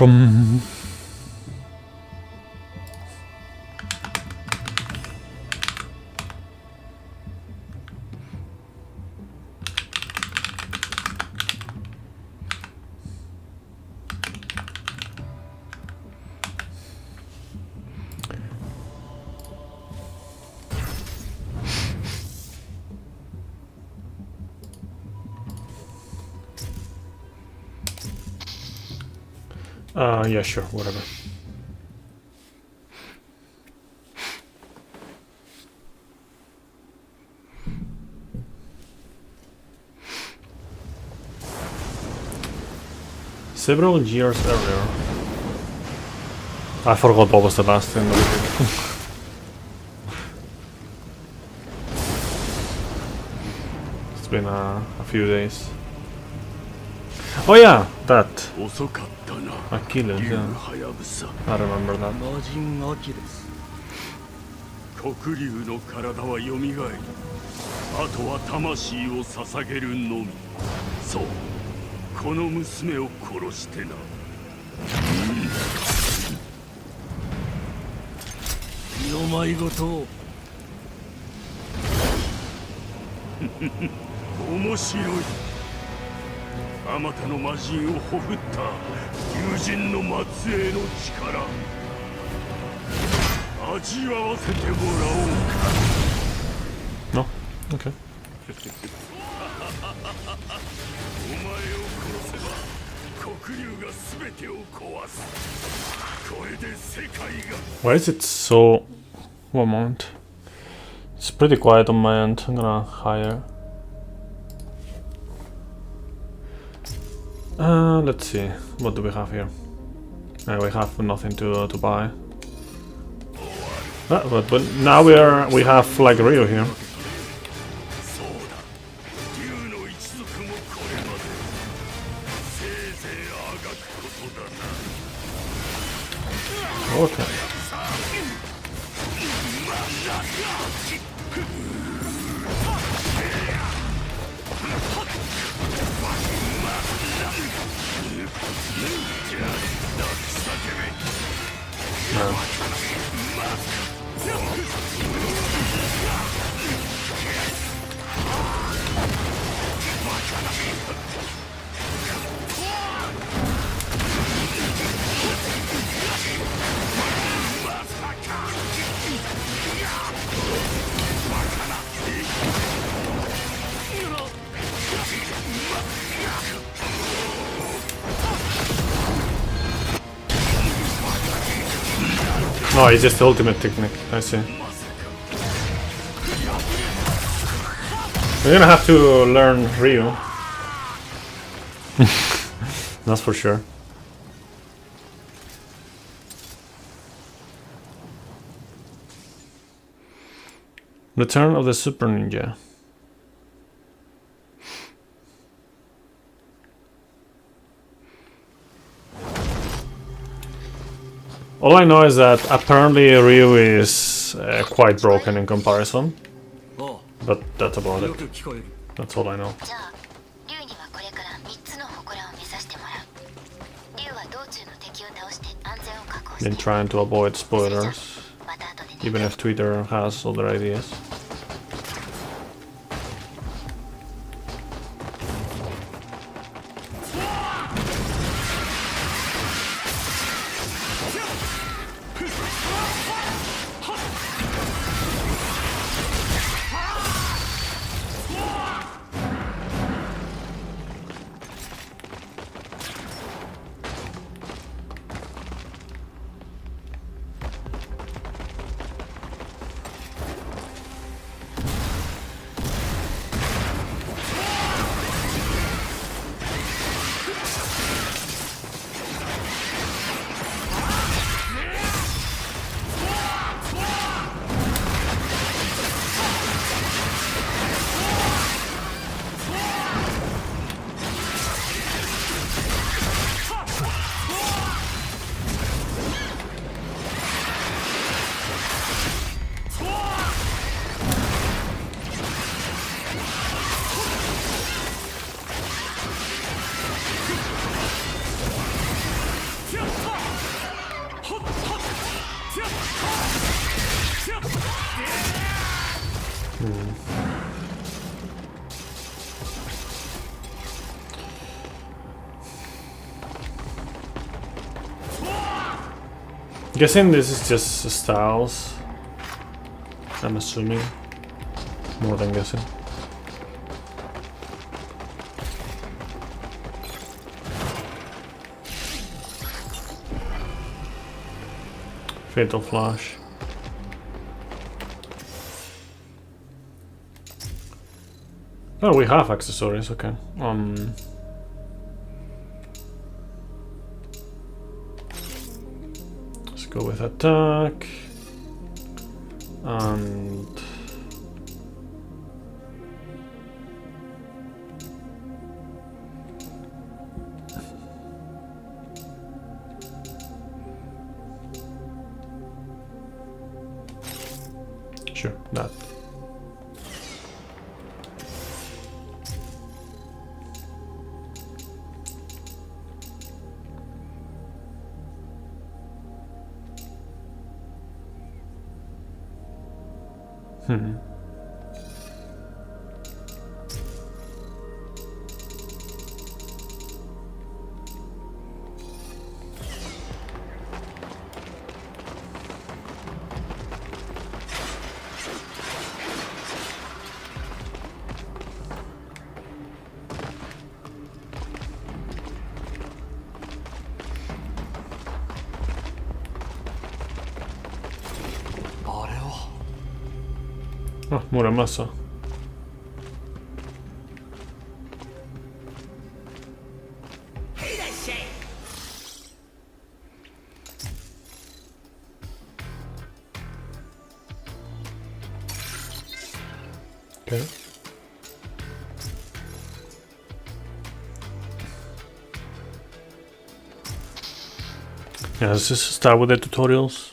Boom. Yeah, sure, whatever. Several years earlier. I forgot what was the last thing that we did. It's been a few days. Oh yeah, that. Achilles, yeah. I remember that. 黒竜の体はよみがえり、あとは魂を捧げるのみ。そう、この娘を殺してな。身の舞事を。面白い。あまたの魔人をほふった友人の末裔の力。 味わわせてもらおうか。No? Okay. お前を殺せば黒竜が全てを壊す。これで世界が。 Why is it so... One moment. It's pretty quiet on my end. I'm gonna hire. Let's see. What do we have here? We have nothing to buy. But now we have like Rio here. Okay. No. No, it's just the ultimate technique, I see. We're gonna have to learn Ryu. That's for sure. Return of the Super Ninja. All I know is that apparently Ryu is quite broken in comparison, but that's about it. That's all I know. Been trying to avoid spoilers, even if Twitter has other ideas. Guessing this is just styles. I'm assuming. More than guessing. Fatal Flash. Oh, we have accessories, okay. Let's go with attack. And sure, that. Oh, Muramasa. Okay. Yeah, let's just start with the tutorials.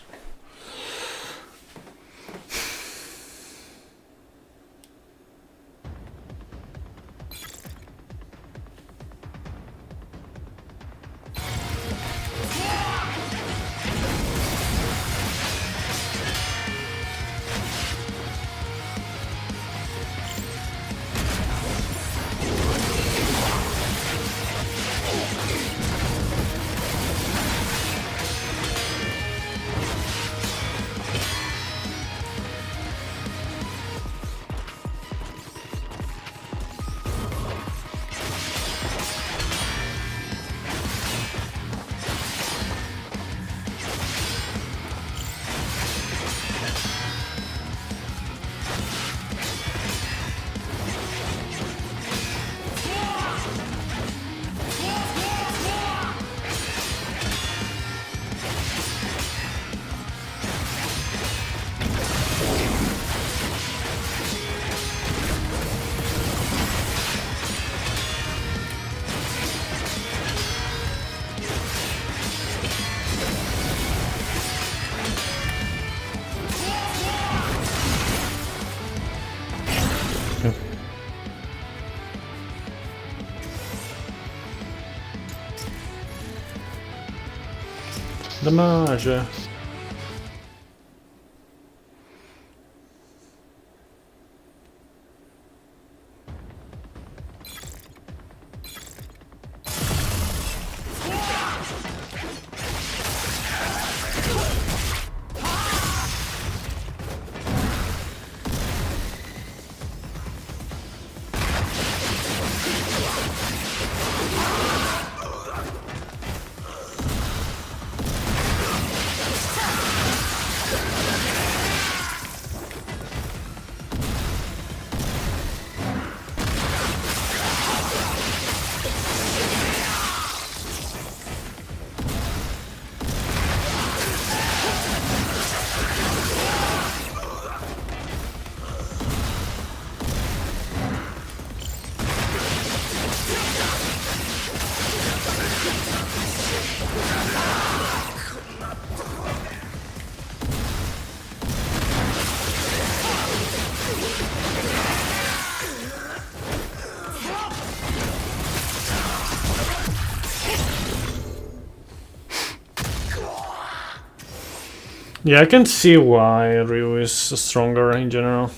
Damage. Yeah, I can see why Ryu is stronger in general.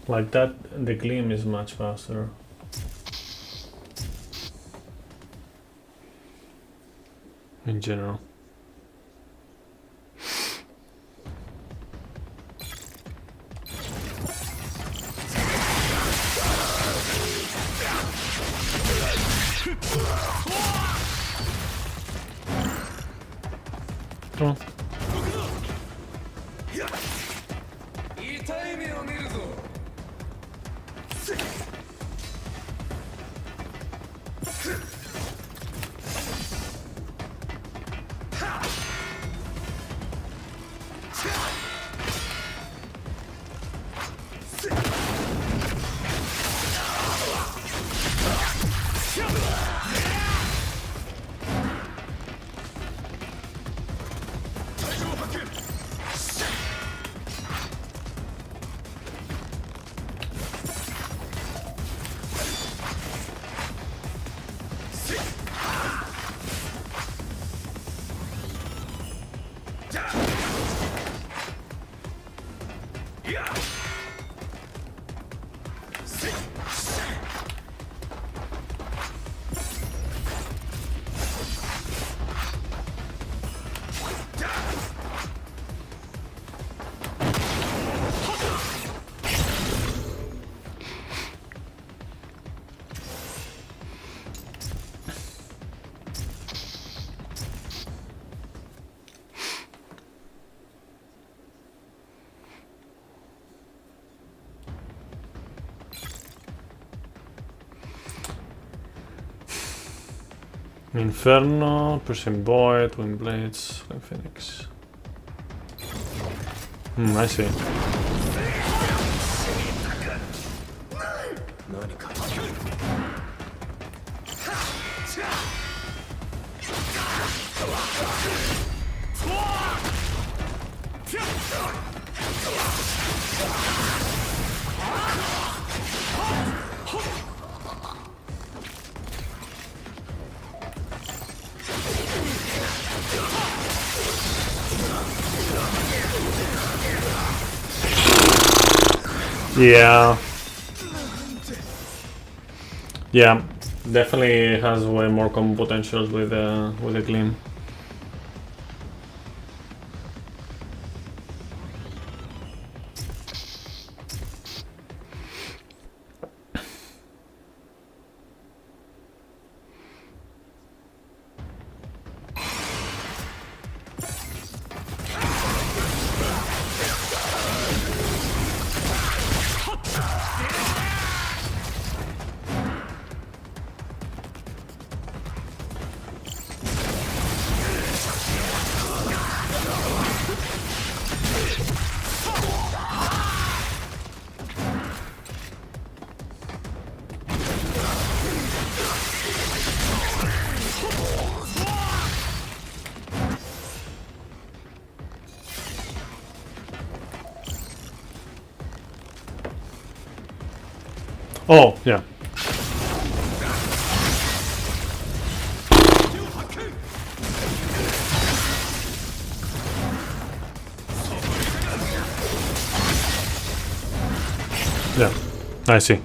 Like that, the gleam is much faster. in general. Come on. Inferno, Persian Void, Wind Blades, Flame Phoenix. I see. Yeah. Yeah, definitely has way more combo potential with a Gleam. Oh, yeah. Yeah, I see.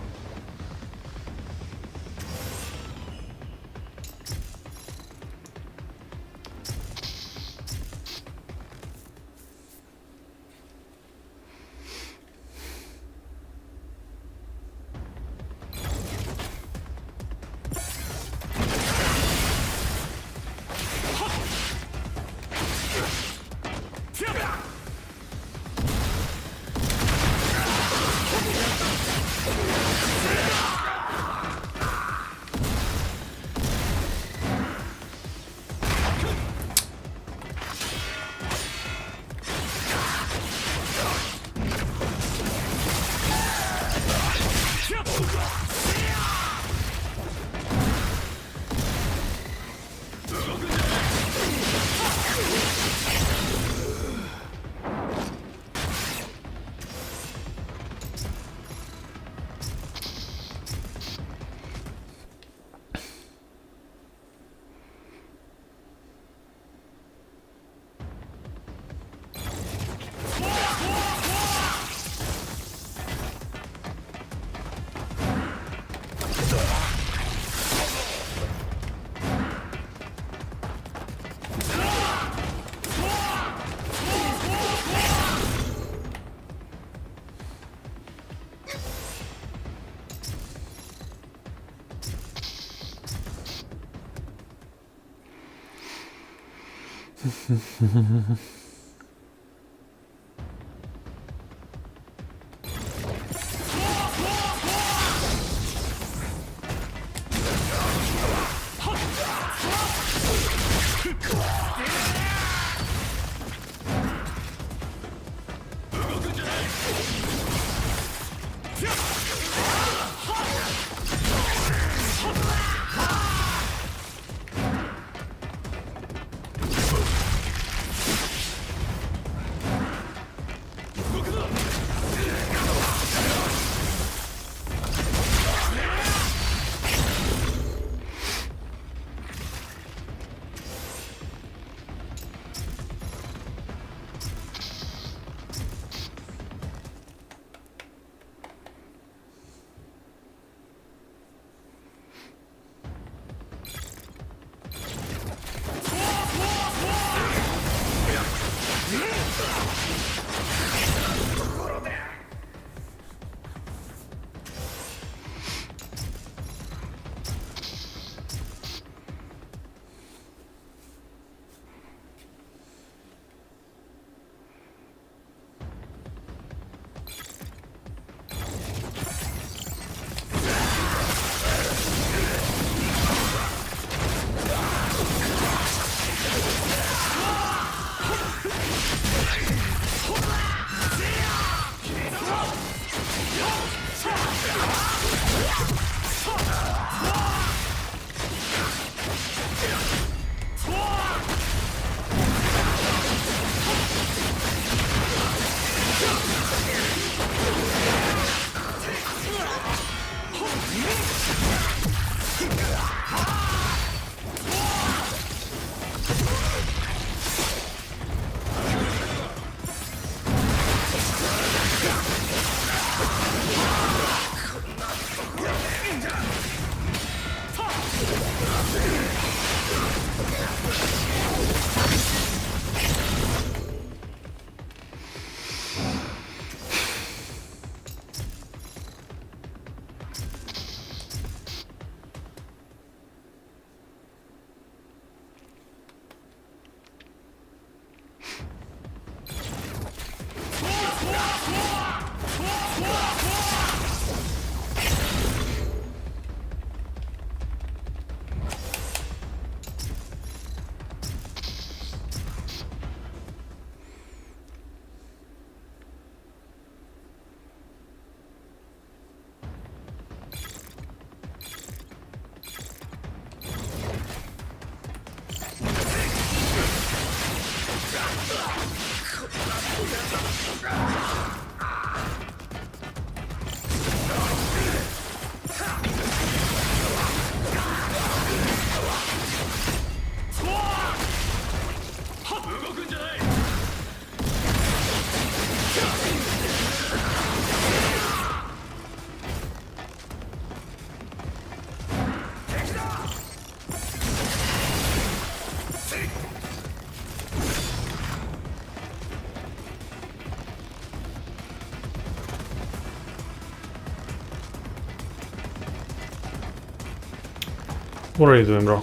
What are you doing, bro?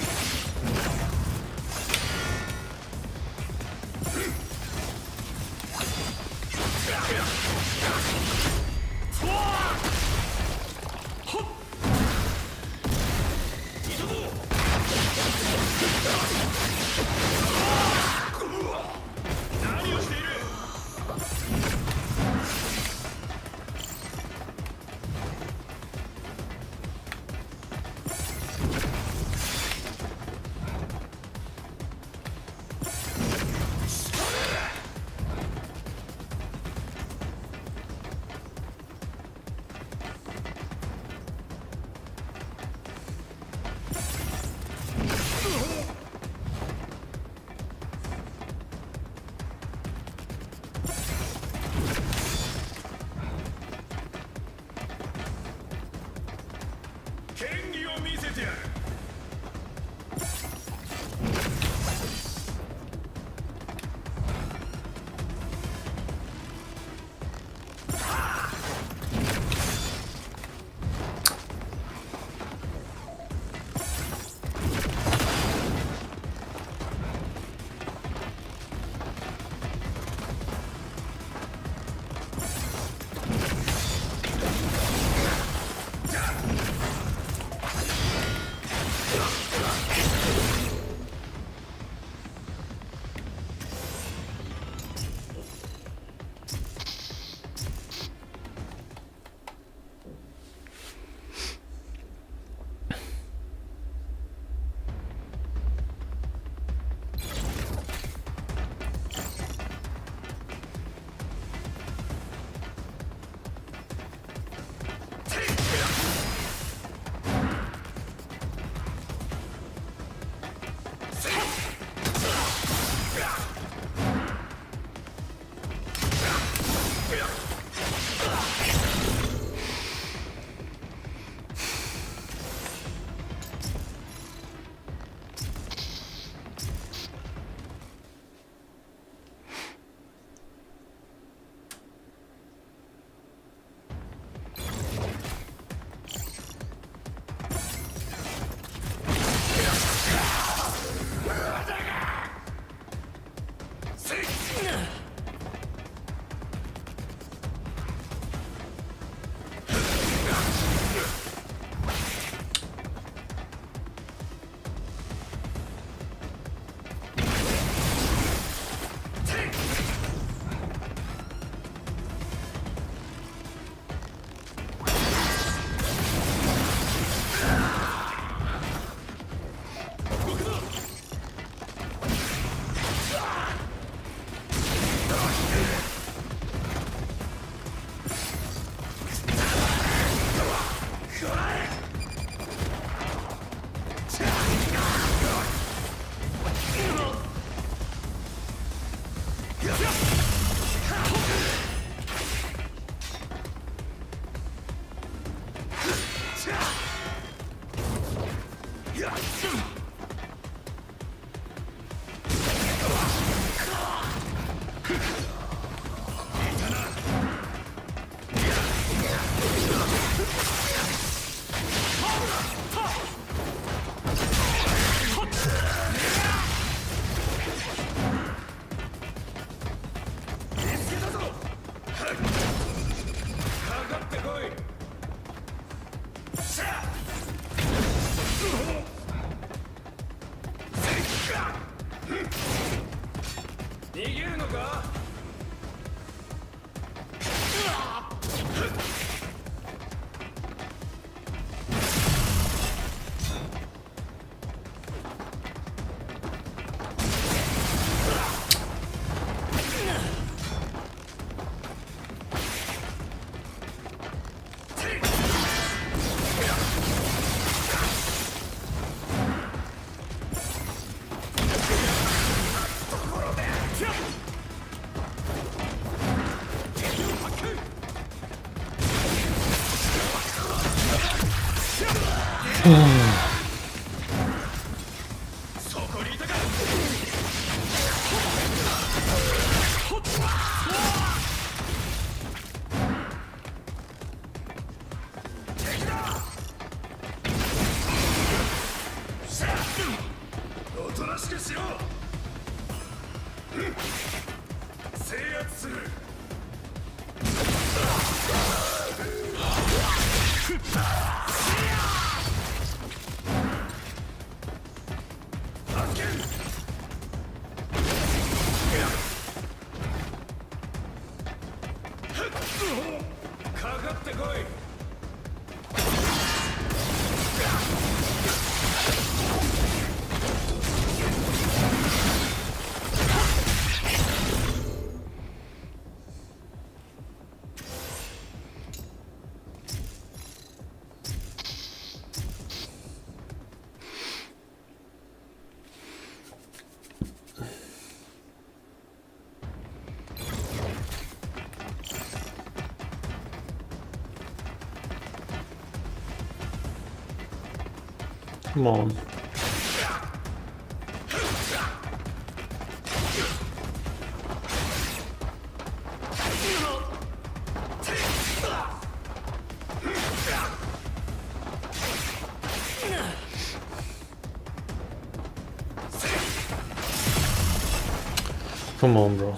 Come on. Come on, bro.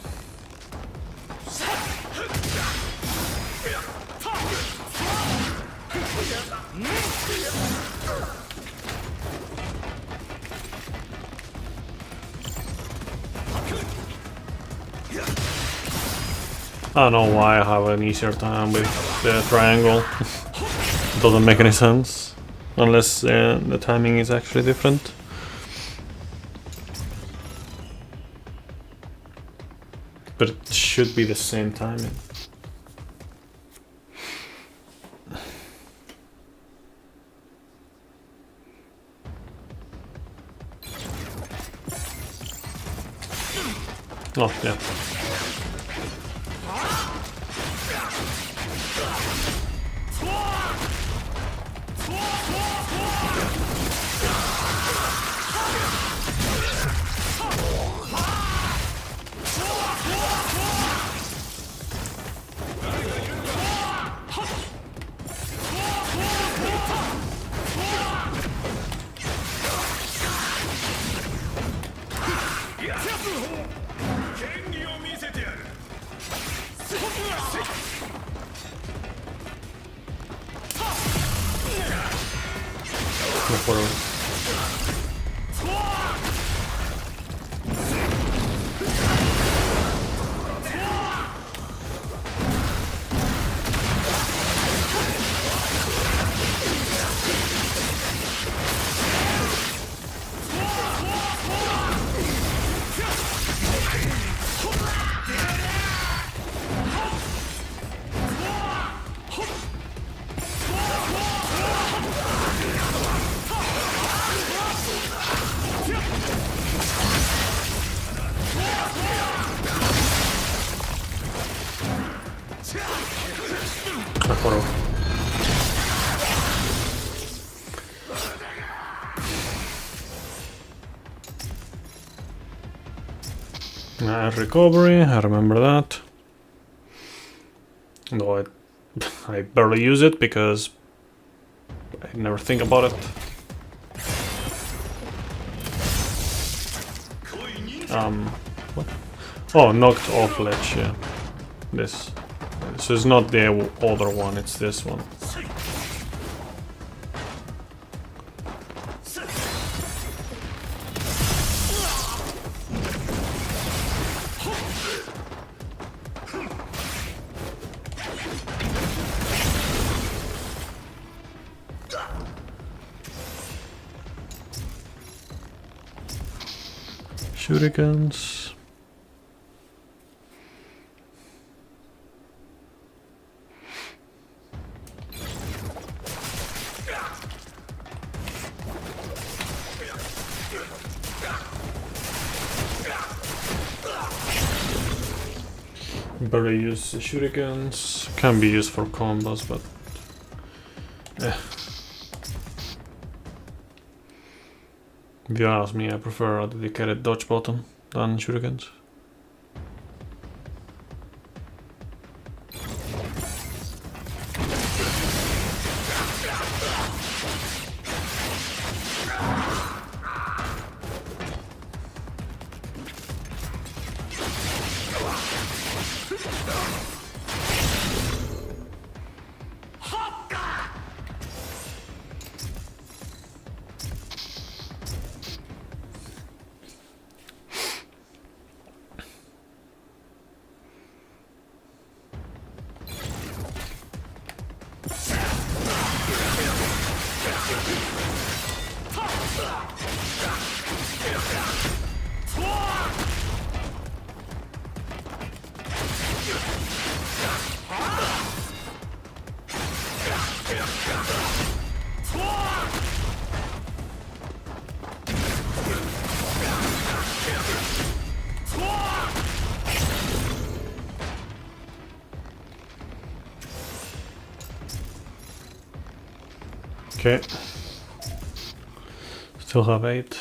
I don't know why I have an easier time with the triangle. Doesn't make any sense unless the timing is actually different. But it should be the same timing. Oh, yeah. Recovery, I remember that. Though I barely use it because I never think about it. What? Oh, knocked off ledge, yeah. This is not the other one, it's this one. Shurikens. Barely use the shurikens. Can be used for combos, but if you ask me, I prefer a dedicated dodge button than shurikens. Okay. Still have 8.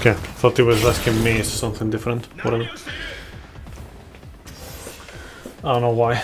Okay, thought he was asking me something different, whatever. I don't know why.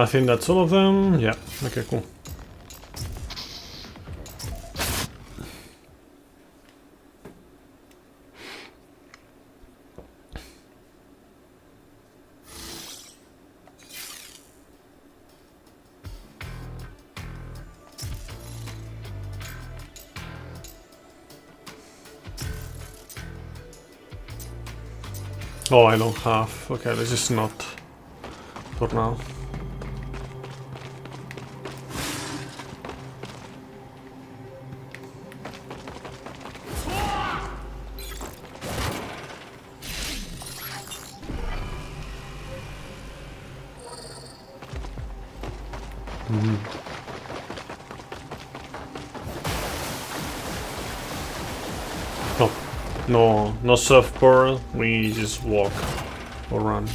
I think that's all of them. Yeah, okay, cool. Oh, I don't have. Okay, this is not for now. No surfboard, we just walk or run.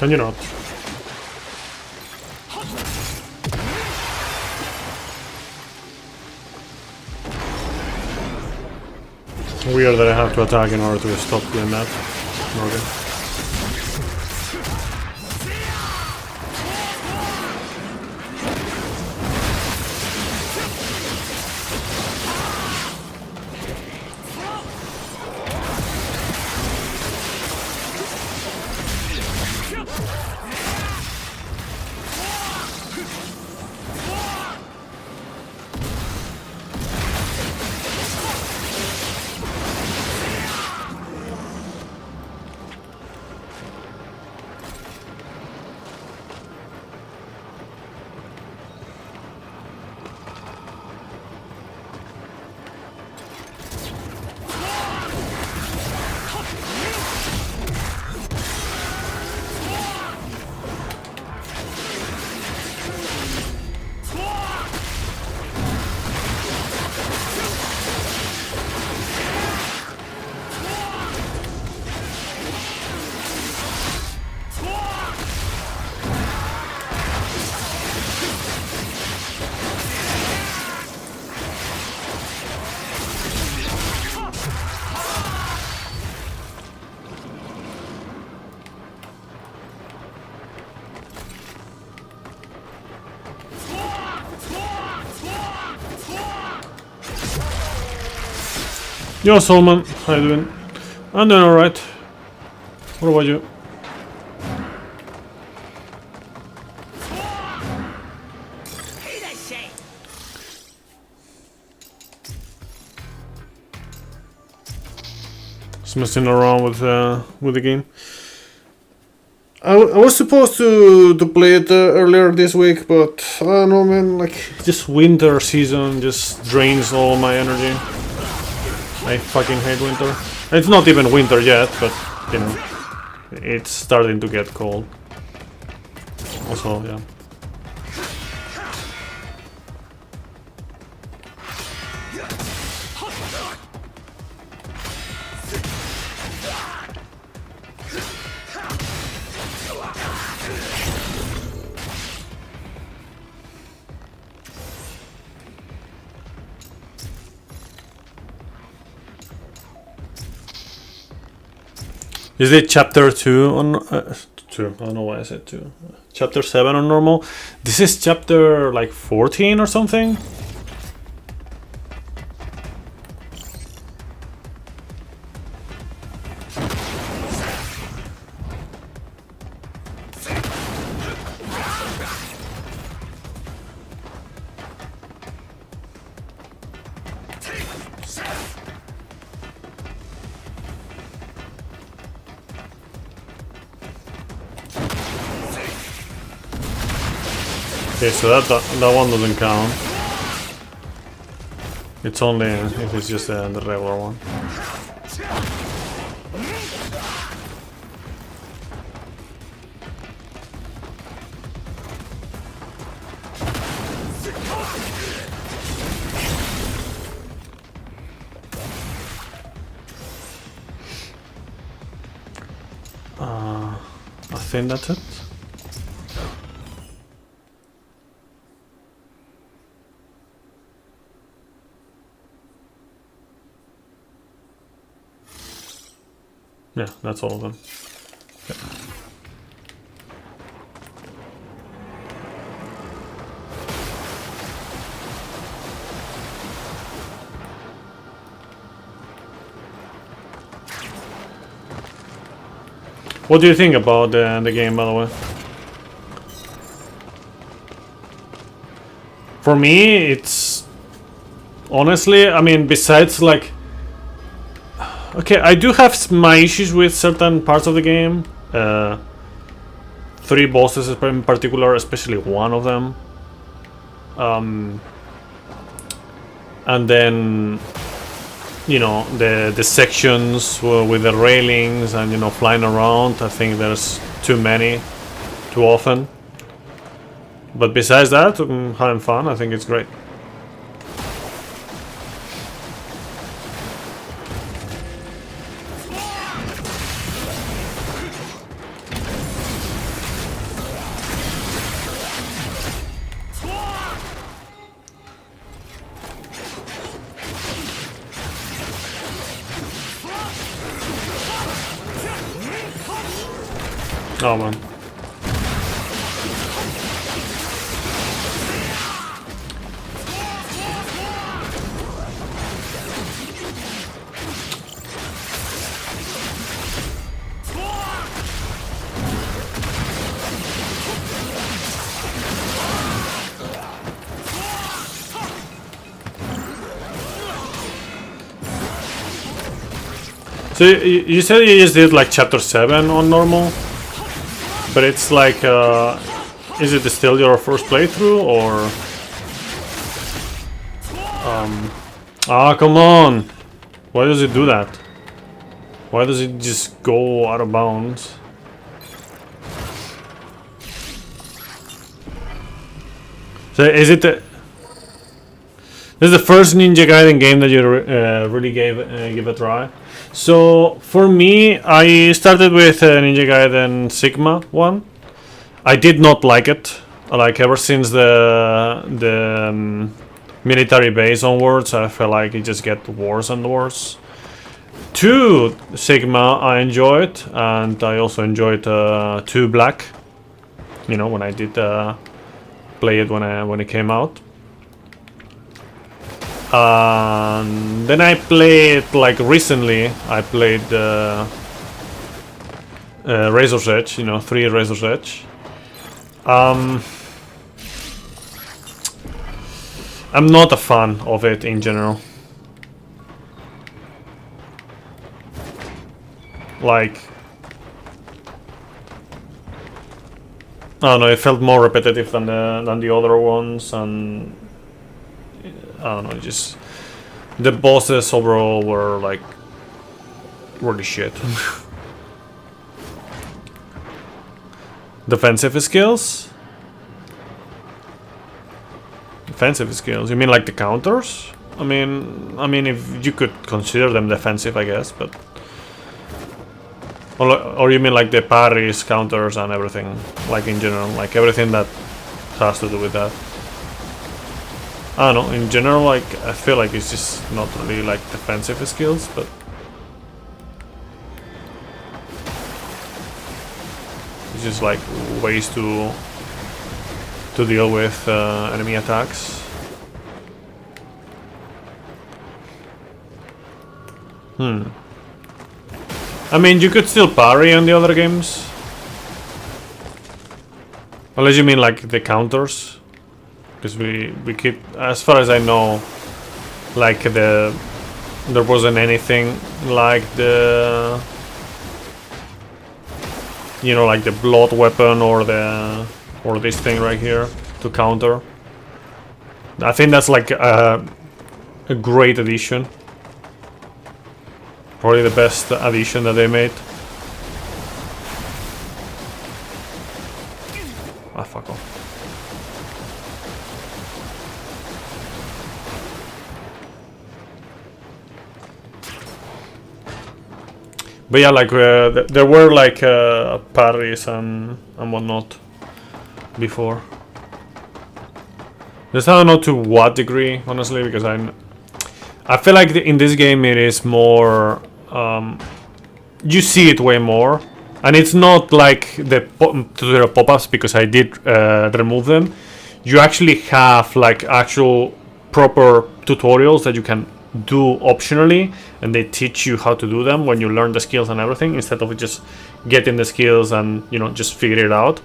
Can you not? Weird that I have to attack in order to stop doing that. Okay. Yo, Solman, how you doing? I'm doing alright. What about you? Just messing around with the game. I was supposed to play it earlier this week, but I don't know, man. Like, just winter season just drains all my energy. I fucking hate winter. It's not even winter yet, but you know, it's starting to get cold. Also, yeah. Is it chapter 2 on 2? I don't know why I said 2. Chapter 7 on normal. This is chapter like 14 or something. Okay, so that one doesn't count. It's only if it's just the regular one. I think that's it. Yeah, that's all of them. Yeah. What do you think about the game, by the way? For me, it's honestly, I mean, besides like, okay, I do have my issues with certain parts of the game. 3 bosses in particular, especially one of them. And then, you know, the sections with the railings and, you know, flying around. I think there's too many, too often. But besides that, I'm having fun. I think it's great. Oh man. So you said you just did like chapter 7 on normal? But it's like, is it still your first playthrough, or... Ah, come on! Why does it do that? Why does it just go out of bounds? So is it the... This is the first Ninja Gaiden game that you really give a try? So for me, I started with Ninja Gaiden Sigma 1. I did not like it. Like ever since the military base onwards, I felt like it just gets worse and worse. 2 Sigma I enjoyed, and I also enjoyed 2 Black. You know, when I did play it when it came out. Then I played, like recently, I played Razor's Edge, you know, 3 Razor's Edge. I'm not a fan of it in general. Like, I don't know, it felt more repetitive than the other ones, and I don't know, just the bosses overall were like really shit. Defensive skills? Defensive skills? You mean like the counters? I mean, if you could consider them defensive, I guess, but or you mean like the parries, counters, and everything, like in general, like everything that has to do with that. I don't know, in general, like, I feel like it's just not really like defensive skills, but it's just like ways to deal with enemy attacks. I mean, you could still parry on the other games. Unless you mean like the counters. Because we keep, as far as I know, like there wasn't anything like the, you know, like the blood weapon or this thing right here to counter. I think that's like a great addition. Probably the best addition that they made. Ah, fuck off. But yeah, like there were like parries and whatnot before. Just I don't know to what degree, honestly, because I feel like in this game it is more. You see it way more, and it's not like the pop-ups, because I did remove them. You actually have like actual proper tutorials that you can do optionally, and they teach you how to do them when you learn the skills and everything, instead of just getting the skills and, you know, just figure it out.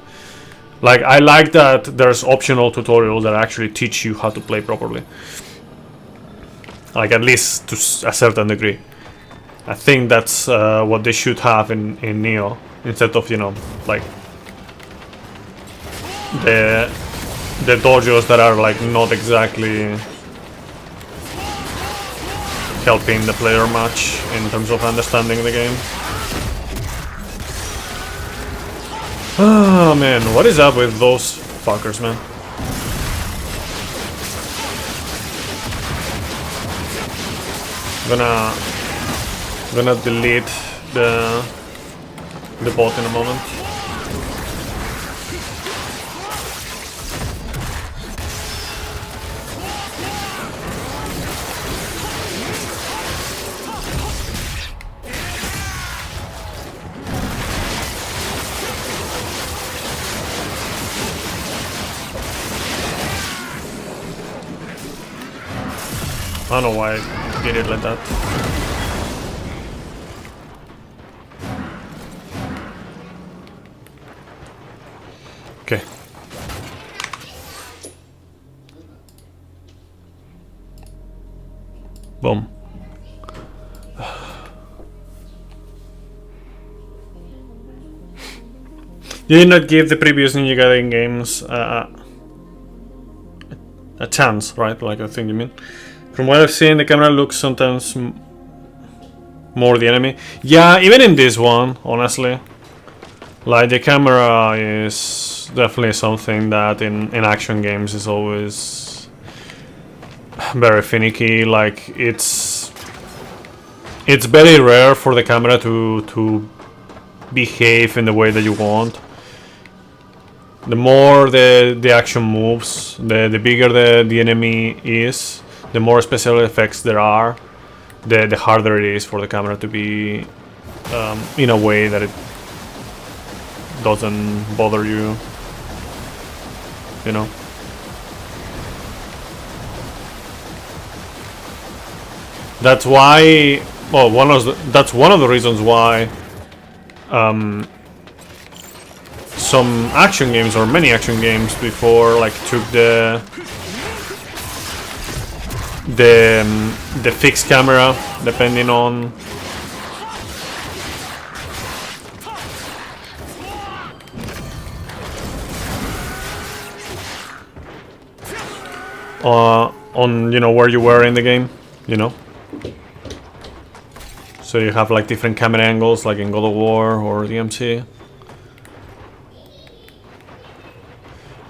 Like, I like that there's optional tutorials that actually teach you how to play properly, like at least to a certain degree. I think that's what they should have in Neo, instead of, you know, like the dojos that are like not exactly helping the player much in terms of understanding the game. Oh man, what is up with those fuckers, man? Gonna delete the bot in a moment. I don't know why I did it like that. Okay. Boom. You did not give the previous Ninja Gaiden games a chance, right? Like I think you mean. From what I've seen, the camera looks sometimes more the enemy. Yeah, even in this one, honestly. Like, the camera is definitely something that in action games is always very finicky. Like, it's very rare for the camera to behave in the way that you want. The more the action moves, the bigger the enemy is, the more special effects there are, the harder it is for the camera to be in a way that it doesn't bother you, you know. That's why. Well, that's one of the reasons why some action games, or many action games before, like took the fixed camera, depending on on, you know, where you were in the game, you know. So you have like different camera angles, like in God of War or DMC,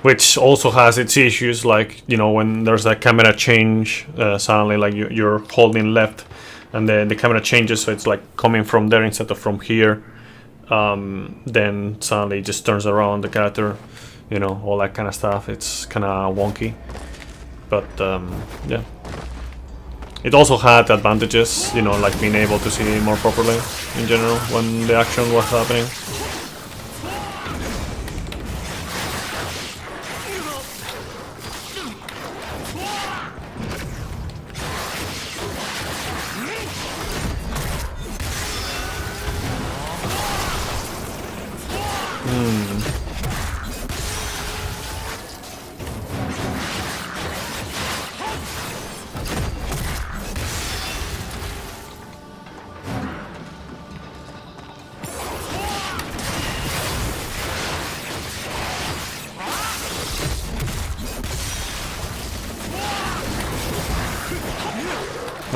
which also has its issues, like, you know, when there's a camera change, suddenly like you're holding left and then the camera changes, so it's like coming from there instead of from here. Then suddenly it just turns around the character, you know, all that kind of stuff. It's kind of wonky, but yeah. It also had advantages, you know, like being able to see more properly in general when the action was happening.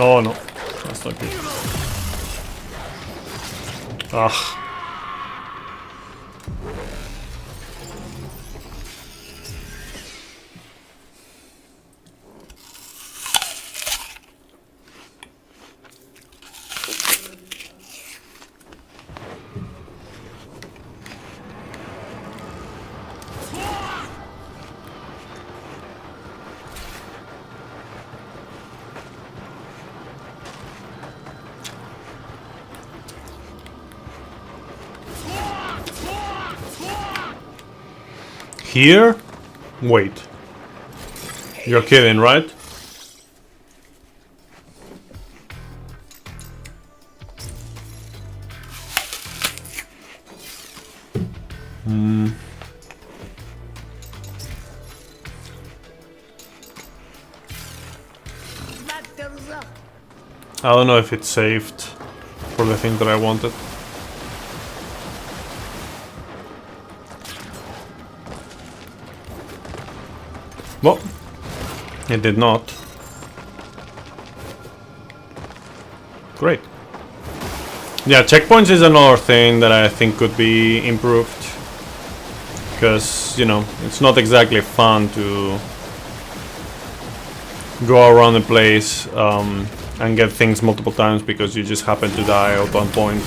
Oh no, that's not good. Ah. Here? Wait. You're kidding, right? I don't know if it's saved for the thing that I wanted. Well, it did not. Great. Yeah, checkpoints is another thing that I think could be improved. Because, you know, it's not exactly fun to go around the place and get things multiple times because you just happen to die at one point.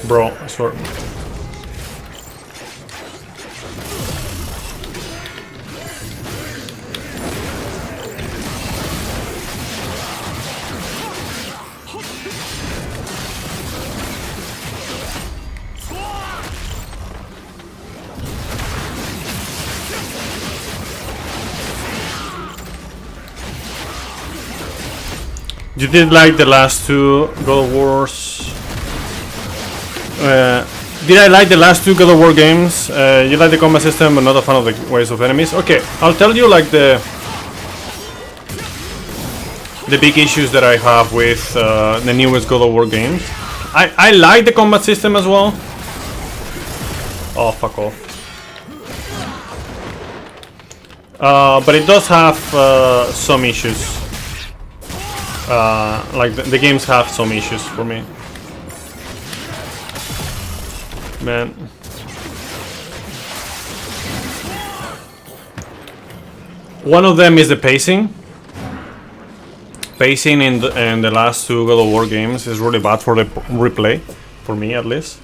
Bro, I swear. You did like the last two God of Wars? Did I like the last two God of War games? You like the combat system but not a fan of the ways of enemies? Okay, I'll tell you like the big issues that I have with the newest God of War games. I like the combat system as well. Oh, fuck off. But it does have some issues. Like the games have some issues for me. Man. One of them is the pacing. Pacing in the last two God of War games is really bad for the replay, for me at least.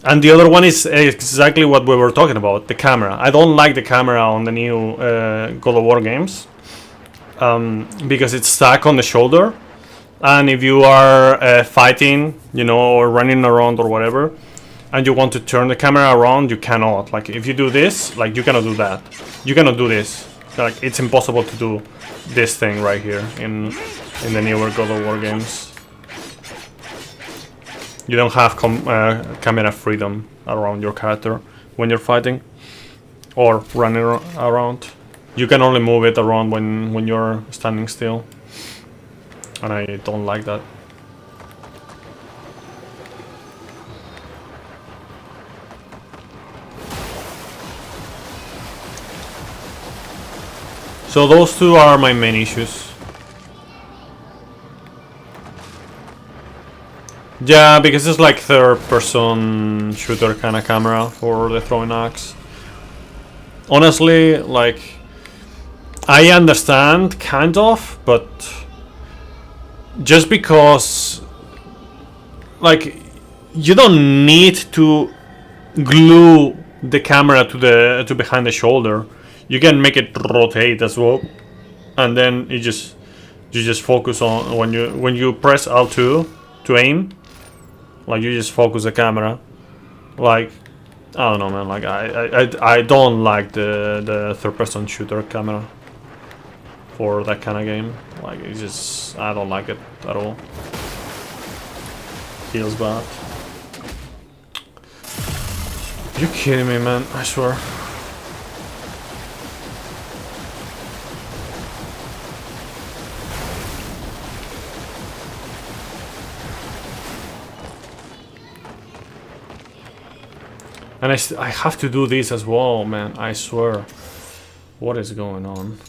And the other one is exactly what we were talking about, the camera. I don't like the camera on the new God of War games because it's stuck on the shoulder. And if you are fighting, you know, or running around or whatever, and you want to turn the camera around, you cannot. Like if you do this, like you cannot do that. You cannot do this. Like it's impossible to do this thing right here in the newer God of War games. You don't have camera freedom around your character when you're fighting or running around. You can only move it around when you're standing still, and I don't like that. So those two are my main issues. Yeah, because it's like third-person shooter kind of camera for the throwing axe. Honestly, like, I understand, kind of, but just because, like, you don't need to glue the camera to behind the shoulder. You can make it rotate as well, and then you just focus on when you press Alt2 to aim. Like you just focus the camera. Like I don't know, man. Like I don't like the third-person shooter camera for that kind of game. Like it's just I don't like it at all. Feels bad. You kidding me, man? I swear. And I have to do this as well, man. I swear. What is going on?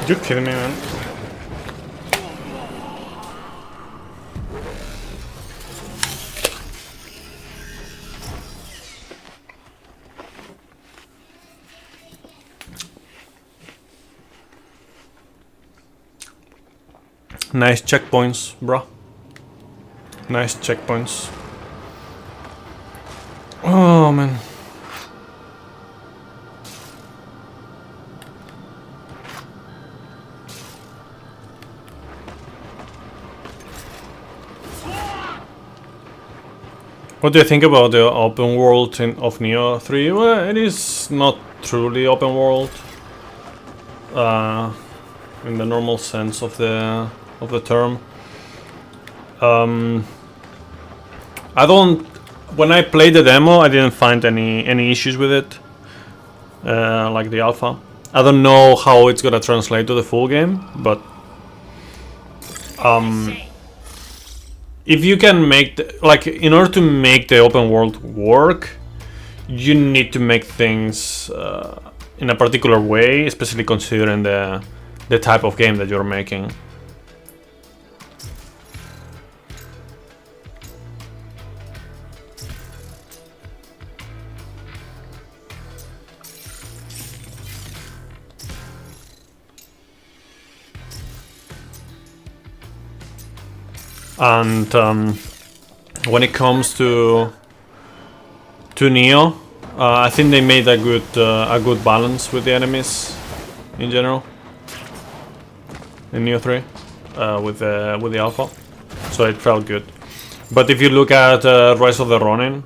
You kidding me, man? Nice checkpoints, bro. Nice checkpoints. Oh, man. What do you think about the open world of Neo 3? Well, it is not truly open world in the normal sense of the term. I don't. When I played the demo, I didn't find any issues with it, like the alpha. I don't know how it's gonna translate to the full game, but if you can make in order to make the open world work, you need to make things in a particular way, especially considering the type of game that you're making. And when it comes to Neo, I think they made a good balance with the enemies in general in Neo 3 with the alpha, so it felt good. But if you look at Rise of the Ronin,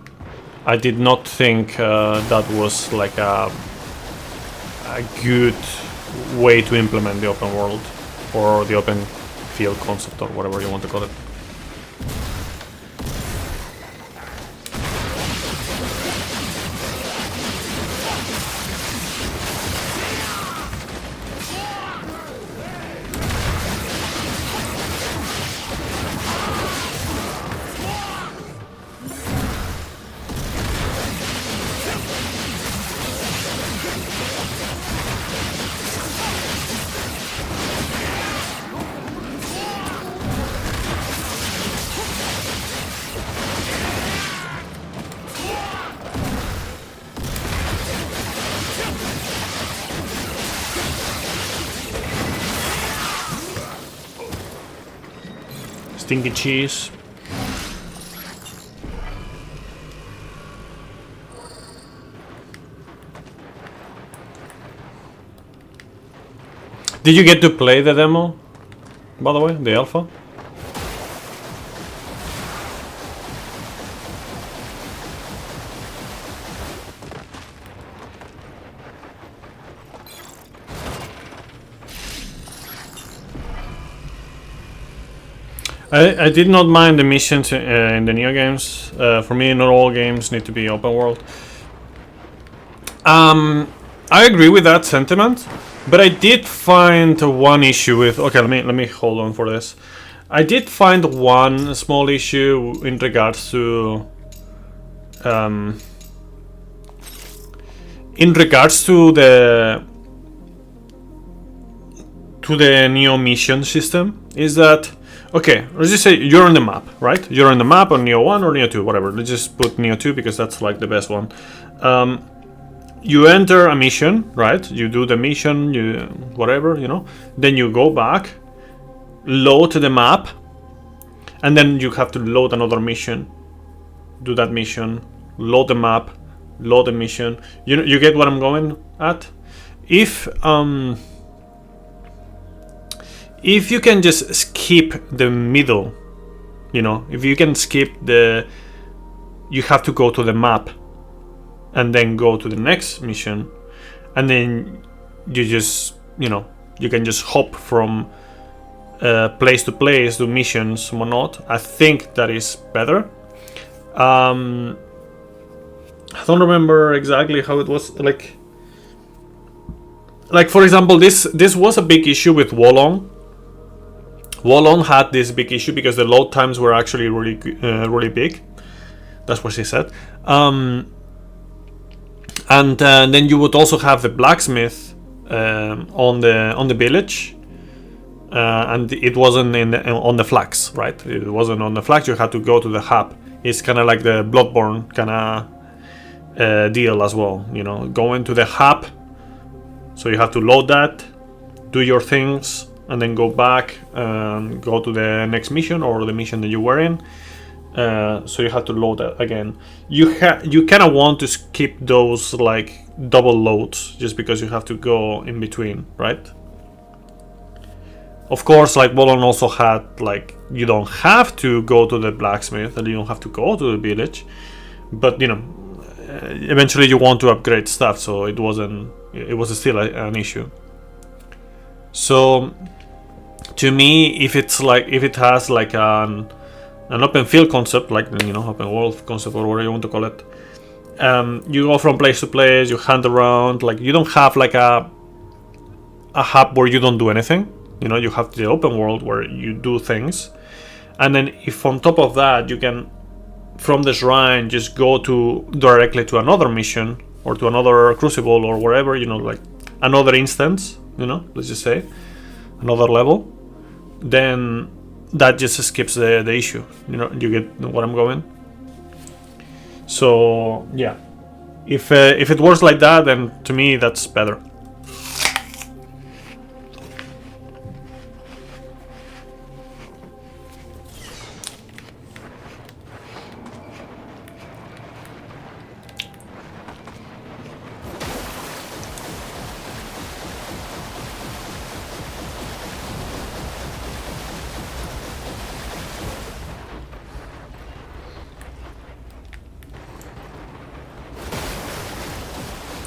I did not think that was like a good way to implement the open world or the open field concept or whatever you want to call it. Stinky cheese. Did you get to play the demo, by the way, the alpha? I did not mind the missions in the Neo games. For me, not all games need to be open world. I agree with that sentiment, but I did find one issue with. Okay, let me hold on for this. I did find one small issue in regards to. In regards to the Neo mission system, is that. Okay, let's just say you're on the map, right? You're on the map on Neo 1 or Neo 2, whatever. Let's just put Neo 2 because that's like the best one. You enter a mission, right? You do the mission, you whatever, you know. Then you go back, load the map, and then you have to load another mission. Do that mission, load the map, load the mission. You get what I'm going at? If you can just skip the middle, you know, if you can skip you have to go to the map and then go to the next mission, and then you just, you know, you can just hop from place to place, do missions, whatnot. I think that is better. I don't remember exactly how it was. Like for example, this was a big issue with Wolong. Wolong had this big issue because the load times were actually really big. That's what she said. And then you would also have the blacksmith on the village, and it wasn't on the flags, right? It wasn't on the flags. You had to go to the hub. It's kind of like the Bloodborne kind of deal as well. You know, go into the hub. So you have to load that, do your things, and then go back and go to the next mission or the mission that you were in. So you have to load that again. You kind of want to skip those like double loads just because you have to go in between, right? Of course, like Bolon also had like you don't have to go to the blacksmith and you don't have to go to the village, but you know, eventually you want to upgrade stuff, so it was still an issue. So to me, if it has like an open field concept, like, you know, open world concept or whatever you want to call it, you go from place to place, you hunt around, like you don't have like a hub where you don't do anything. You know, you have the open world where you do things, and then if on top of that you can from the shrine just go directly to another mission or to another crucible or wherever, you know, like another instance, you know, let's just say another level, then that just skips the issue. You know, you get what I'm going. So yeah, if it works like that, then to me that's better.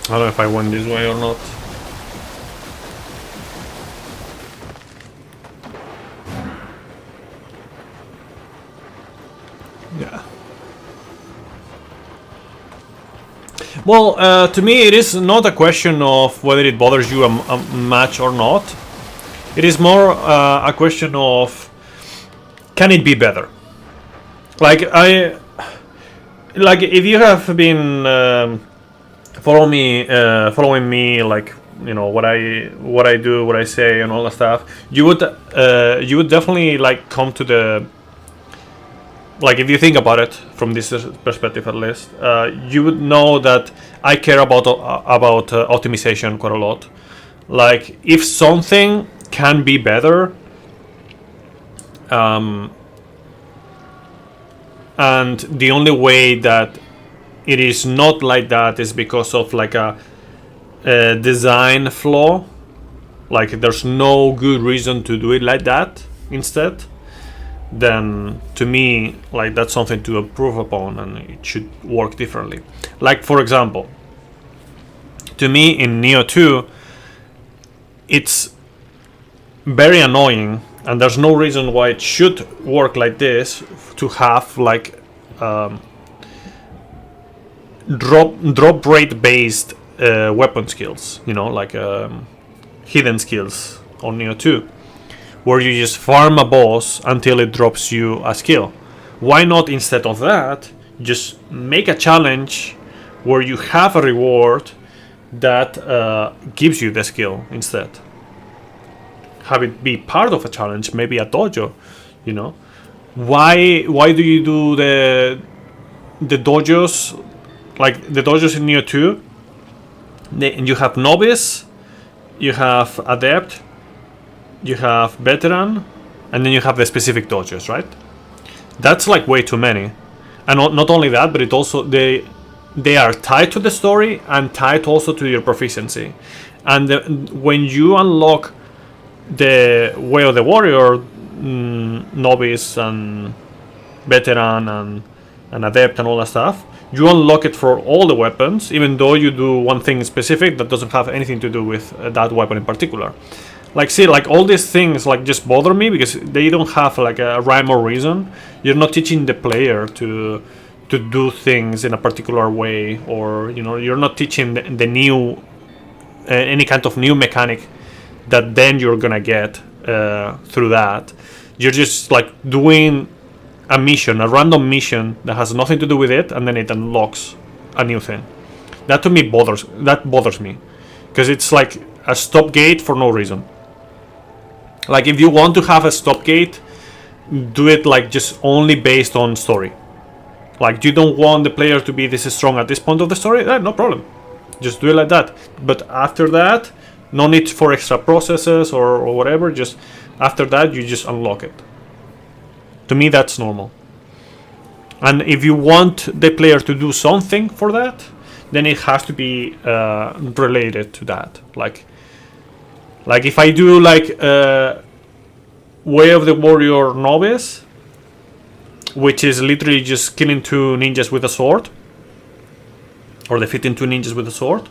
I don't know if I went this way or not. Yeah. Well, to me it is not a question of whether it bothers you much or not. It is more a question of, can it be better? Like if you have been following me, like, you know, what I do, what I say, and all that stuff, you would definitely like come to the, like, if you think about it from this perspective at least, you would know that I care about optimization quite a lot. Like, if something can be better, and the only way that it is not like that is because of like a design flaw. Like there's no good reason to do it like that instead, then to me, like that's something to improve upon and it should work differently. Like for example, to me in Neo 2, it's very annoying, and there's no reason why it should work like this, to have like drop rate based weapon skills, you know, like hidden skills on Neo 2, where you just farm a boss until it drops you a skill. Why not, instead of that, just make a challenge where you have a reward that gives you the skill instead? Have it be part of a challenge, maybe a dojo, you know? Why do you do the dojos, like the dojos in Neo 2? You have novice, you have adept, you have veteran, and then you have the specific dojos, right? That's like way too many. And not only that, but it also they are tied to the story and tied also to your proficiency. And when you unlock the way of the warrior, novice and veteran and adept and all that stuff, you unlock it for all the weapons, even though you do one thing specific that doesn't have anything to do with that weapon in particular. Like, see, like all these things like just bother me because they don't have like a rhyme or reason. You're not teaching the player to do things in a particular way, or you know, you're not teaching the new any kind of new mechanic that then you're gonna get through that. You're just like doing a mission, a random mission that has nothing to do with it, and then it unlocks a new thing. That to me bothers me, because it's like a stop gate for no reason. Like if you want to have a stop gate, do it like just only based on story. Like you don't want the player to be this strong at this point of the story, no problem. Just do it like that. But after that, no need for extra processes or whatever. Just after that, you just unlock it. To me, that's normal. And if you want the player to do something for that, then it has to be related to that. Like if I do like Way of the Warrior Novice, which is literally just killing 2 ninjas with a sword, or defeating 2 ninjas with a sword.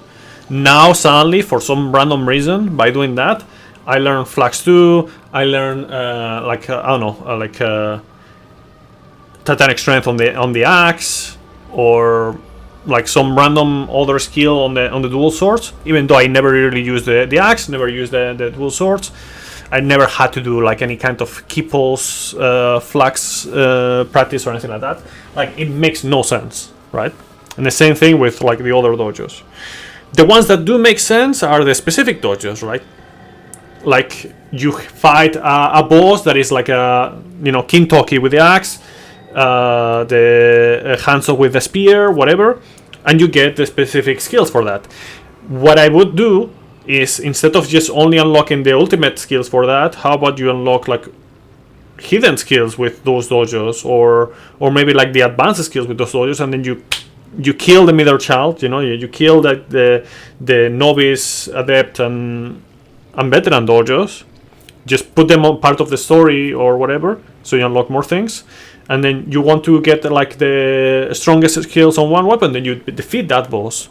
Now suddenly, for some random reason, by doing that, I learn Flax 2, I learn Titanic Strength on the axe, or like some random other skill on the dual swords. Even though I never really used the axe, never used the dual swords, I never had to do like any kind of key pulse, flax practice or anything like that. Like it makes no sense, right? And the same thing with like the other dojos. The ones that do make sense are the specific dojos, right? Like you fight a boss that is like a, you know, Kintoki with the axe, the Hanzo with the spear, whatever, and you get the specific skills for that. What I would do is, instead of just only unlocking the ultimate skills for that, how about you unlock like hidden skills with those dojos, or maybe like the advanced skills with those dojos, and then you kill the middle child, you know, you kill the novice, adept, and veteran dojos, just put them on part of the story or whatever, so you unlock more things. And then you want to get like the strongest skills on one weapon, then you defeat that boss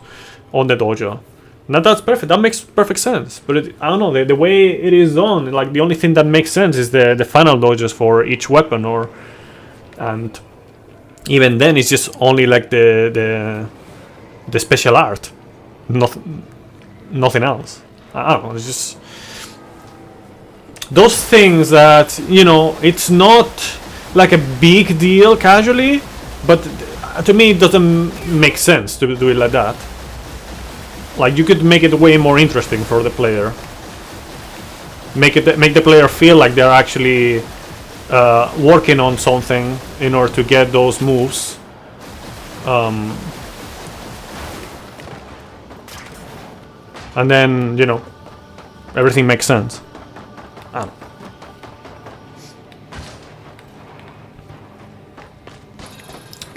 on the dojo. Now that's perfect. That makes perfect sense. But I don't know, the way it is done, like the only thing that makes sense is the final dojos for each weapon, and even then it's just only like the special art, nothing else. I don't know. It's just those things that, you know, it's not like a big deal casually, but to me it doesn't make sense to do it like that. Like you could make it way more interesting for the player. Make the player feel like they're actually working on something in order to get those moves. And then, you know, everything makes sense. I don't know.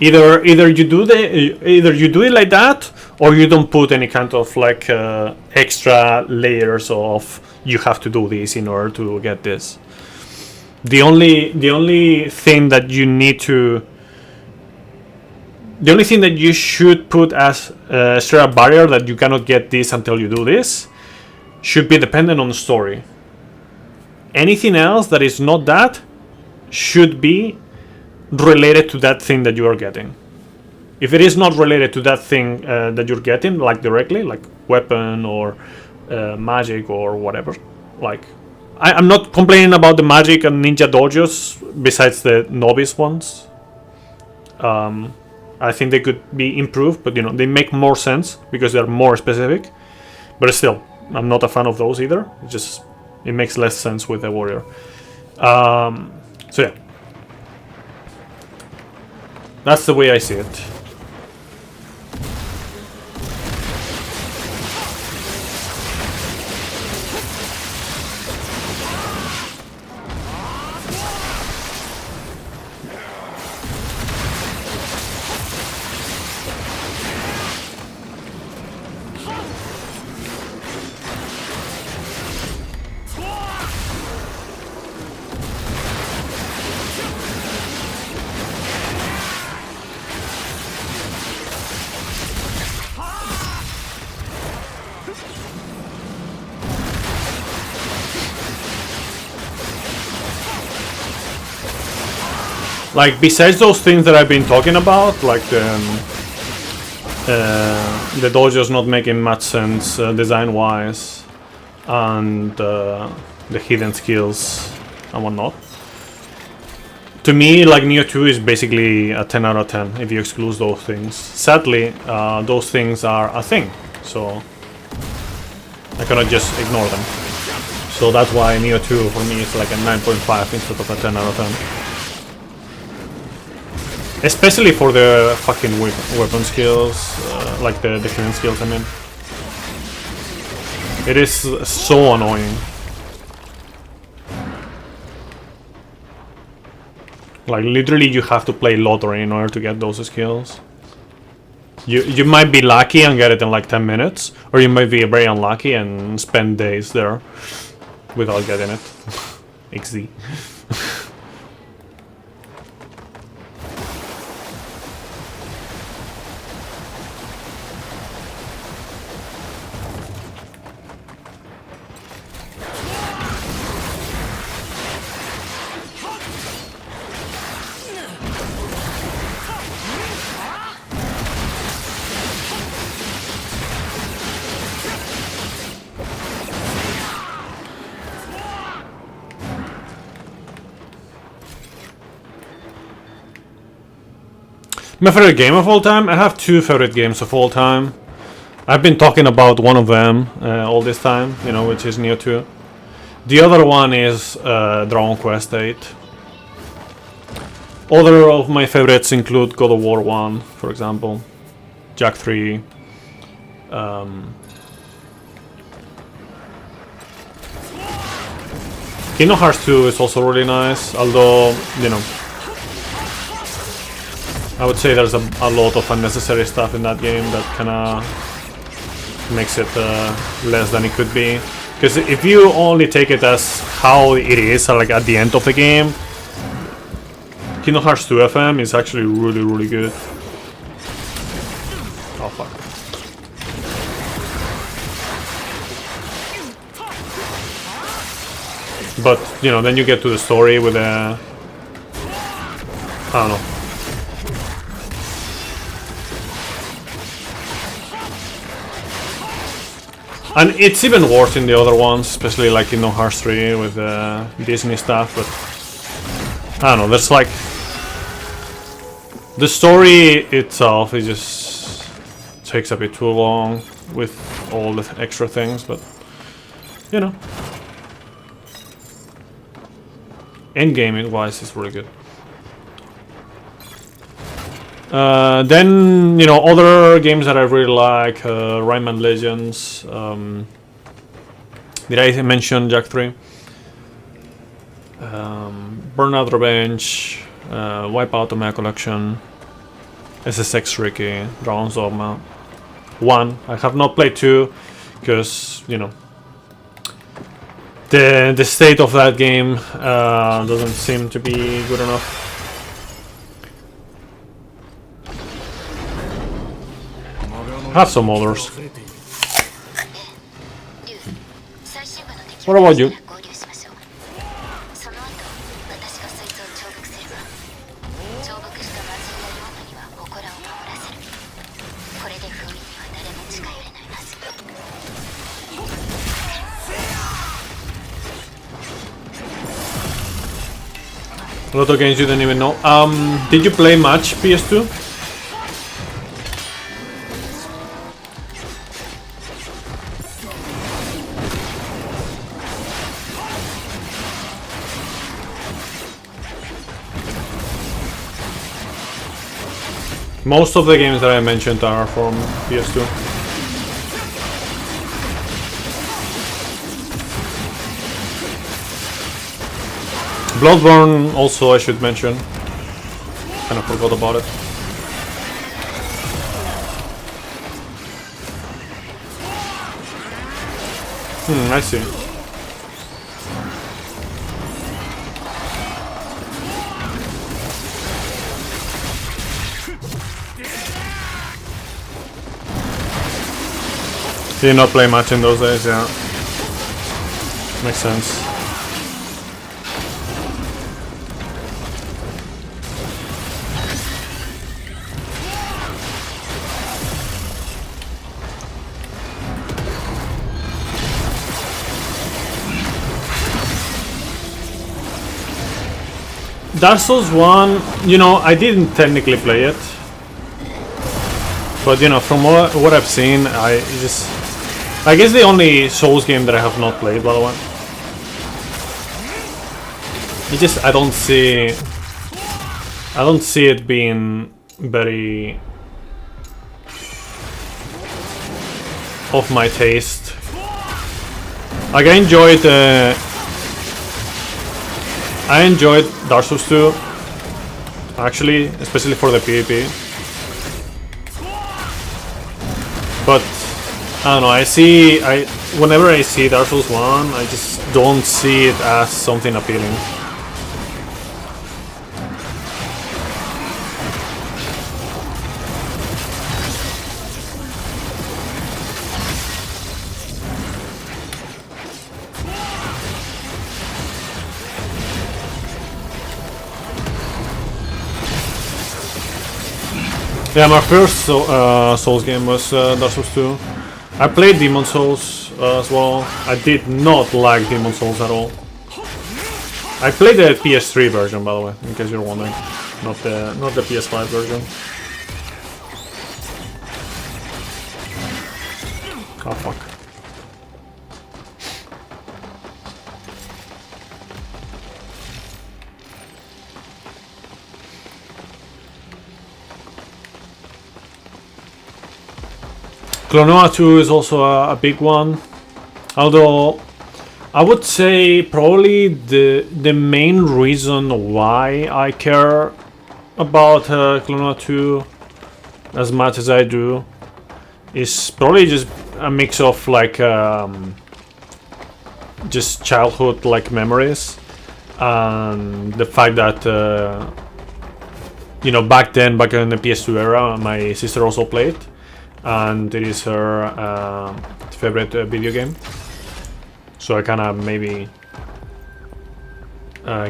either you do it like that, or you don't put any kind of like extra layers of you have to do this in order to get this. The only thing that you need to, the only thing that you should put as a straight up barrier that you cannot get this until you do this should be dependent on the story. Anything else that is not that should be related to that thing that you are getting. If it is not related to that thing that you're getting, like directly, like weapon or magic or whatever, like I'm not complaining about the magic and ninja dojos besides the novice ones. I think they could be improved, but they make more sense because they're more specific. But still, I'm not a fan of those either. It makes less sense with the warrior. So yeah, that's the way I see it. Like, besides those things that I've been talking about, like the dojo's not making much sense design-wise, and the hidden skills and whatnot. To me, like, Neo 2 is basically a 10 out of 10 if you exclude those things. Sadly, those things are a thing, so I cannot just ignore them. So that's why Neo 2 for me is like a 9.5 instead of a 10 out of 10. Especially for the fucking weapon skills, like the hidden skills, I mean. It is so annoying. Like, literally you have to play lottery in order to get those skills. You might be lucky and get it in like 10 minutes, or you might be very unlucky and spend days there without getting it. XD. My favorite game of all time? I have two favorite games of all time. I've been talking about one of them all this time, which is Neo 2. The other one is Dragon Quest VIII. Other of my favorites include God of War 1, for example, Jak 3. Kingdom Hearts 2 is also really nice, although, I would say there's a lot of unnecessary stuff in that game that kinda makes it less than it could be. Because if you only take it as how it is, like at the end of the game, Kingdom Hearts 2 FM is actually really, really good. Oh fuck. But, then you get to the story with I don't know. And it's even worse in the other ones, especially like Kingdom Hearts 3 with Disney stuff, but I don't know, there's like... The story itself, it just takes a bit too long with all the extra things, but endgame wise is really good. Then, other games that I really like, Rayman Legends, did I mention Jak 3? Burnout Revenge, Wipeout Omega Collection, SSX Ricky, Drones Dogma 1. I have not played 2 because, you know, the state of that game doesn't seem to be good enough. Have some others. What about you? A lot of games you didn't even know. Did you play much PS2? Most of the games that I mentioned are from PS2. Bloodborne also I should mention. Kind of forgot about it. I see. Did not play much in those days, yeah. Makes sense. Dark Souls 1, you know, I didn't technically play it. But, you know, from what I've seen, I guess the only Souls game that I have not played, by the way. I don't see it being very of my taste. Like I enjoyed Dark Souls 2, actually, especially for the PvP. But I don't know, whenever I see Dark Souls 1, I just don't see it as something appealing. Yeah, my first Souls game was Dark Souls 2. I played Demon Souls as well. I did not like Demon Souls at all. I played the PS3 version, by the way, in case you're wondering, not the PS5 version. Oh fuck. Klonoa 2 is also a big one, although I would say probably the main reason why I care about Klonoa 2 as much as I do is probably just a mix of like just childhood like memories and the fact that you know, back in the PS2 era my sister also played. And it is her favorite video game, so I kind of maybe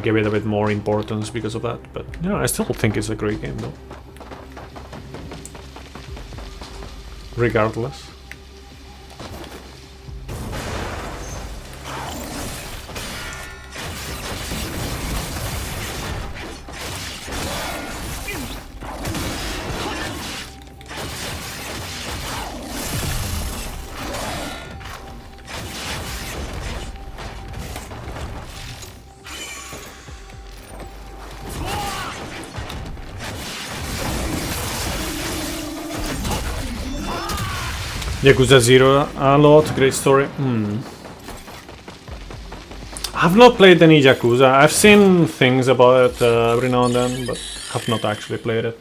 give it a bit more importance because of that. But yeah, I still think it's a great game though, regardless. Yakuza 0 a lot, great story. I've not played any Yakuza. I've seen things about it every now and then, but have not actually played it.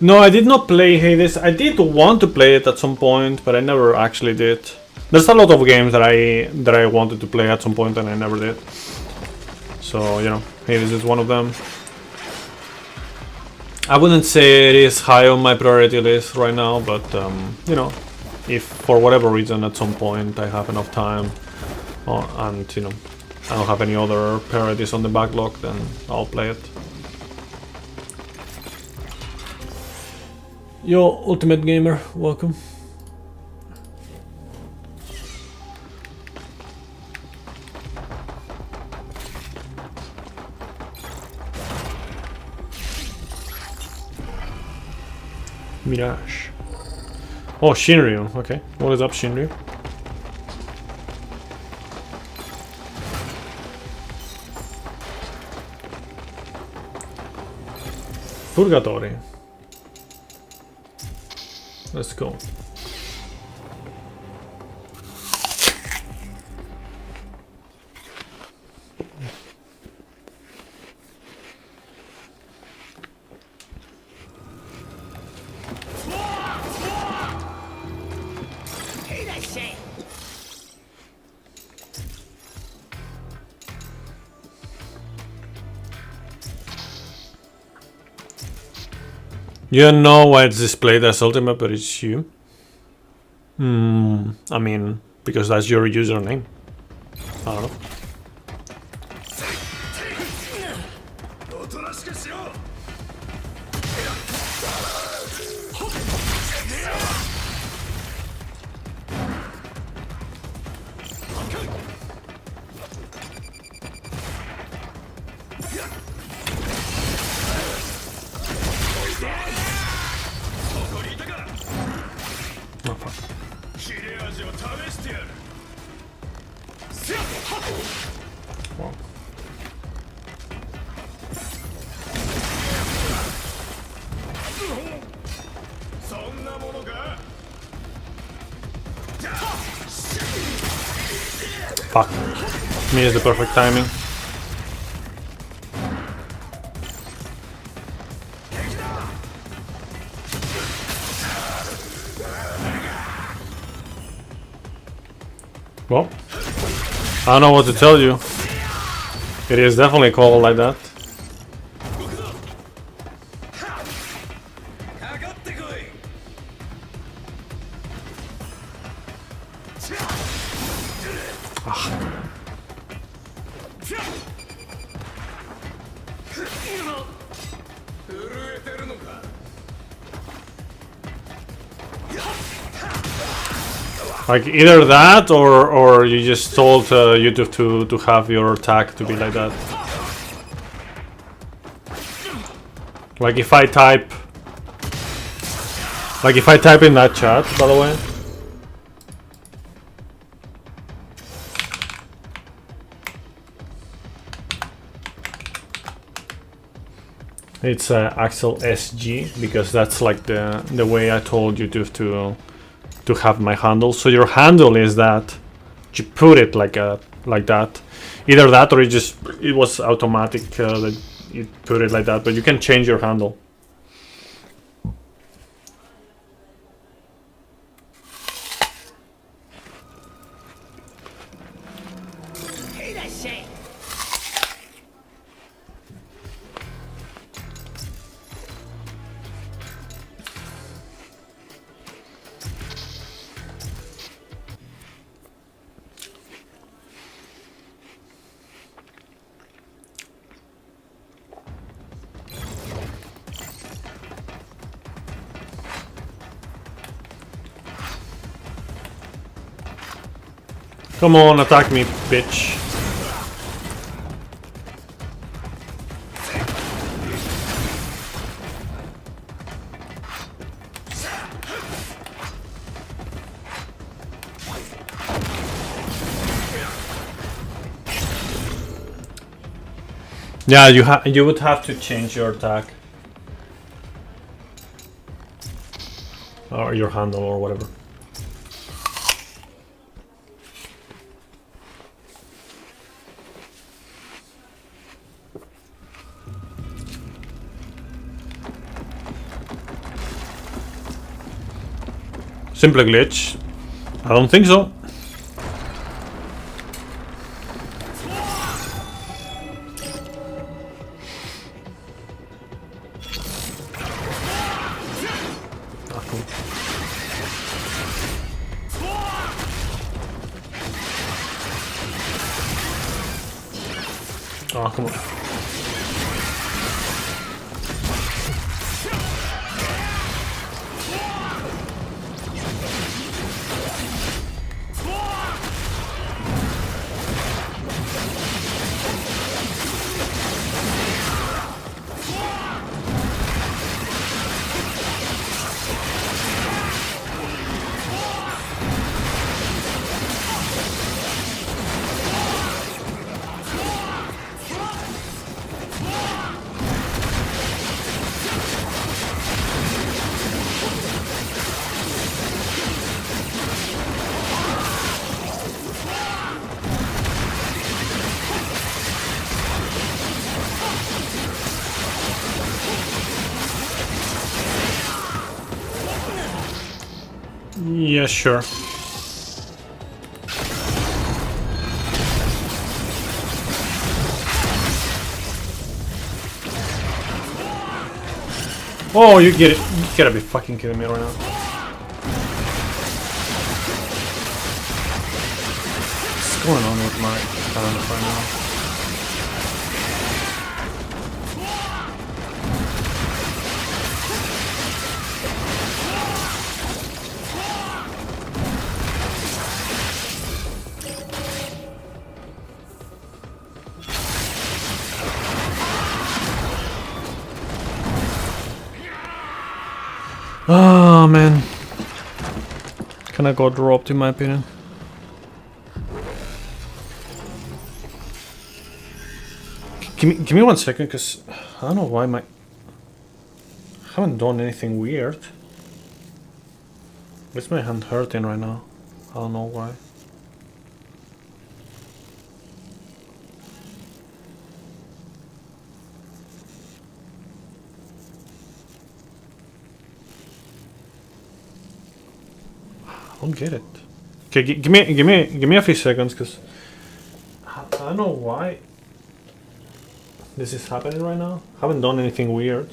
No, I did not play Hades. I did want to play it at some point, but I never actually did. There's a lot of games that I wanted to play at some point and I never did. So, you know, Hades is one of them. I wouldn't say it is high on my priority list right now, but you know, if for whatever reason at some point I have enough time and you know, I don't have any other priorities on the backlog, then I'll play it. Yo, Ultimate Gamer, welcome. Mirage. Oh, Shinryu. Okay. What is up, Shinryu? Purgatory. Let's go. You don't know why it's displayed as Ultimate, but it's you? I mean, because that's your username. I don't know. Fuck. Me is the perfect timing. Well, I don't know what to tell you. It is definitely called like that. Like either that or you just told YouTube to have your tag to be like that. Like if I type in that chat, by the way. It's Axel SG because that's like the way I told YouTube to have my handle. So your handle is that you put it like that. Either that or it was automatic that you put it like that, but you can change your handle. Come on, attack me, bitch. Yeah, you would have to change your attack. Or your handle or whatever. Simple glitch? I don't think so. Oh, come on. Yeah, sure. Oh, you get it. You gotta be fucking kidding me right now. What's going on with my talent right now? Oh man, kinda got dropped in my opinion. Give me 1 second, cause I don't know why I haven't done anything weird. Why's my hand hurting right now? I don't know why. I don't get it. Okay, give me a few seconds, cause I don't know why this is happening right now. I haven't done anything weird.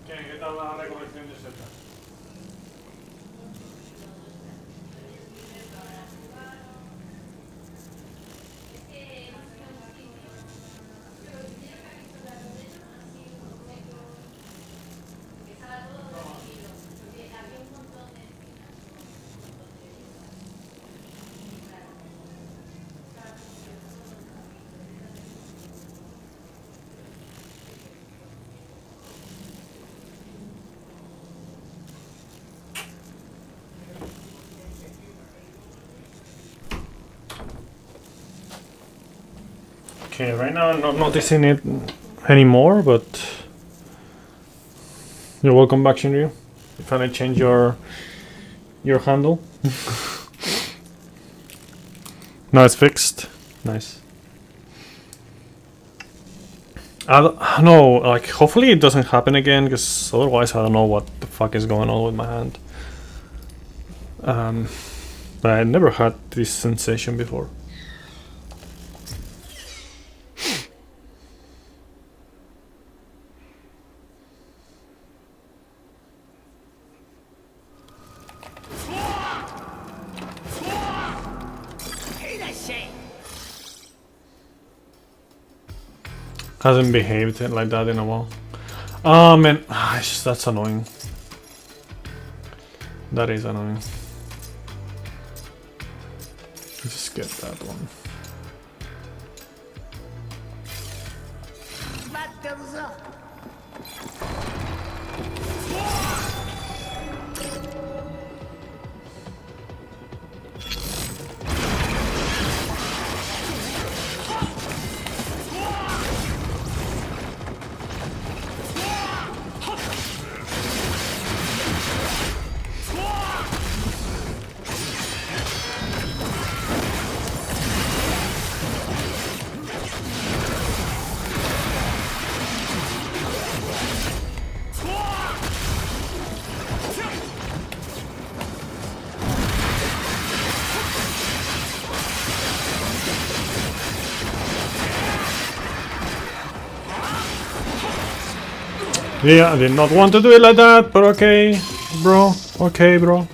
¿Qué tal la recolección de setas? Okay, right now I'm not noticing it anymore, but you're welcome back, Shinryu. If I change your handle. Now it's fixed. Nice. I don't know, like, hopefully it doesn't happen again, because otherwise I don't know what the fuck is going on with my hand. But I never had this sensation before. Hasn't behaved like that in a while. Oh man, that's annoying. That is annoying. Let's just get that one. Yeah, I did not want to do it like that, but okay, bro. Okay, bro.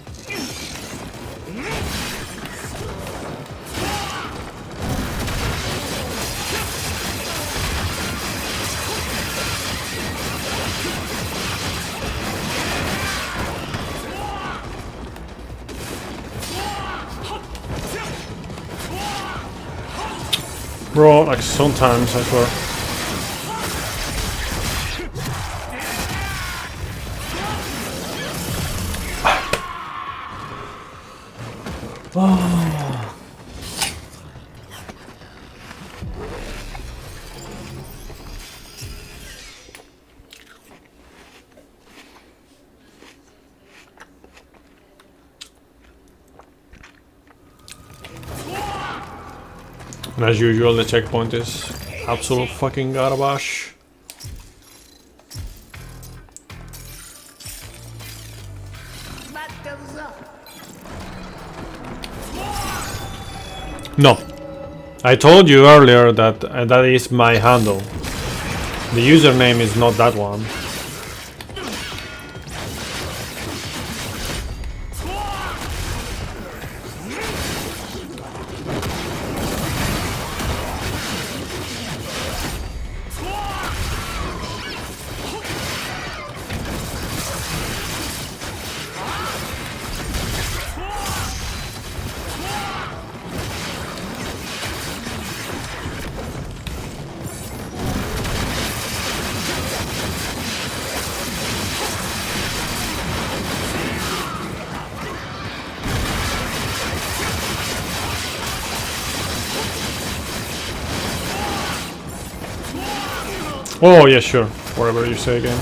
Bro, like sometimes, I swear. And as usual, the checkpoint is absolute fucking garbage. No, I told you earlier that that is my handle. The username is not that one. Oh yeah, sure. Whatever you say again.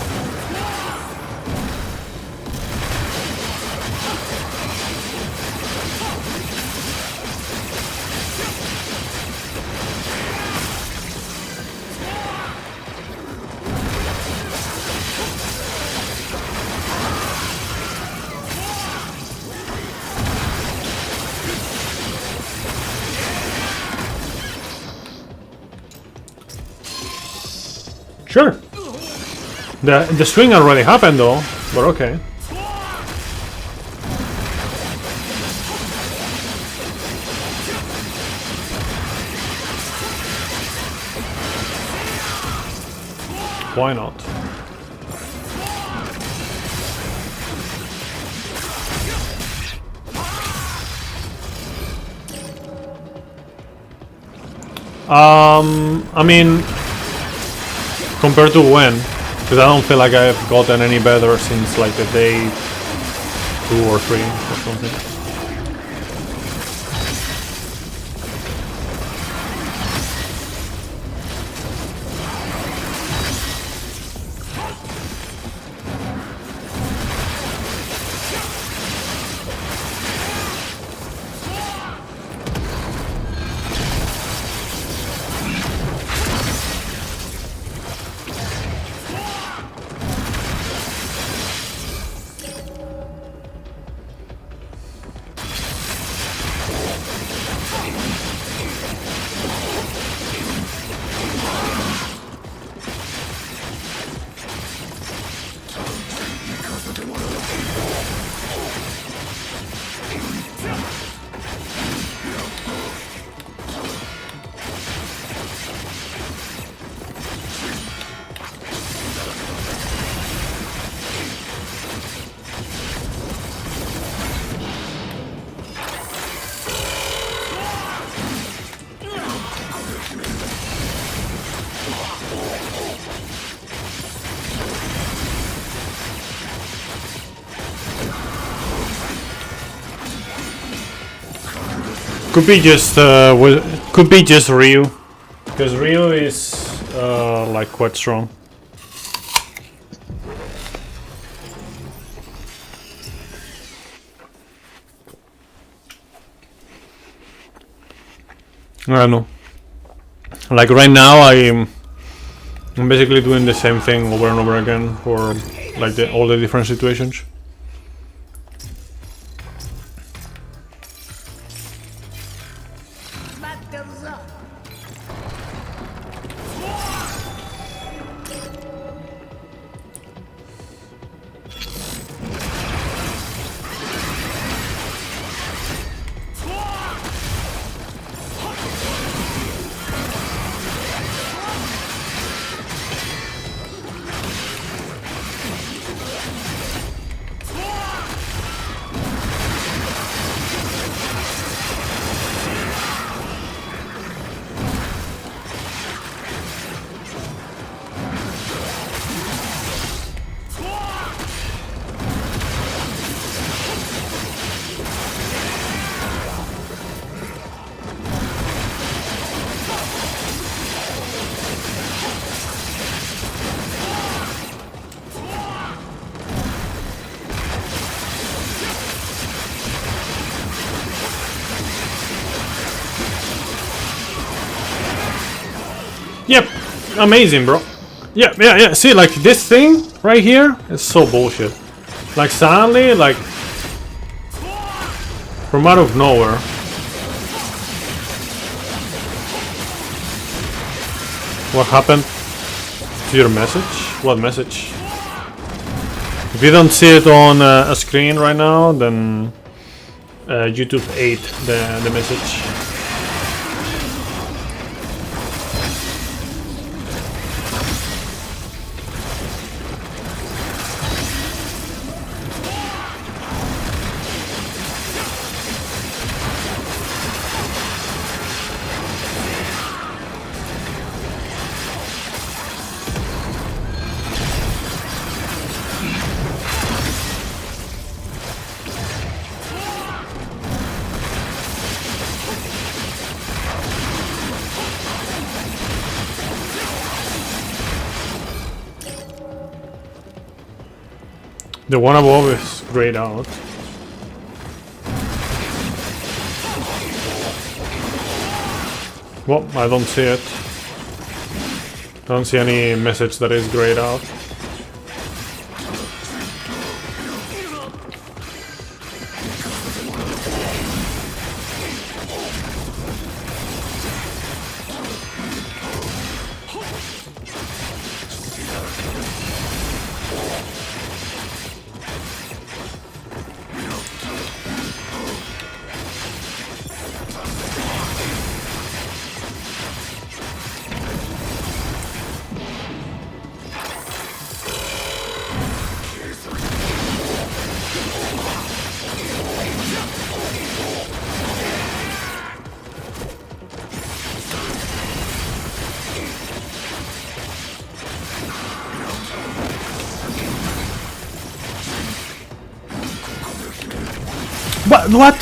Sure. The swing already happened though, but okay. Why not? I mean, compared to when? Because I don't feel like I've gotten any better since like the day 2 or 3 or something. Could be just Ryu, because Ryu is like quite strong. I don't know. Like right now, I'm basically doing the same thing over and over again for like all the different situations. Yep, amazing, bro. Yeah. See, like this thing right here is so bullshit. Like suddenly, like from out of nowhere. What happened to your message? What message? If you don't see it on a screen right now, then YouTube ate the message. The one above is grayed out. Well, I don't see it. I don't see any message that is grayed out.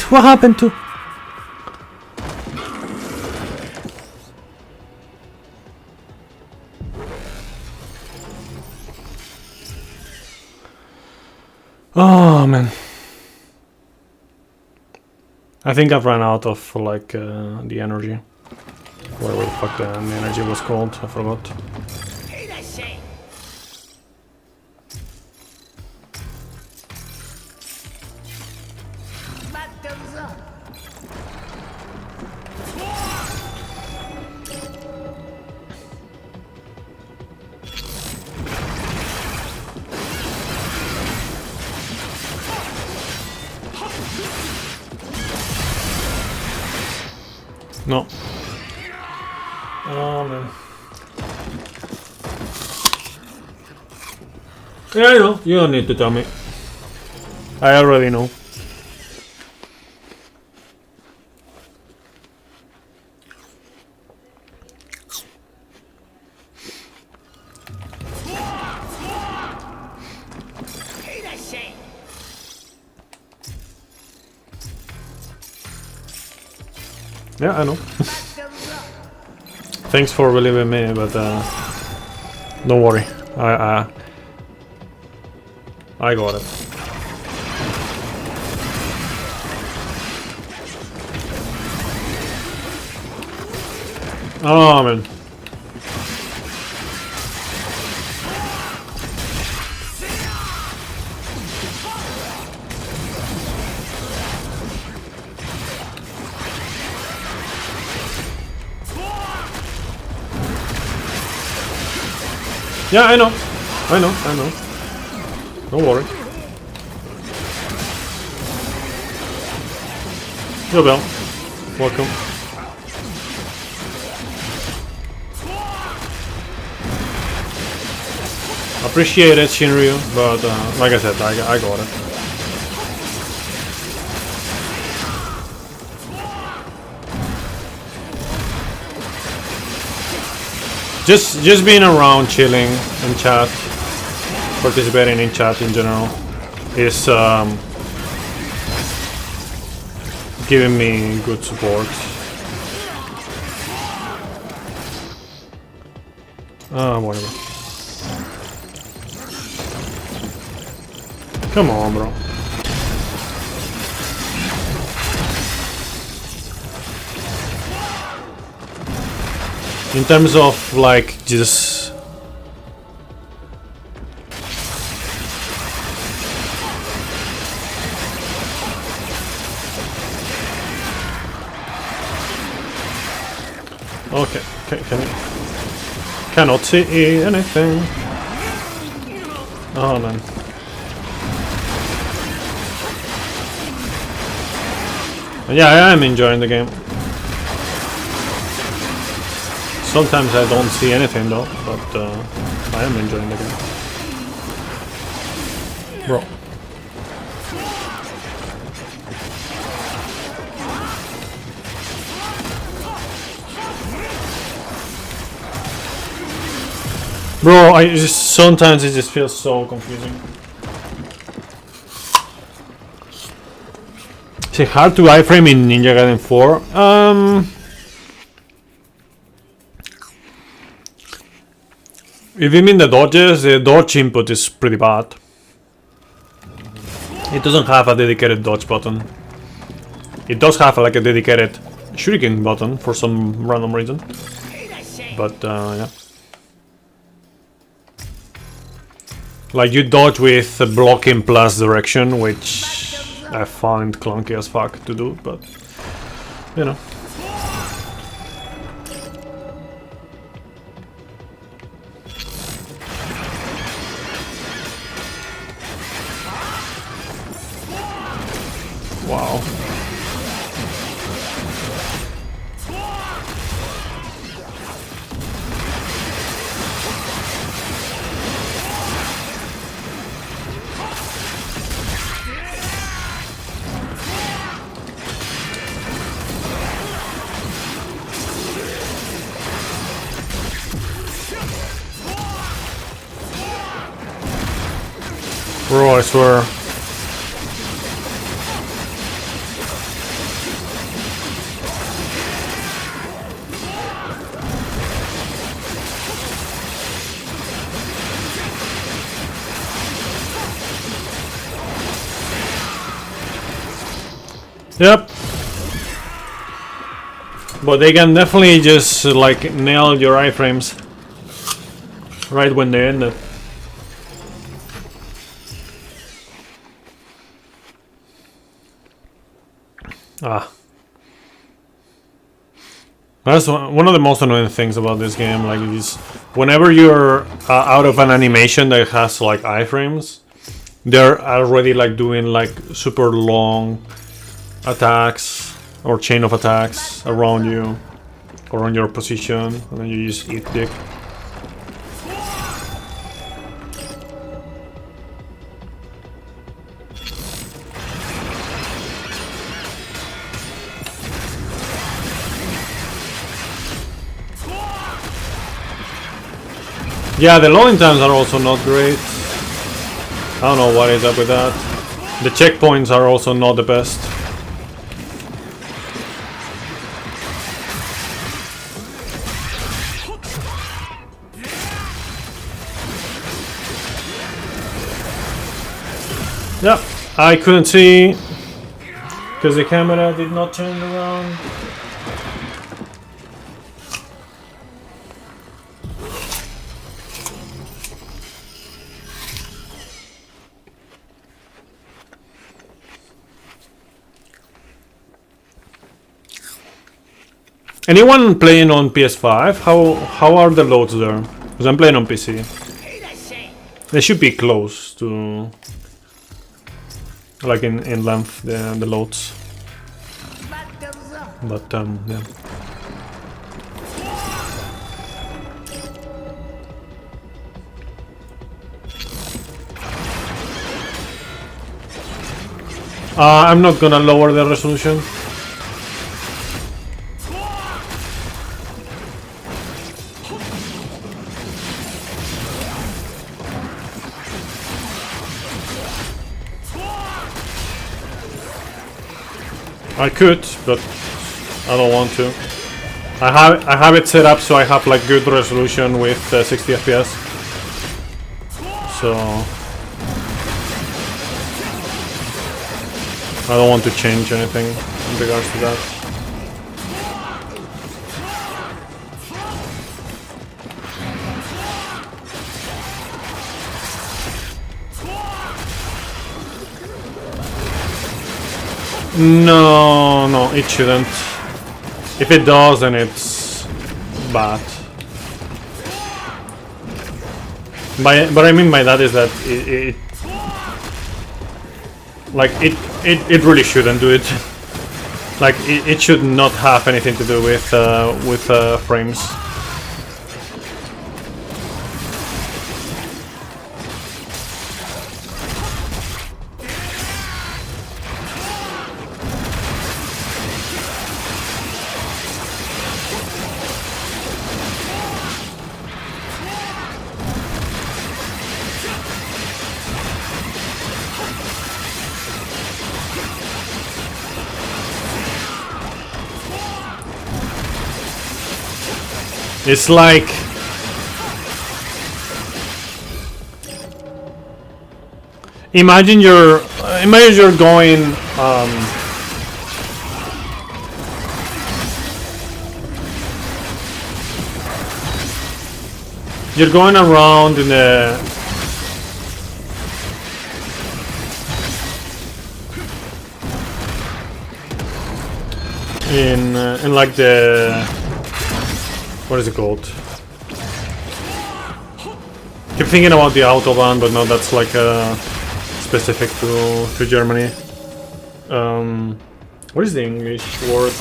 What happened to? Oh man, I think I've run out of like the energy. Whatever the fuck the energy was called, I forgot. No. Oh man. Yeah, I know. You don't need to tell me. I already know. Yeah, I know. Thanks for believing me, but don't worry. I got it. Oh man. Yeah, I know. Don't worry. Yo, Bell. Welcome. Appreciate it, Shinryu, but like I said, I got it. Just being around, chilling in chat, participating in chat in general, is giving me good support. Whatever. Come on, bro. In terms of like just okay, can you cannot see anything. Oh man. Yeah, I am enjoying the game. Sometimes I don't see anything though, but I am enjoying the game. Bro. Bro, sometimes it just feels so confusing. Is it hard to iframe in Ninja Gaiden 4? If you mean the dodges, the dodge input is pretty bad. It doesn't have a dedicated dodge button. It does have like a dedicated shuriken button for some random reason. But yeah. Like you dodge with blocking plus direction, which I find clunky as fuck to do, but you know. Wow. Bro, I swear. Yep. But they can definitely just like nail your iframes right when they end it. That's one of the most annoying things about this game. Like, is whenever you're out of an animation that has like iframes, they're already like doing like super long attacks or chain of attacks around you or on your position, and then you just eat dick. Yeah, the loading times are also not great. I don't know what is up with that. The checkpoints are also not the best. Yeah, I couldn't see because the camera did not turn around. Anyone playing on PS5? How are the loads there? Because I'm playing on PC. They should be close to, like in length, the loads. But yeah. I'm not gonna lower the resolution. I could, but I don't want to. I have it set up so I have like good resolution with 60 FPS. So I don't want to change anything in regards to that. No, it shouldn't. If it does, then it's bad. What I mean by that is that it really shouldn't do it. Like it should not have anything to do with frames. It's like imagine you're going you're going around in a in like the what is it called? Keep thinking about the autobahn, but no, that's like specific to Germany. What is the English word?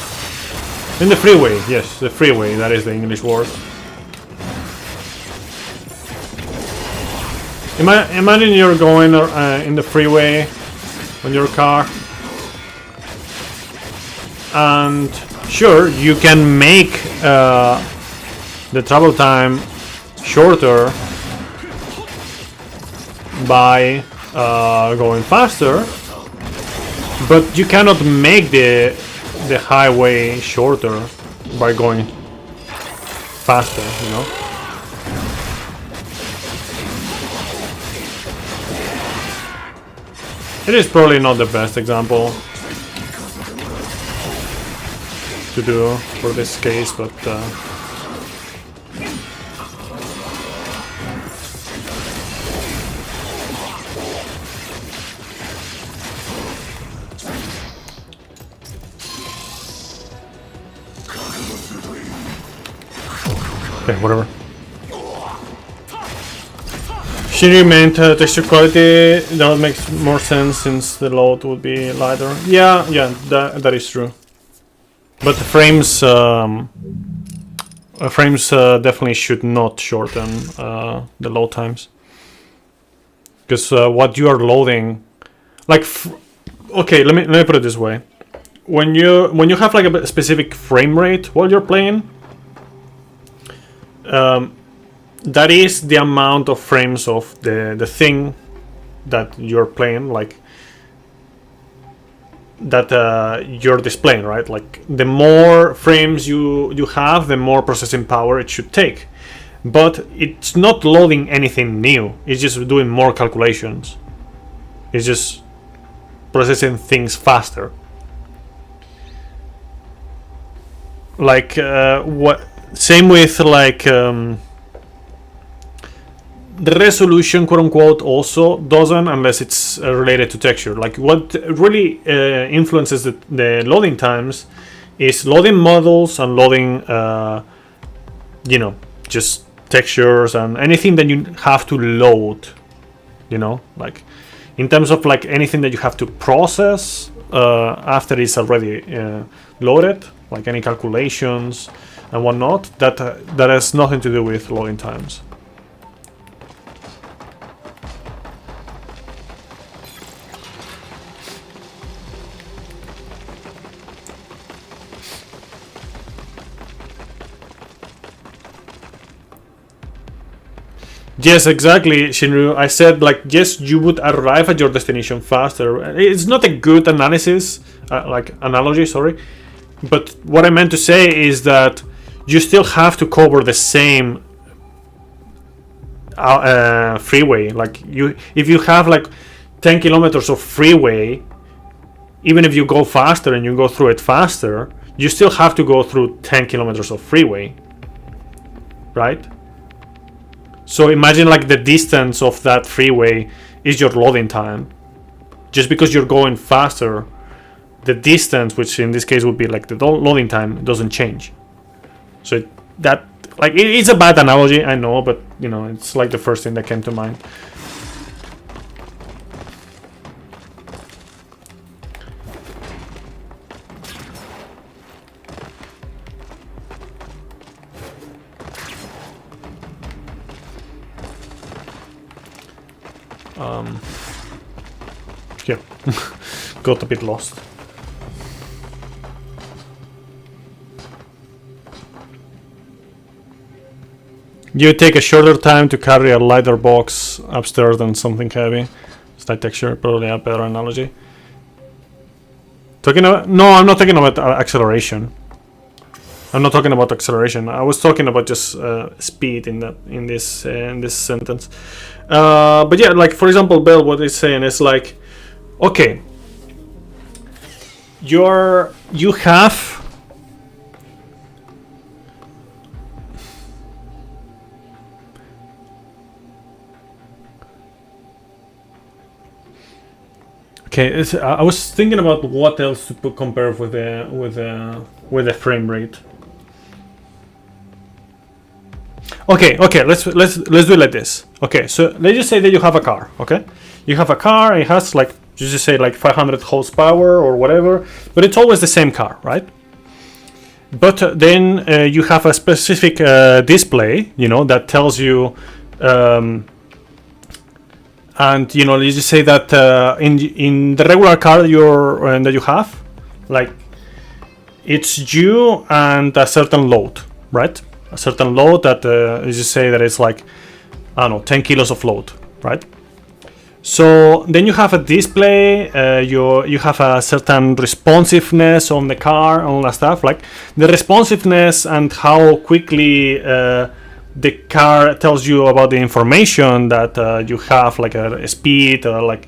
In the freeway, yes, the freeway. That is the English word. Imagine you're going in the freeway on your car, and sure, you can make the travel time shorter by going faster, but you cannot make the highway shorter by going faster, you know? It is probably not the best example to do for this case, but okay, whatever. She meant texture quality. That makes more sense since the load would be lighter. Yeah, that is true. But the frames definitely should not shorten the load times, because what you are loading, like, okay, let me put it this way: when you have like a specific frame rate while you're playing, that is the amount of frames of the thing that you're playing, like that you're displaying, right? Like the more frames you have, the more processing power it should take. But it's not loading anything new. It's just doing more calculations. It's just processing things faster. Like what? Same with like the resolution, quote unquote, also doesn't unless it's related to texture. Like what really influences the loading times is loading models and loading, you know, just textures and anything that you have to load. You know, like in terms of like anything that you have to process after it's already loaded, like any calculations and whatnot. That has nothing to do with loading times. Yes, exactly, Shinru. I said, like, yes, you would arrive at your destination faster. It's not a good analysis, like analogy, sorry. But what I meant to say is that you still have to cover the same freeway. Like, if you have like 10 kilometers of freeway, even if you go faster and you go through it faster, you still have to go through 10 kilometers of freeway, right? So imagine like the distance of that freeway is your loading time. Just because you're going faster, the distance, which in this case would be like the loading time, doesn't change. So that, like, it's a bad analogy, I know, but you know, it's like the first thing that came to mind. Yeah, got a bit lost. You take a shorter time to carry a lighter box upstairs than something heavy. It's that texture, probably a better analogy. Talking about, no, I'm not talking about acceleration. I'm not talking about acceleration. I was talking about just speed in this sentence. But yeah, like for example, Bell, what he's saying is like, okay, you have okay. I was thinking about what else to compare with the frame rate. Okay, let's do it like this. Okay, so let's just say that you have a car. Okay, you have a car. It has like, just say like 500 horsepower or whatever, but it's always the same car, right? But then you have a specific display, you know, that tells you, and you know, you just say that in the regular car that you have, like, it's you and a certain load, right? A certain load that you just say that it's like, I don't know, 10 kilos of load, right? So then you have a display, you have a certain responsiveness on the car, all that stuff. Like the responsiveness and how quickly the car tells you about the information that you have, like a speed or like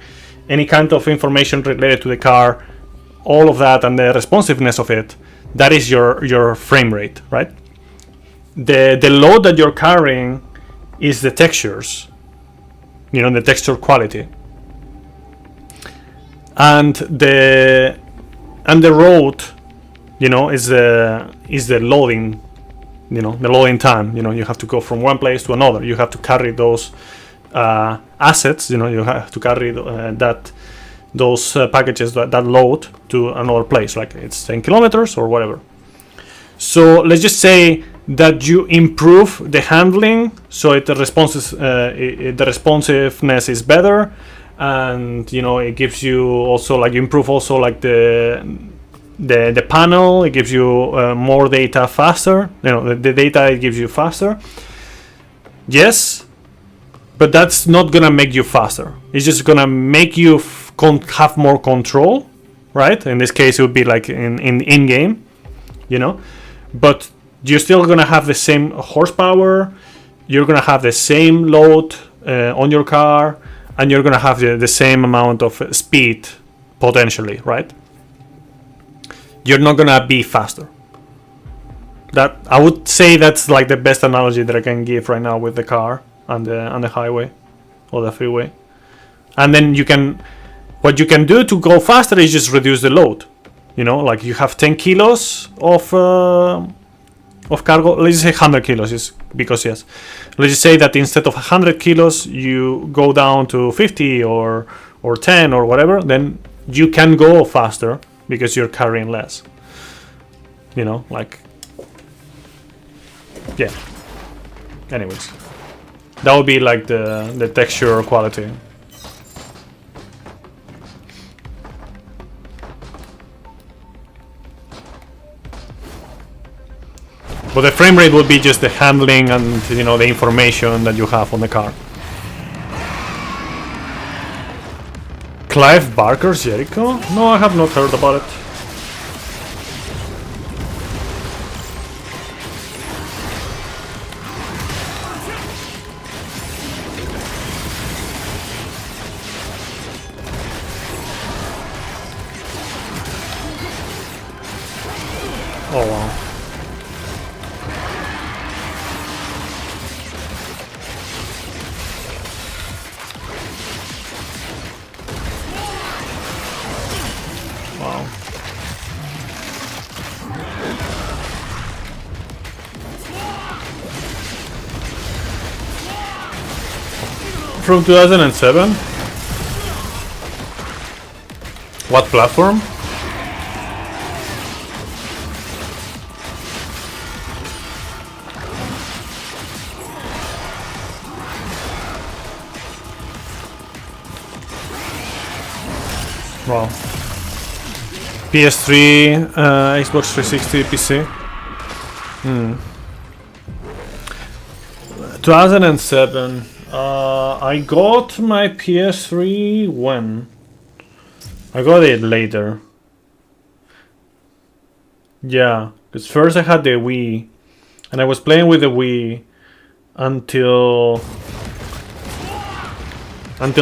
any kind of information related to the car, all of that, and the responsiveness of it, that is your frame rate, right? The load that you're carrying is the textures, you know, the texture quality, and the road, you know, is the loading, you know, the loading time. You know, you have to go from one place to another. You have to carry those assets. You know, you have to carry those packages, that load to another place, like it's 10 kilometers or whatever. So let's just say that you improve the handling, so the responsiveness is better, and you know, it gives you also, like, you improve also like the panel. It gives you more data faster. You know, the data it gives you faster. Yes, but that's not gonna make you faster. It's just gonna make you have more control, right? In this case, it would be like in game, you know, but you're still gonna have the same horsepower. You're gonna have the same load on your car, and you're gonna have the same amount of speed potentially, right? You're not gonna be faster. That I would say that's like the best analogy that I can give right now with the car and the highway or the freeway. And then what you can do to go faster is just reduce the load. You know, like you have 10 kilos of cargo. Let's just say 100 kilos, is because yes. Let's just say that instead of 100 kilos, you go down to 50 or 10 or whatever. Then you can go faster because you're carrying less. You know, like, yeah. Anyways, that would be like the texture quality. But the frame rate would be just the handling and, you know, the information that you have on the car. Clive Barker's Jericho? No, I have not heard about it. Oh wow. Wow. From 2007? What platform? Wow. PS3, Xbox 360, PC. 2007. I got my PS3 when? I got it later. Yeah, because first I had the Wii, and I was playing with the Wii until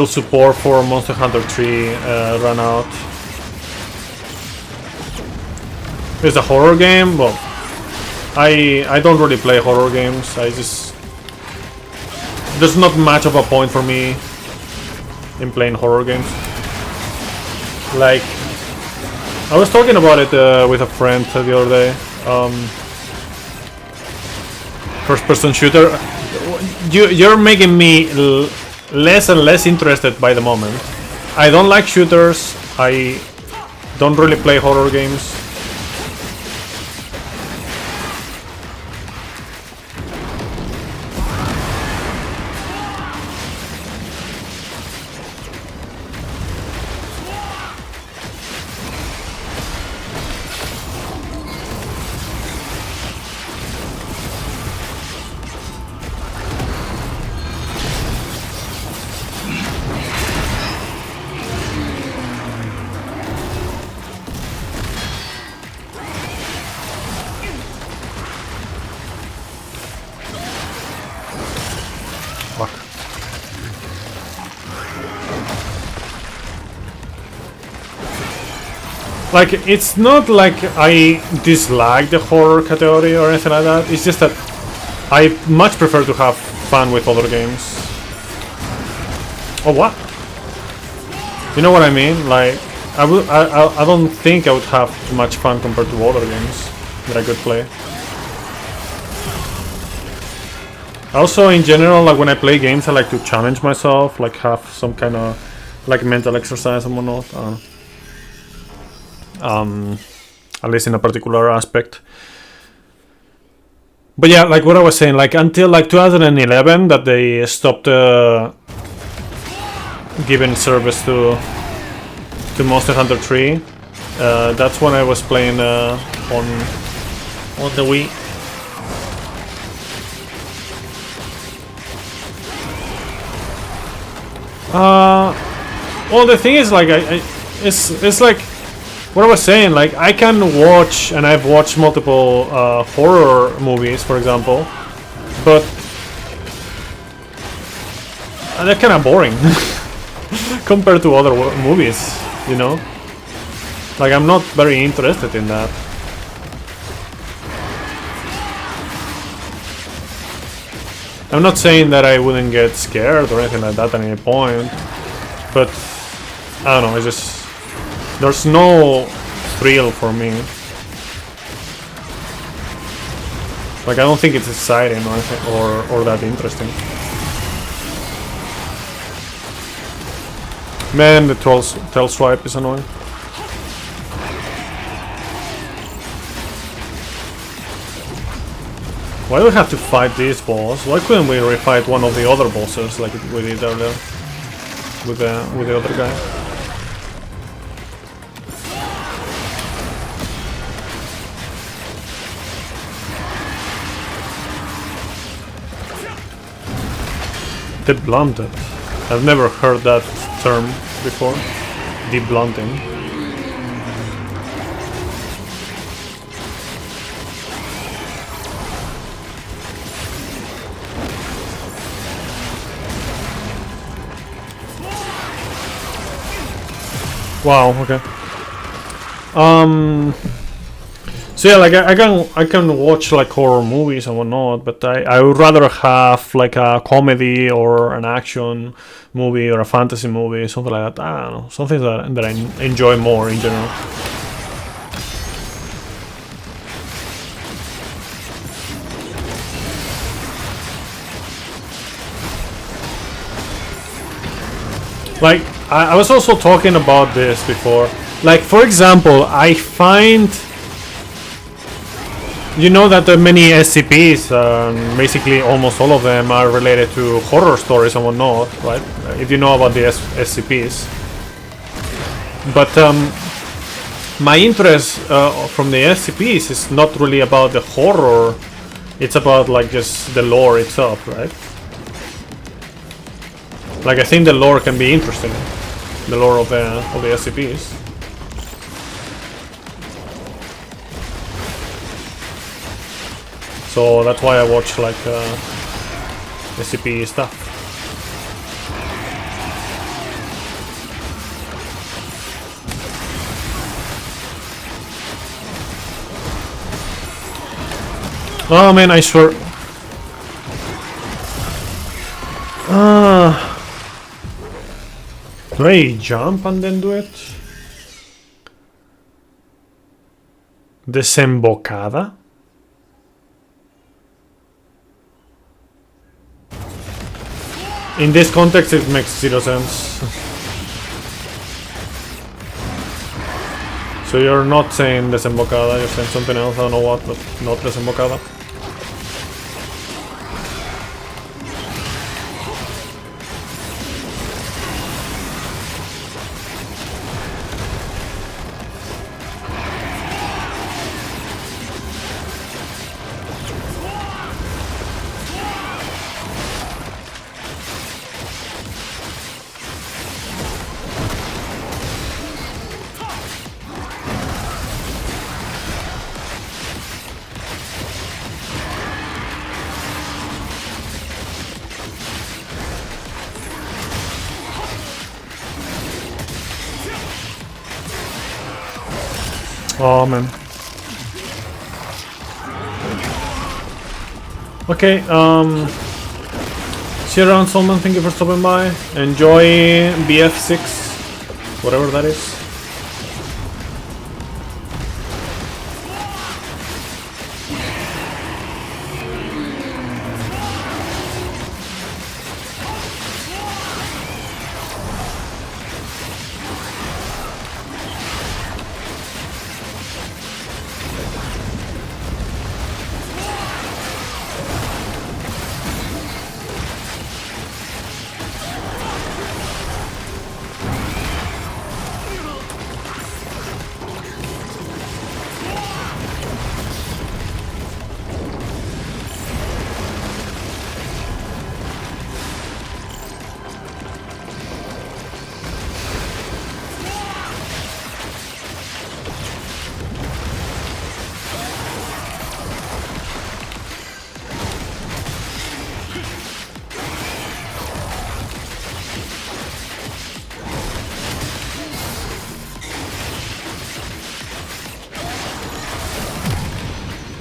support for Monster Hunter 3 ran out. It's a horror game. Well, I don't really play horror games. There's not much of a point for me in playing horror games. Like, I was talking about it with a friend the other day. First-person shooter. You're making me less and less interested by the moment. I don't like shooters. I don't really play horror games. Like, it's not like I dislike the horror category or anything like that. It's just that I much prefer to have fun with other games. Oh, what? You know what I mean? Like, I don't think I would have too much fun compared to other games that I could play. Also, in general, like when I play games, I like to challenge myself, like have some kind of like mental exercise and whatnot. At least in a particular aspect. But yeah, like what I was saying, like until like 2011 that they stopped giving service to Monster Hunter 3. That's when I was playing on the Wii. Well, the thing is, like, it's like what I was saying. Like, I can watch, and I've watched multiple horror movies, for example, but they're kind of boring compared to other movies, you know. Like, I'm not very interested in that. I'm not saying that I wouldn't get scared or anything like that at any point, but I don't know, it's just there's no thrill for me. Like, I don't think it's exciting or anything, or that interesting. Man, the tail swipe is annoying. Why do we have to fight this boss? Why couldn't we refight one of the other bosses like we did earlier with the other guy? Deblunted. I've never heard that term before. Deblunting. Wow, okay. So yeah, like I can watch like horror movies and whatnot, but I would rather have like a comedy or an action movie or a fantasy movie, something like that. I don't know, something that I enjoy more in general. Like, I was also talking about this before. Like, for example, I find, you know, that there are many SCPs, basically almost all of them are related to horror stories and whatnot, right? If you know about the SCPs. But my interest from the SCPs is not really about the horror, it's about like just the lore itself, right? Like, I think the lore can be interesting, the lore of the SCPs. So that's why I watch like SCP stuff. Oh man, I swear. Do I jump and then do it? Desembocada? In this context, it makes zero sense. So you're not saying desembocada, you're saying something else, I don't know what, but not desembocada. Oh man. Okay, see you around, Solman. Thank you for stopping by. Enjoy BF6, whatever that is.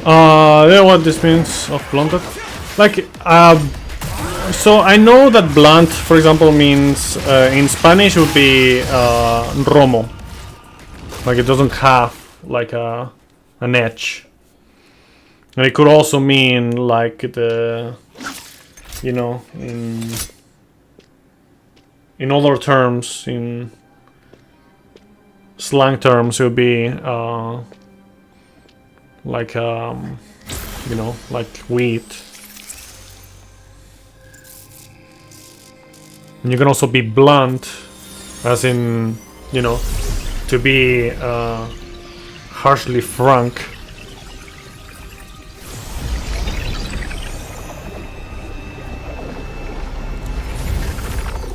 You know what this means of blunted? Like, so I know that blunt, for example, means in Spanish would be romo. Like it doesn't have like an edge. And it could also mean like the, you know, in other terms, in slang terms, it would be like you know, like wheat. And you can also be blunt, as in, you know, to be harshly frank.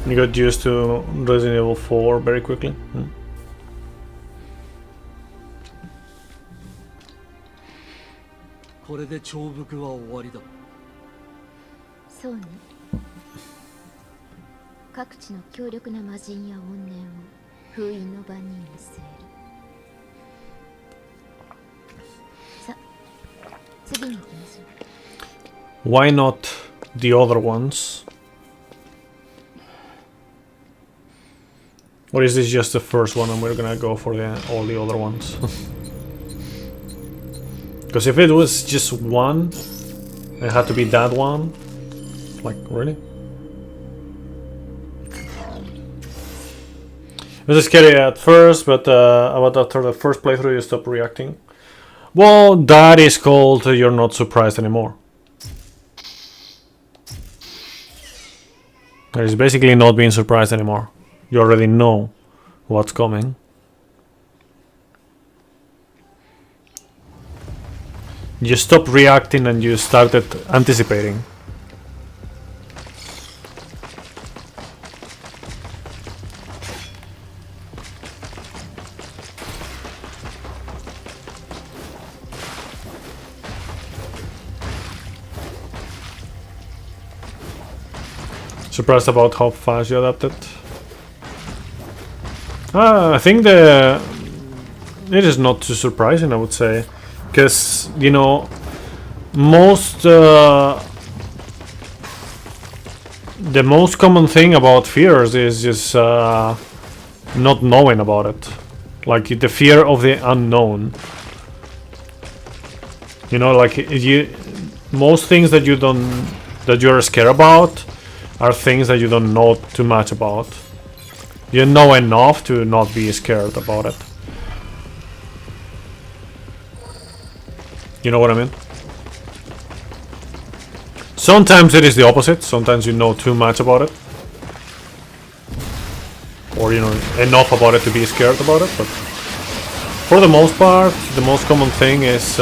You got used to Resident Evil 4 very quickly. これで長伏は終わりだ。そうね。各地の強力な魔人や怨念を封印の場に据える。さ、次に行きましょう。 Why not the other ones? Or is this just the first one and we're gonna go for all the other ones? Because if it was just one, it had to be that one. Like, really? It was scary at first, but about after the first playthrough you stop reacting. Well, that is called you're not surprised anymore. There is basically not being surprised anymore. You already know what's coming. You stopped reacting and you started anticipating. Surprised about how fast you adapted. I think it is not too surprising, I would say, because, you know, most the most common thing about fears is just not knowing about it, like the fear of the unknown. You know, like most things that you're scared about are things that you don't know too much about. You know enough to not be scared about it. You know what I mean? Sometimes it is the opposite. Sometimes you know too much about it. Or, you know, enough about it to be scared about it. But for the most part, the most common thing is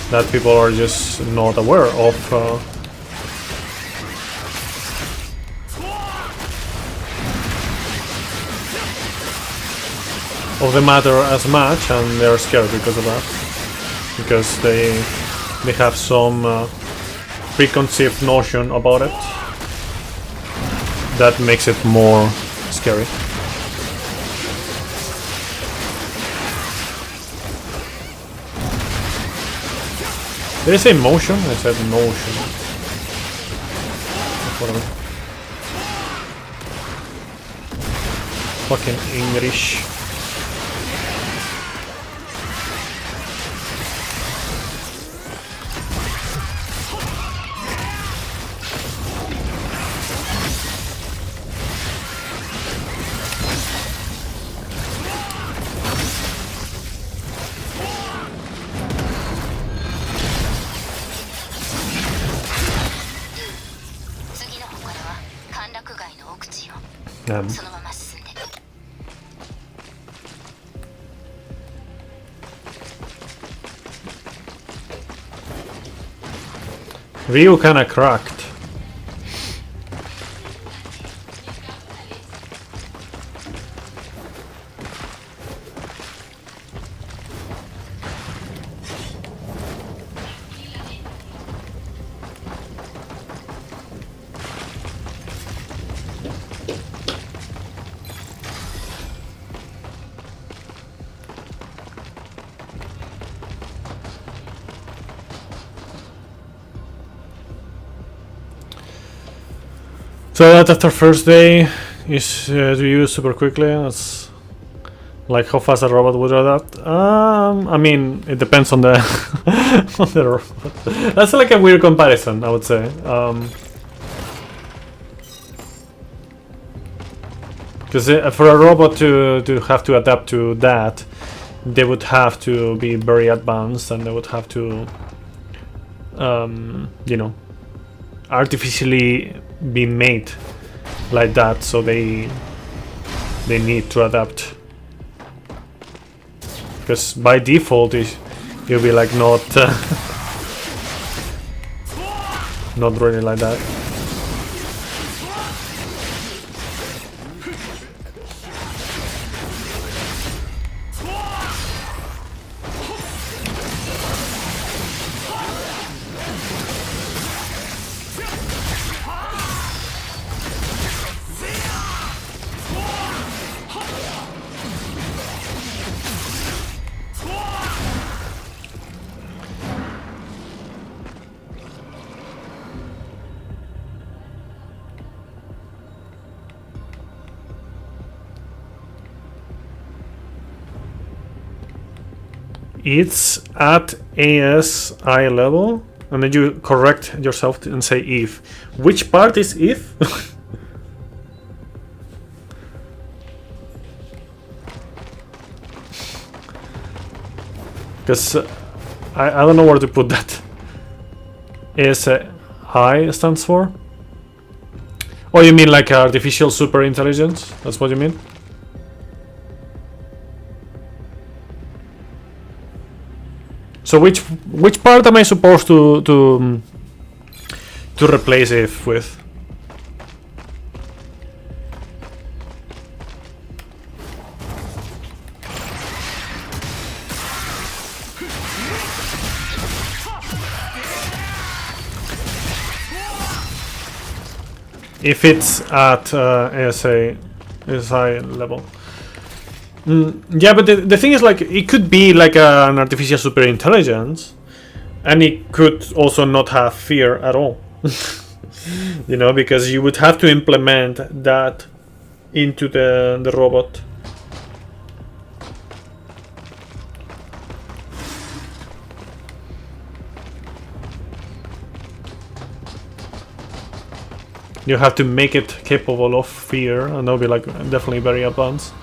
that people are just not aware of the matter as much, and they're scared because of that, because they have some preconceived notion about it that makes it more scary. Did I say motion? I said notion. Whatever. Fucking English. Ryu kinda cracked. So that after first day is to use super quickly. That's like how fast a robot would adapt. I mean, it depends on the on the robot. That's like a weird comparison, I would say. Because for a robot to have to adapt to that, they would have to be very advanced, and they would have to, you know, artificially be made like that. So they need to adapt. Because by default, you'll be like not not really like that. It's at ASI level, and then you correct yourself and say if. Which part is if? Because I don't know where to put that. ASI stands for? Oh, you mean like artificial super intelligence? That's what you mean? So which part am I supposed to replace if with? If it's at ASI level. Yeah, but the thing is, like, it could be like an artificial super intelligence, and it could also not have fear at all. You know, because you would have to implement that into the robot. You have to make it capable of fear, and that'll be like definitely very advanced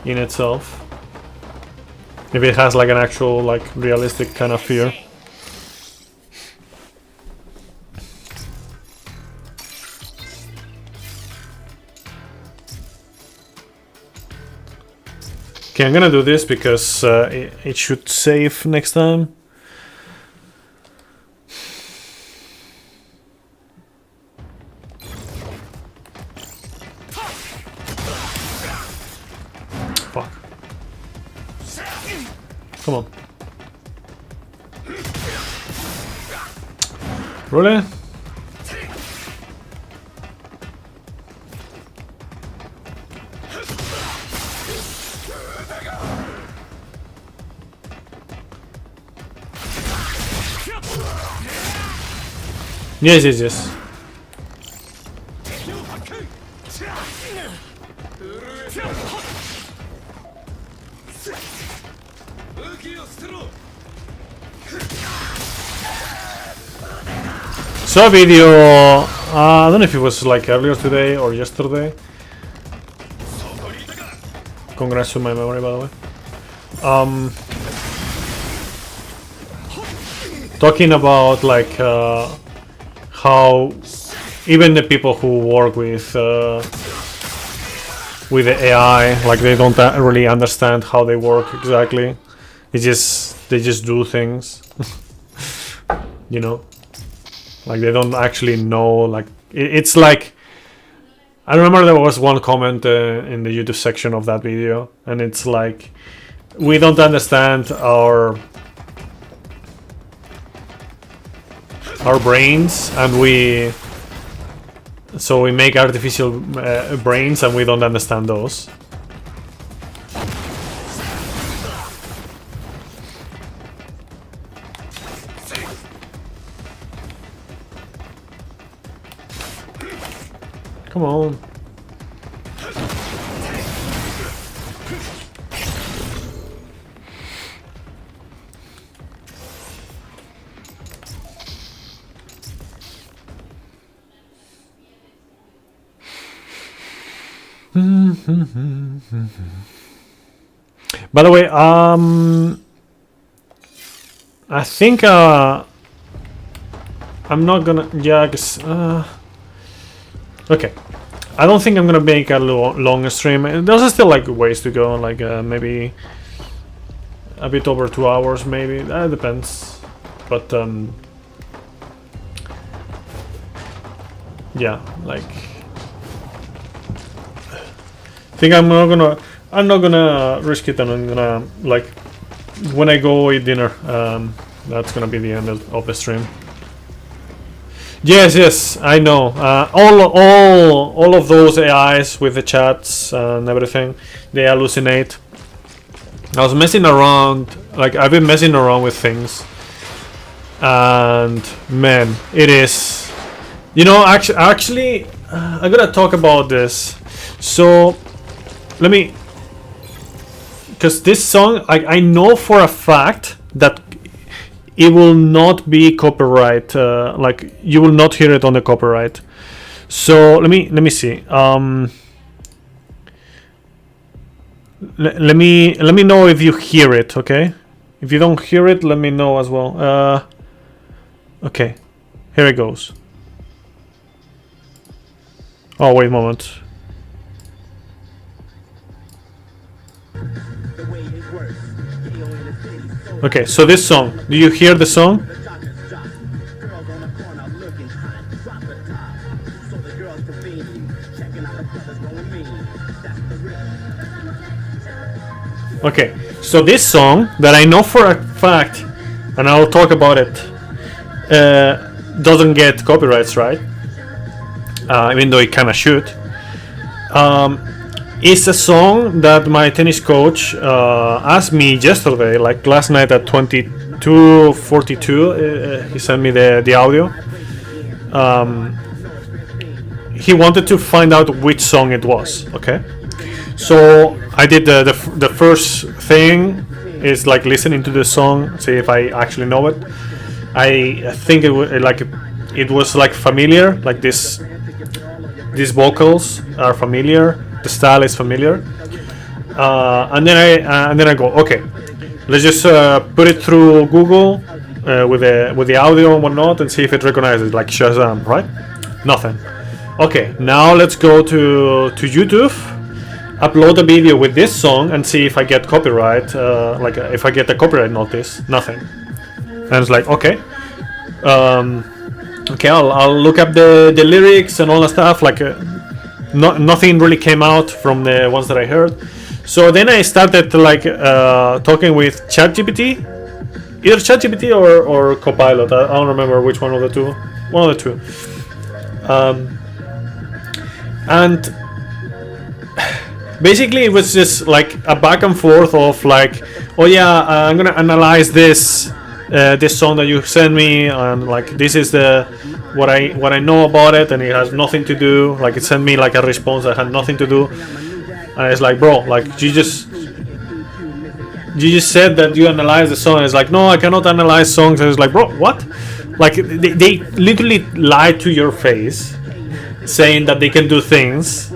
in itself. If it has like an actual, like, realistic kind of fear. Okay, I'm gonna do this because it should save next time. Fuck. Come on. Really? Yes, yes, yes. Saw a video, I don't know if it was like earlier today or yesterday. Congrats to my memory, by the way. Talking about like how even the people who work with the AI, like, they don't really understand how they work exactly. They just do things. You know, like, they don't actually know. Like, it's like, I remember there was one comment in the YouTube section of that video, and it's like, we don't understand our brains, and we make artificial brains, and we don't understand those. Come on. By the way, I think I'm not gonna. Yeah, I guess. Okay, I don't think I'm gonna make a long stream. There's still like ways to go. Like maybe a bit over 2 hours, maybe. That depends. But yeah, like. I think I'm not gonna risk it, and I'm gonna like when I go eat dinner. That's gonna be the end of the stream. Yes, I know. All of those AIs with the chats and everything, they hallucinate. I was messing around, like I've been messing around with things, and man, it is. You know, actually, I gotta talk about this. So. Let me, because this song, I know for a fact that it will not be copyright. Like you will not hear it on the copyright. So let me see. Let me know if you hear it. Okay, if you don't hear it, let me know as well. Okay, here it goes. Oh wait a moment. Okay, so this song. Do you hear the song? Okay, so this song that I know for a fact, and I'll talk about it, doesn't get copyrights, right? Even though it kinda should. It's a song that my tennis coach asked me yesterday, like last night at 22:42. He sent me the audio. He wanted to find out which song it was. Okay, so I did the first thing is like listening to the song, see if I actually know it. I think it was like familiar, like these vocals are familiar. The style is familiar, and then I go, okay, let's just put it through Google with the audio and whatnot, and see if it recognizes, like Shazam, right? Nothing. Okay, now let's go to YouTube, upload a video with this song, and see if I get copyright, like if I get a copyright notice. Nothing. And it's like, okay, okay, I'll look up the lyrics and all that stuff, like. Nothing really came out from the ones that I heard. So then I started like talking with ChatGPT, either ChatGPT or Copilot. I don't remember which one of the two. One of the two. And basically it was just like a back and forth of like, oh yeah, I'm gonna analyze this song that you sent me, and like this is what I know about it, and it has nothing to do. Like it sent me like a response that had nothing to do, and it's like, bro, like you just said that you analyze the song. And it's like, no, I cannot analyze songs. And it's like, bro, what? Like they literally lied to your face, saying that they can do things,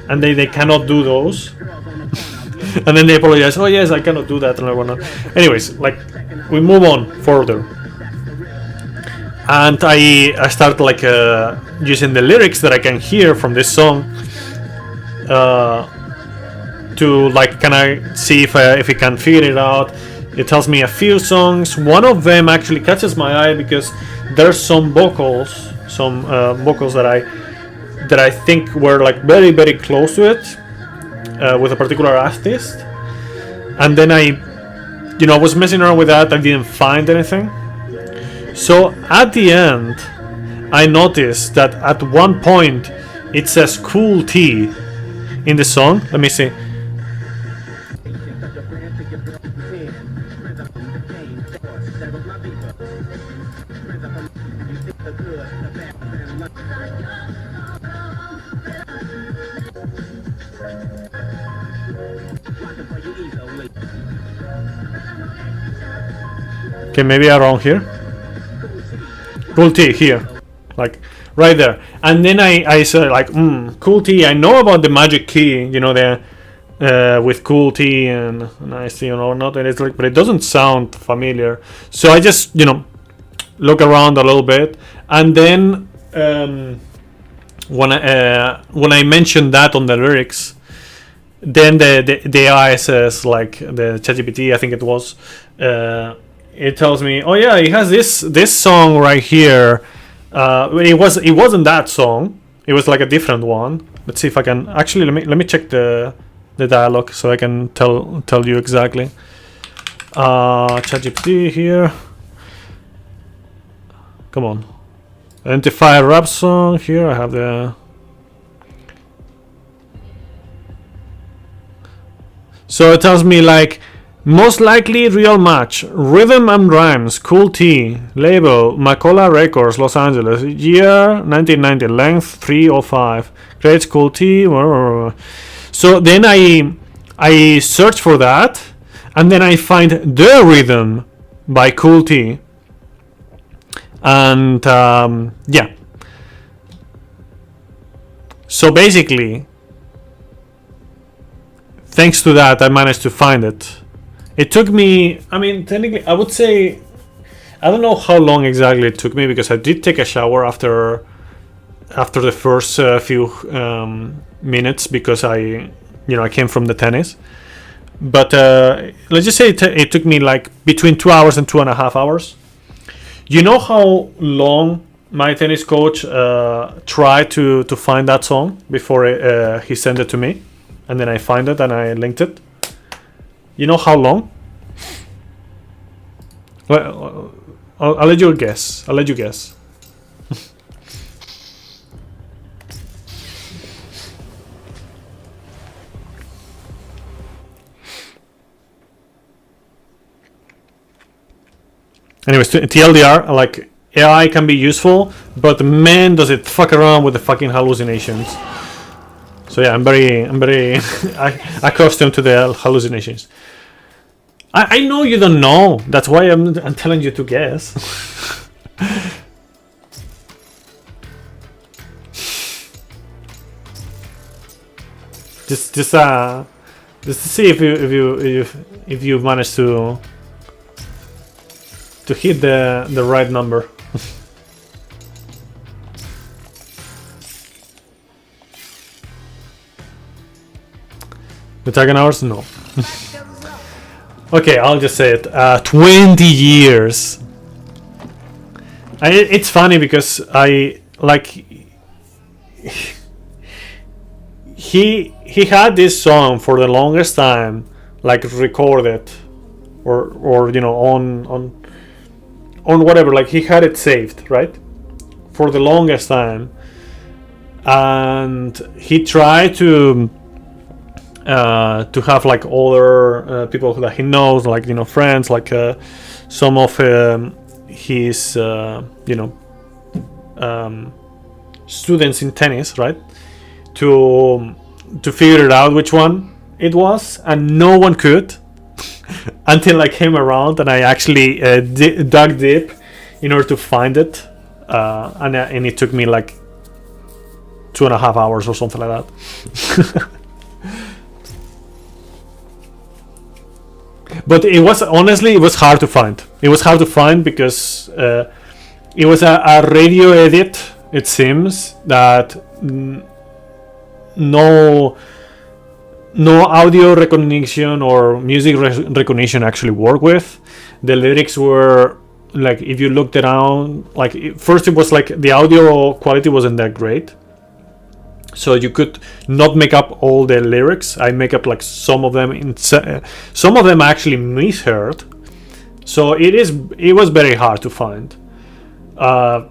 and they cannot do those. And then they apologize. Oh yes, I cannot do that and whatnot. Anyways, like we move on further, and I start like using the lyrics that I can hear from this song to like kind of see if it can figure it out. It tells me a few songs. One of them actually catches my eye because there's some vocals that I think were like very very close to it. With a particular artist, and then I was messing around with that. I didn't find anything. So at the end, I noticed that at one point it says "Cool T" in the song. Let me see. Okay, maybe I'm wrong here. Cool T here, like right there. And then I said like, Cool T. I know about the magic key, you know, the with Cool T and Nice T and whatnot. And it's like, but it doesn't sound familiar. So I just, you know, look around a little bit, and then when I mentioned that on the lyrics, then the AI says, like the ChatGPT, I think it was, it tells me, oh yeah, it has this song right here. It wasn't that song. It was like a different one. Let's see if I can actually let me check the dialogue so I can tell you exactly. ChatGPT here. Come on. Identify a rap song. Here I have the. So it tells me like, most likely real match, rhythm and rhymes, Cool T, label, Macola Records, Los Angeles, year 1990, length 305, creates Cool T. So then I search for that, and then I find the rhythm by Cool T. And yeah, so basically, thanks to that, I managed to find it. It took me, I mean, technically, I would say, I don't know how long exactly it took me, because I did take a shower after the first few minutes, because I came from the tennis. But let's just say it took me like between 2 hours and 2.5 hours. You know how long my tennis coach tried to find that song before he sent it to me, and then I find it and I linked it. You know how long? Well, I'll let you guess. I'll let you guess. Anyways, TLDR, like, AI can be useful, but man, does it fuck around with the fucking hallucinations. So yeah, I'm very accustomed to the hallucinations. I know you don't know. That's why I'm telling you to guess. just to see if you manage to hit the right number. The Dragon Hours? No. Okay, I'll just say it. 20 years. It's funny because he had this song for the longest time, like recorded, or on whatever. Like he had it saved, right, for the longest time, and he tried to have like other people that he knows, like friends, like some of his students in tennis, right, to figure it out which one it was, and no one could until I came around and I actually dug deep in order to find it, and it took me like 2.5 hours or something like that. But it was hard to find. It was hard to find because it was a radio edit, it seems, that no audio recognition or music recognition actually worked with. The lyrics were like, if you looked around, like first it was like the audio quality wasn't that great, so you could not make up all the lyrics. I make up like some of them. Some of them I actually misheard. So it was very hard to find. And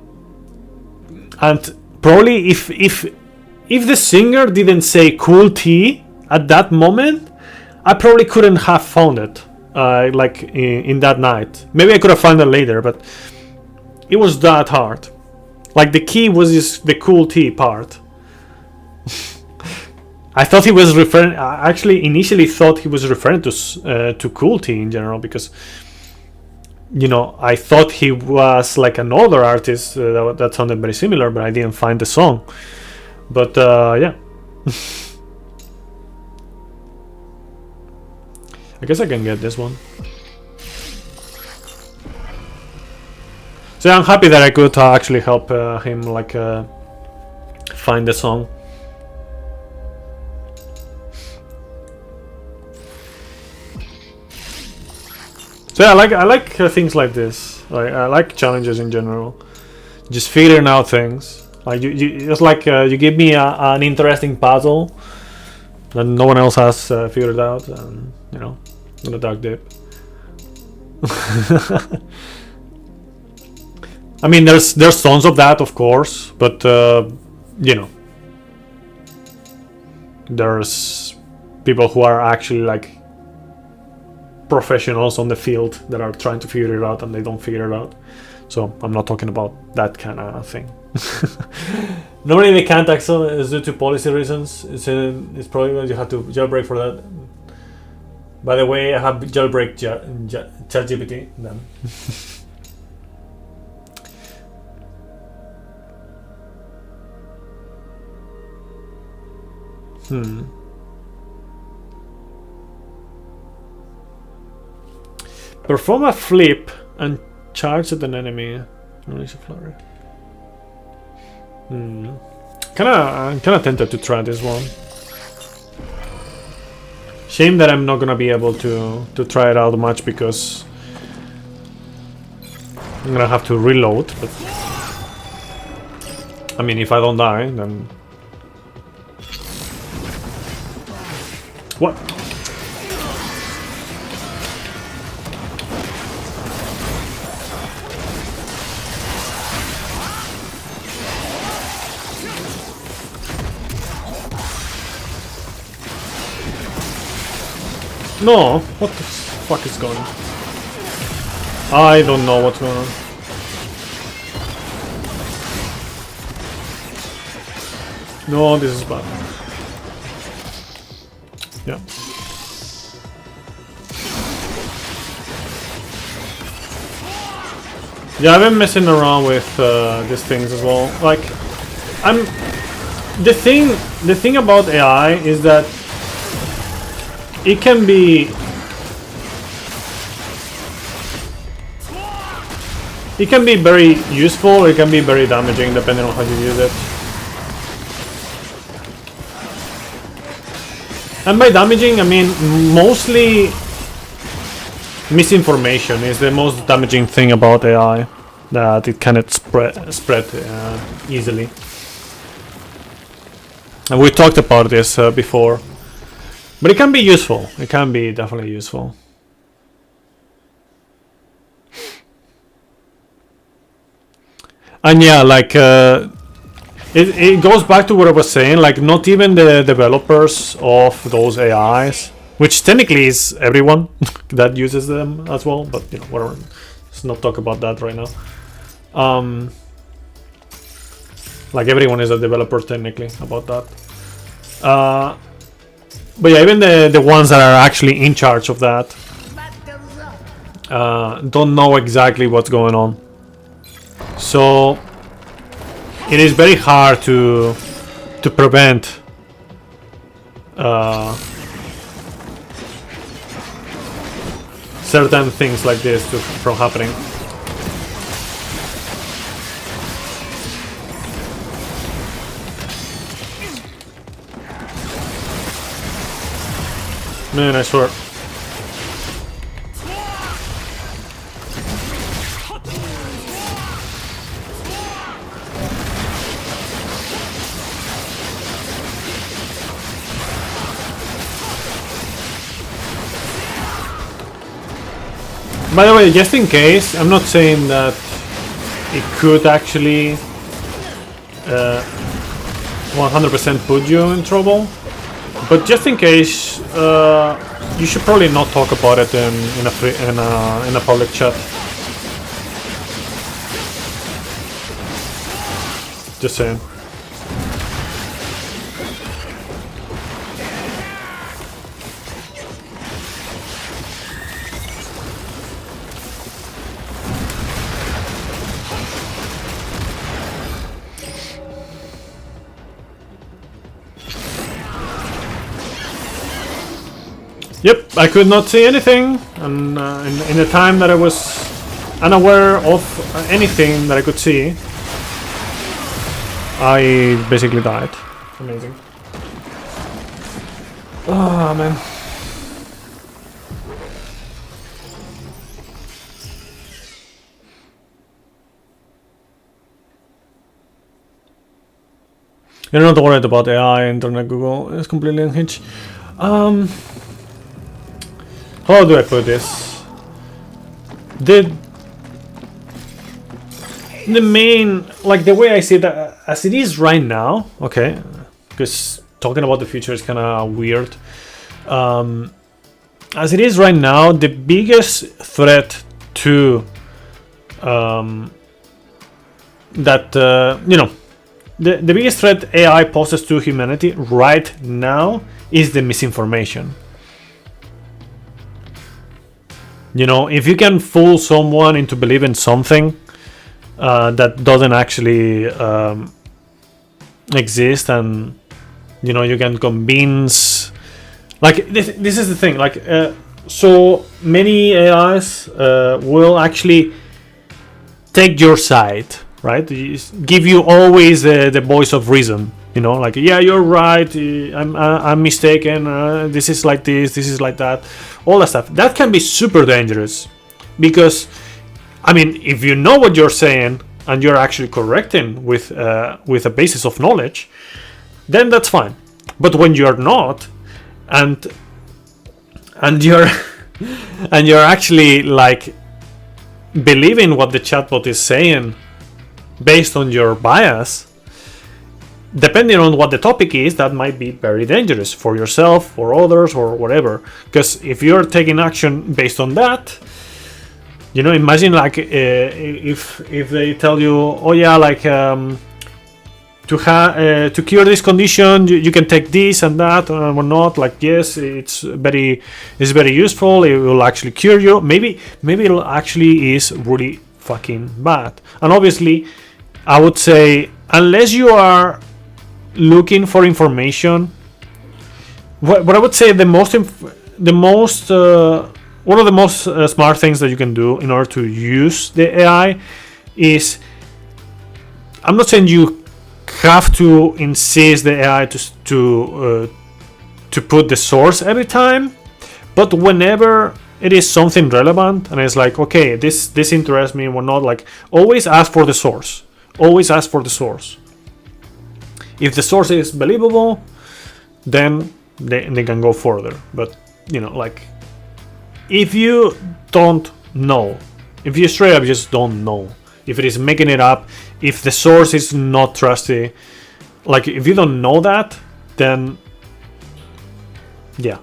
probably if the singer didn't say Cool T at that moment, I probably couldn't have found it. Like in that night. Maybe I could have found it later, but it was that hard. Like the key was just the Cool T part. I thought he was referring. I actually initially thought he was referring to Cool T in general, because you know, I thought he was like another artist that sounded very similar, but I didn't find the song. But yeah. I guess I can get this one. So I'm happy that I could actually help him like find the song. So yeah, I like things like this. Like I like challenges in general. Just figuring out things. Like you it's like you give me an interesting puzzle that no one else has figured out, and you know, I'm gonna dark dip. I mean, there's tons of that, of course, but you know, there's people who are actually like professionals on the field that are trying to figure it out and they don't figure it out. So I'm not talking about that kind of thing. Normally they can't access is due to policy reasons. It's probably because you have to jailbreak for that. By the way, I have jailbreak ChatGPT then. Perform a flip and charge at an enemy. Release a flurry. I'm kinda tempted to try this one. Shame that I'm not gonna be able to try it out much because I'm gonna have to reload. But I mean, if I don't die, then what? No, what the fuck is going on? I don't know what's going on. No, this is bad. Yeah. Yeah, I've been messing around with these things as well. Like, the thing about AI is that it can be very useful, it can be very damaging depending on how you use it. And by damaging, I mean mostly misinformation is the most damaging thing about AI, that it cannot spread easily. And we talked about this before. But it can be useful. It can be definitely useful. And yeah, like it goes back to what I was saying. Like, not even the developers of those AIs, which technically is everyone that uses them as well. But you know, whatever. Let's not talk about that right now. Like, everyone is a developer technically about that. But yeah, even the ones that are actually in charge of that don't know exactly what's going on. So it is very hard to prevent certain things like this from happening. Man, I swear. By the way, just in case, I'm not saying that it could actually 100% put you in trouble. But just in case, you should probably not talk about it in a public chat. Just saying. Yep, I could not see anything, and in the time that I was unaware of anything that I could see, I basically died. Amazing. Oh man. You're not worried about AI, Internet, Google. It's completely unhinged. How do I put this? The main, like the way I see that as it is right now, okay, because talking about the future is kind of weird. As it is right now, the biggest threat to the biggest threat AI poses to humanity right now is the misinformation. You know, if you can fool someone into believing something that doesn't actually exist, and you know, you can convince, like this is the thing, like so many AIs will actually take your side, right? Give you always the voice of reason, you know, like, yeah, you're right, I'm mistaken, this is like this is like that, all that stuff. That can be super dangerous, because I mean, if you know what you're saying and you're actually correcting with a basis of knowledge, then that's fine. But when you're not, and you're and you're actually like believing what the chatbot is saying based on your bias, depending on what the topic is, that might be very dangerous for yourself, for others, or whatever. Because if you're taking action based on that, you know, imagine like if they tell you, oh yeah, like to cure this condition, you can take this and that or not. Like, yes, it's very useful. It will actually cure you. Maybe it actually is really fucking bad. And obviously, I would say, unless you are looking for information, what I would say one of the most smart things that you can do in order to use the AI is, I'm not saying you have to insist the AI to put the source every time, but whenever it is something relevant and it's like, okay, this interests me or not, like, always ask for the source. Always ask for the source. If the source is believable, then they can go further. But you know, like, if you don't know, if you straight up just don't know, if it is making it up, if the source is not trusty, like, if you don't know that, then yeah,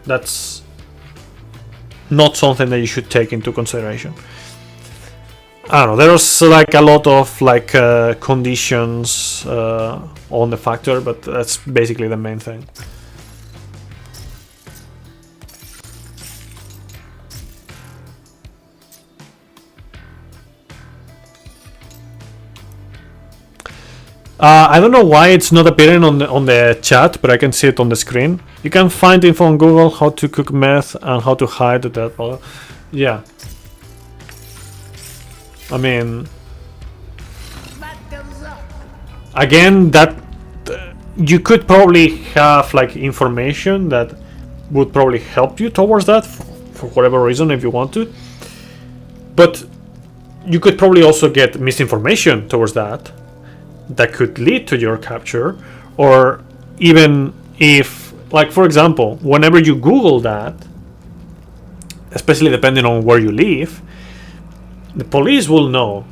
that's not something that you should take into consideration. I don't know, there's like a lot of like conditions on the factor, but that's basically the main thing. I don't know why it's not appearing on the chat, but I can see it on the screen. You can find info on Google how to cook meth and how to hide the dead body. Yeah. I mean, again, that you could probably have like information that would probably help you towards that for whatever reason if you want to. But you could probably also get misinformation towards that could lead to your capture, or even if, like, for example, whenever you Google that, especially depending on where you live, the police will know.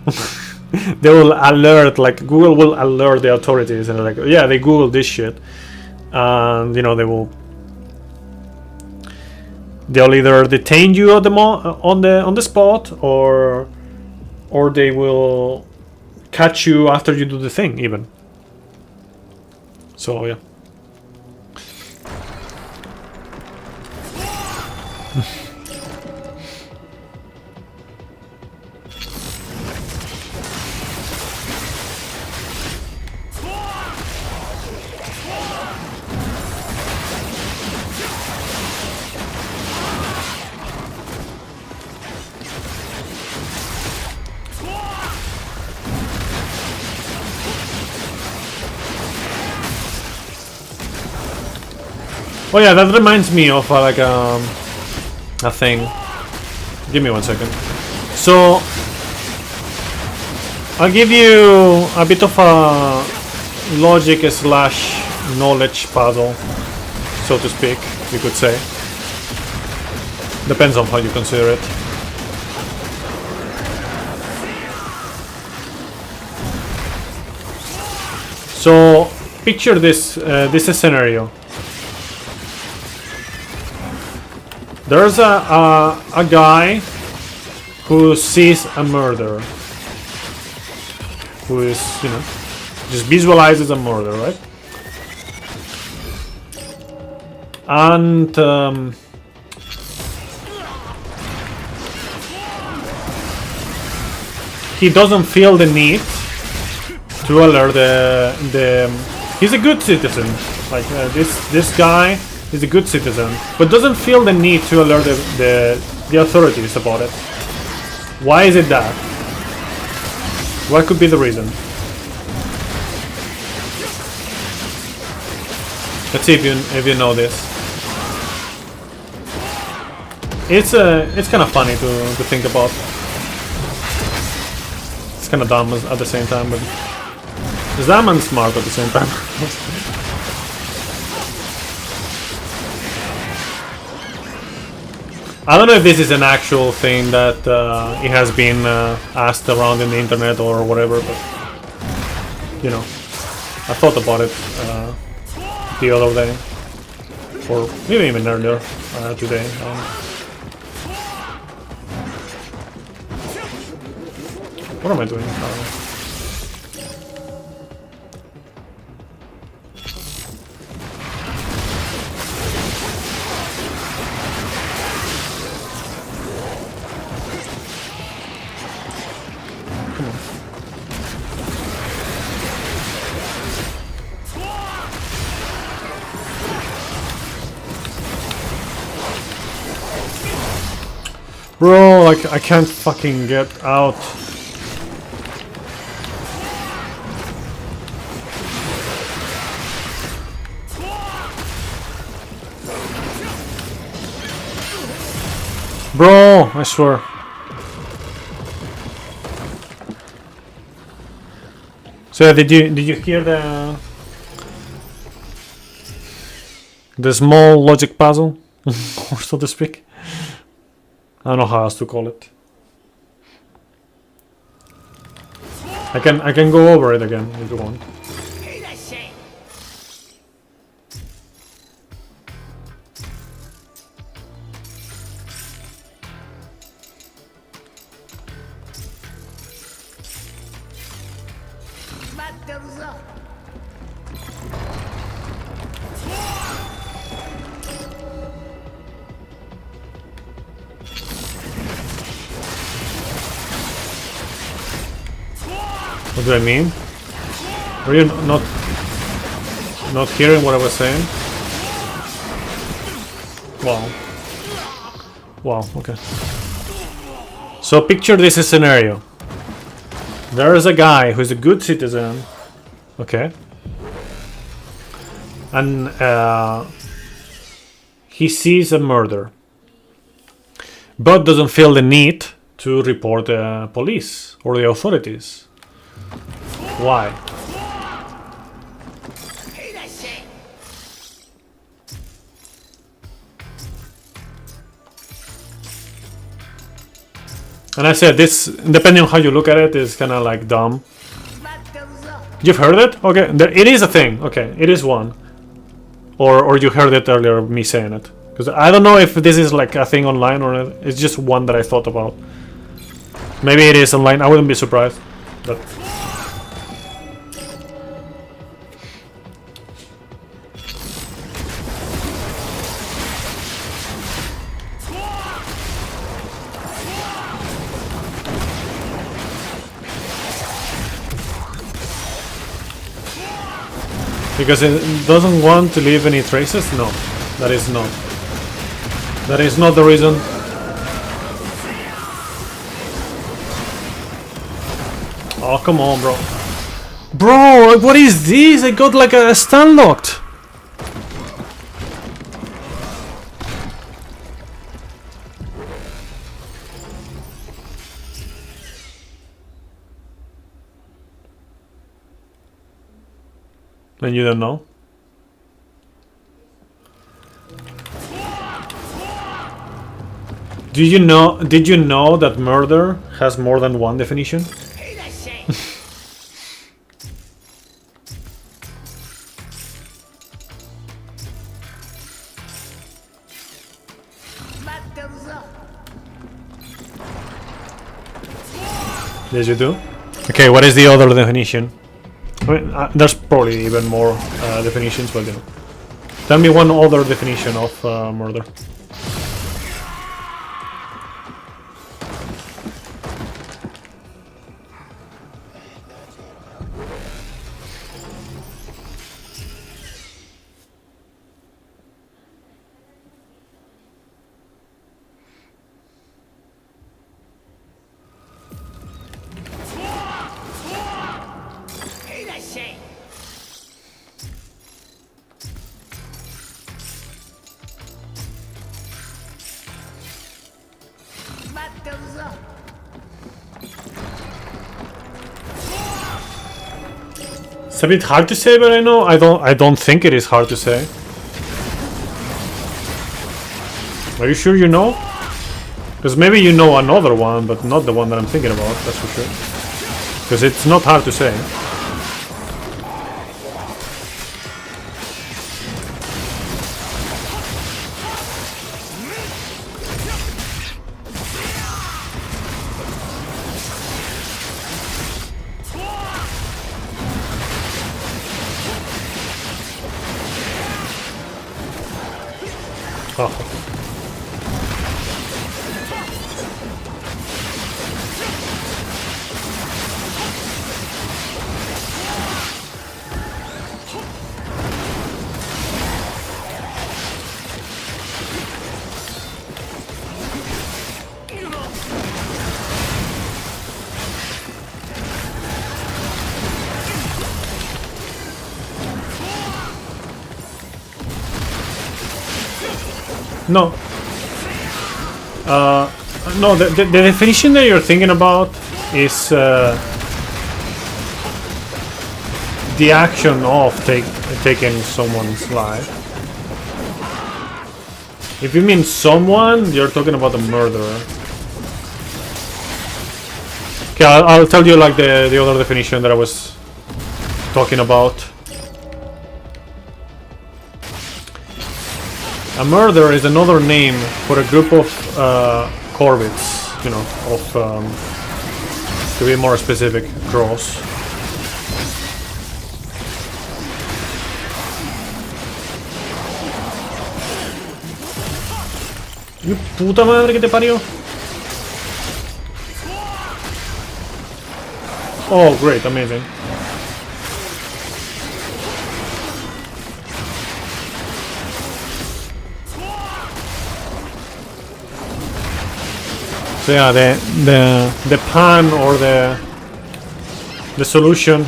They will alert, like, Google will alert the authorities, and like, yeah, they Googled this shit, and you know, they'll either detain you at on the spot, or they will catch you after you do the thing, even. So yeah. Oh yeah, that reminds me of like a thing. Give me 1 second. So I'll give you a bit of a logic slash knowledge puzzle, so to speak, you could say. Depends on how you consider it. So picture this this scenario. There's a guy who sees a murder, who is, you know, just visualizes a murder, right? And he doesn't feel the need to alert the he's a good citizen, like this guy is a good citizen, but doesn't feel the need to alert the authorities about it. Why is it that? What could be the reason? Let's see if you know this. It's kind of funny to think about. It's kind of dumb at the same time, but it's dumb and smart at the same time. I don't know if this is an actual thing that it has been asked around in the internet or whatever, but you know, I thought about it the other day, or maybe even earlier today. What am I doing? Come on. Bro, like I can't fucking get out. Bro, I swear. So did you hear the small logic puzzle, or so to speak? I don't know how else to call it. I can go over it again if you want. What do I mean? Were you not hearing what I was saying? Wow. Wow, okay. So picture this scenario. There is a guy who's a good citizen, okay? And he sees a murder, but doesn't feel the need to report the police or the authorities. Why? And I said this, depending on how you look at it, is kind of like dumb. You've heard it? Okay, it is a thing. Okay, it is one. Or you heard it earlier, me saying it. Because I don't know if this is like a thing online or it's just one that I thought about. Maybe it is online, I wouldn't be surprised. But because it doesn't want to leave any traces? No, that is not. That is not the reason. Oh, come on, bro. Bro, what is this? I got like a stun locked. And you don't know? Did you know that murder has more than one definition? Yes, you do? Okay, what is the other definition? I mean, there's probably even more definitions, but you know. Tell me one other definition of murder. It's a bit hard to say, but I don't think it is hard to say. Are you sure you know? Because maybe you know another one, but not the one that I'm thinking about, that's for sure. Because it's not hard to say. Oh. No. No, the definition that you're thinking about is the action of taking someone's life. If you mean someone, you're talking about a murderer. Okay, I'll tell you like the other definition that I was talking about. A murder is another name for a group of corvids, you know, of, to be more specific, crows. ¡You puta madre que te parió! Oh, great, amazing. So yeah, the pan or the solution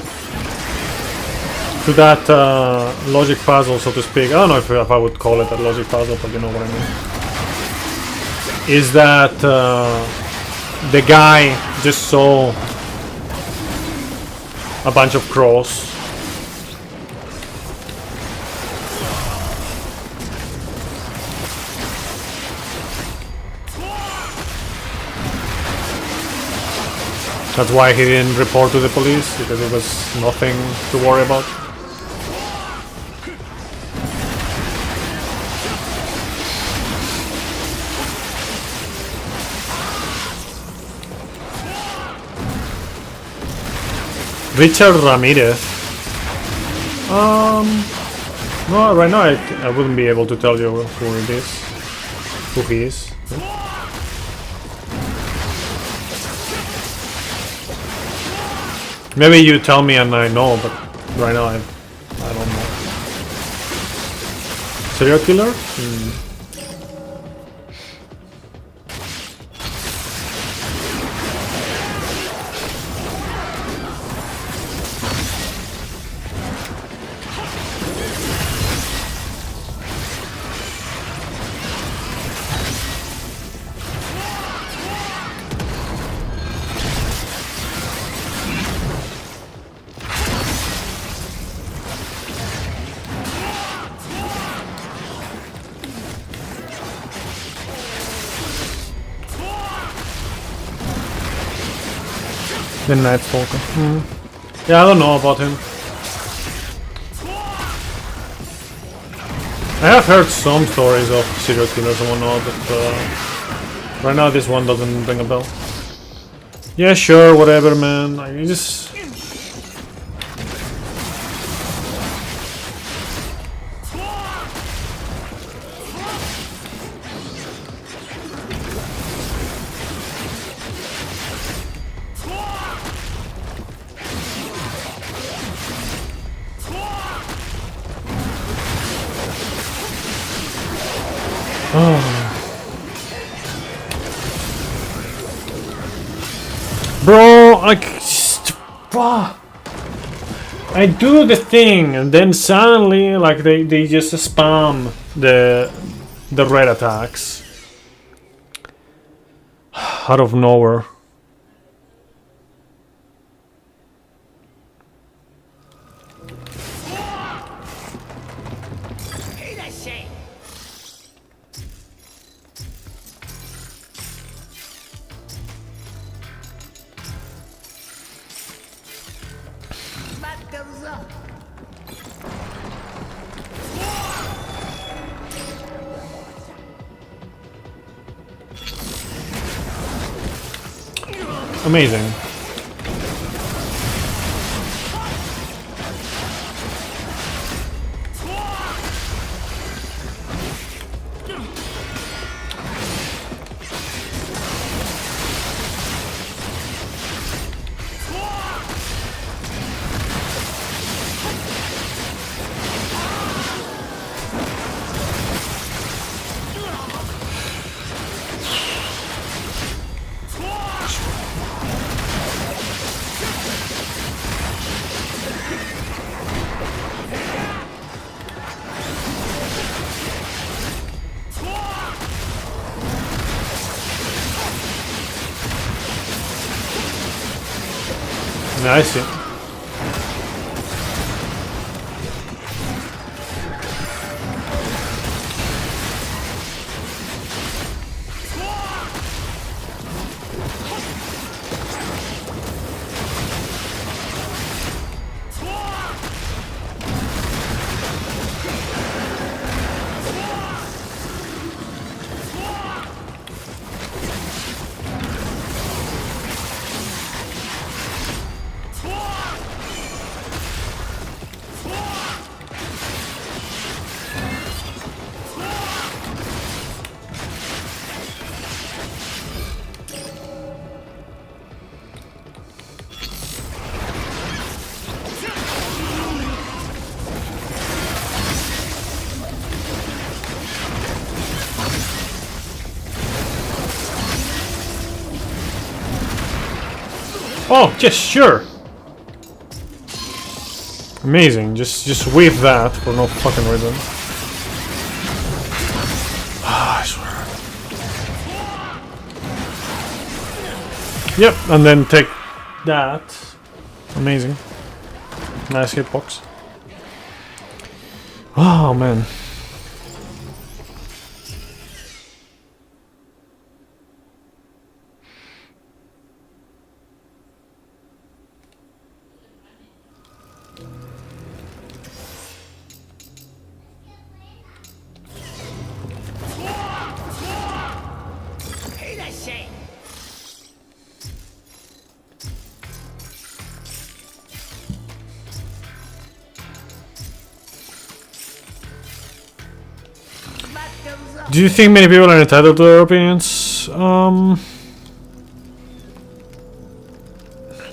to that logic puzzle, so to speak. I don't know if I would call it a logic puzzle, but you know what I mean. Is that the guy just saw a bunch of crows. That's why he didn't report to the police, because there was nothing to worry about. Richard Ramirez. No, right now I wouldn't be able to tell you who he is. Maybe you tell me and I know, but right now I don't know. Serial killer? The Night Stalker. Yeah, I don't know about him. I have heard some stories of serial killers and whatnot, but right now this one doesn't ring a bell. Yeah, sure, whatever, man. I just... Bro, like, I do the thing, and then suddenly, like, they just spam the red attacks out of nowhere. Amazing. I see. Oh, just sure. Amazing. Just whip that for no fucking reason. I swear. Yep, and then take that. Amazing. Nice hitbox. Oh man. Do you think many people are entitled to their opinions?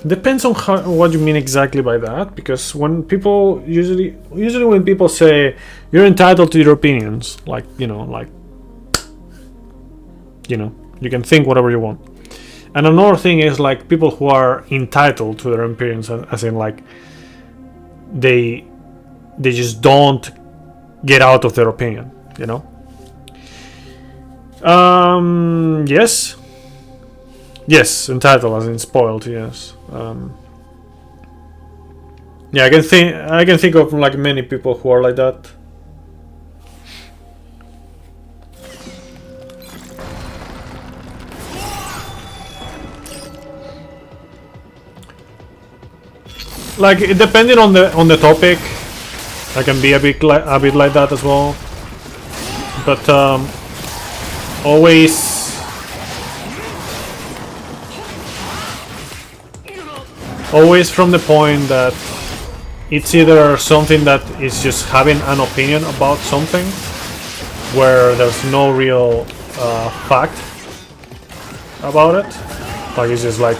Depends on what you mean exactly by that. Because when people usually when people say you're entitled to your opinions, like you can think whatever you want. And another thing is like people who are entitled to their opinions, as in like they just don't get out of their opinion, you know. Yes. Yes, entitled as in spoiled, yes. Yeah, I can think of like many people who are like that. like depending on the topic, I can be a bit like that as well. But always from the point that it's either something that is just having an opinion about something where there's no real fact about it. Like it's just like,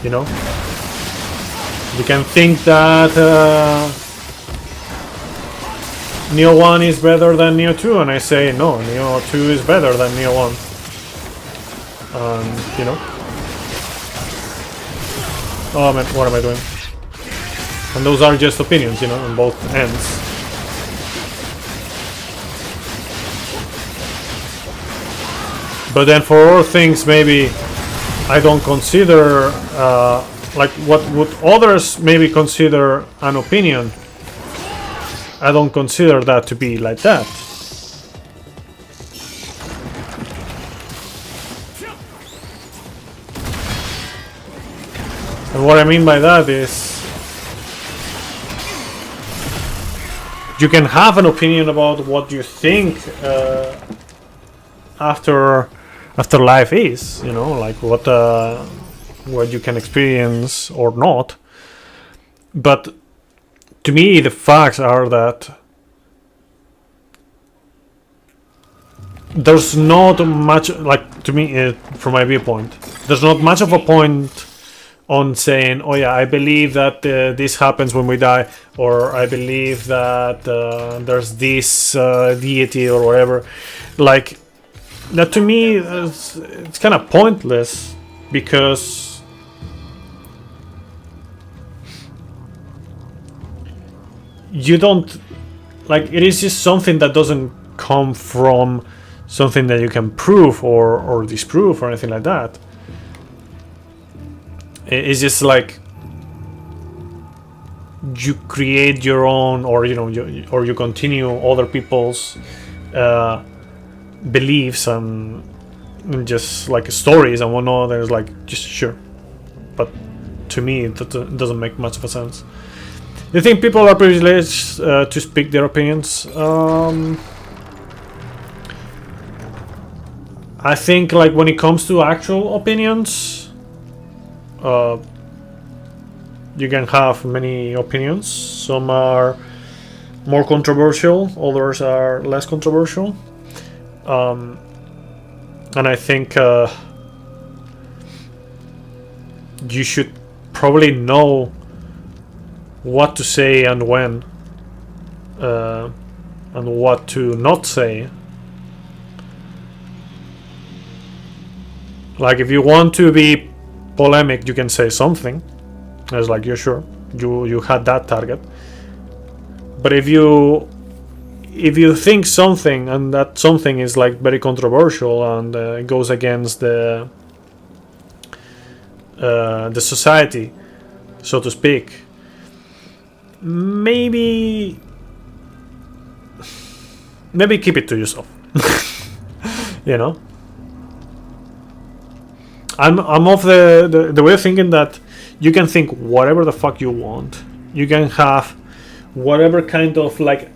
you know, you can think that Neo 1 is better than Neo 2, and I say no, Neo 2 is better than Neo 1. You know. Oh man, what am I doing? And those are just opinions, you know, on both ends. But then for other things, maybe I don't consider, like what would others maybe consider an opinion, I don't consider that to be like that. And what I mean by that is you can have an opinion about what you think after life is, you know, like what you can experience or not. But to me, the facts are that there's not much, like, to me, from my viewpoint, there's not much of a point on saying, oh yeah, I believe that this happens when we die, or I believe that there's this deity or whatever. Like, that to me, it's kind of pointless, because you don't, like, it is just something that doesn't come from something that you can prove or disprove or anything like that. It's just like you create your own, or you know, you continue other people's beliefs and just like stories and whatnot. There's like, just sure, but to me it doesn't make much of a sense. Do you think people are privileged to speak their opinions? I think, like, when it comes to actual opinions, you can have many opinions. Some are more controversial, others are less controversial. And I think you should probably know what to say and when, and what to not say. Like, if you want to be polemic, you can say something. It's like, you're sure you had that target. But if you think something and that something is like very controversial and it goes against the society, so to speak, maybe keep it to yourself. You know, I'm of the way of thinking that you can think whatever the fuck you want. You can have whatever kind of like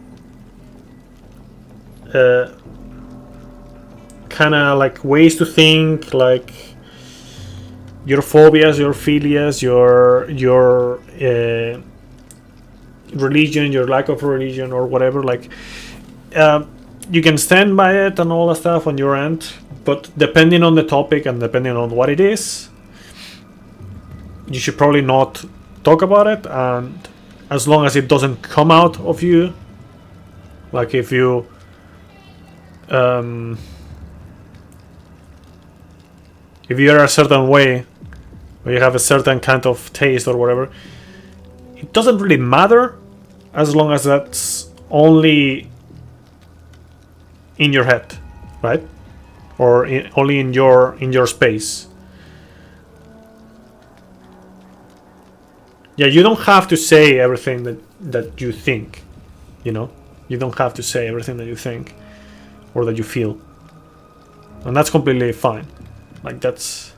kind of like ways to think, like your phobias, your philias, your religion, your lack of religion, or whatever. Like, you can stand by it and all that stuff on your end, but depending on the topic and depending on what it is, you should probably not talk about it. And as long as it doesn't come out of you, like if you are a certain way, or you have a certain kind of taste or whatever, it doesn't really matter as long as that's only in your head, right? Or only in your space. Yeah, you don't have to say everything that you think, you know? You don't have to say everything that you think or that you feel. And that's completely fine. Like, that's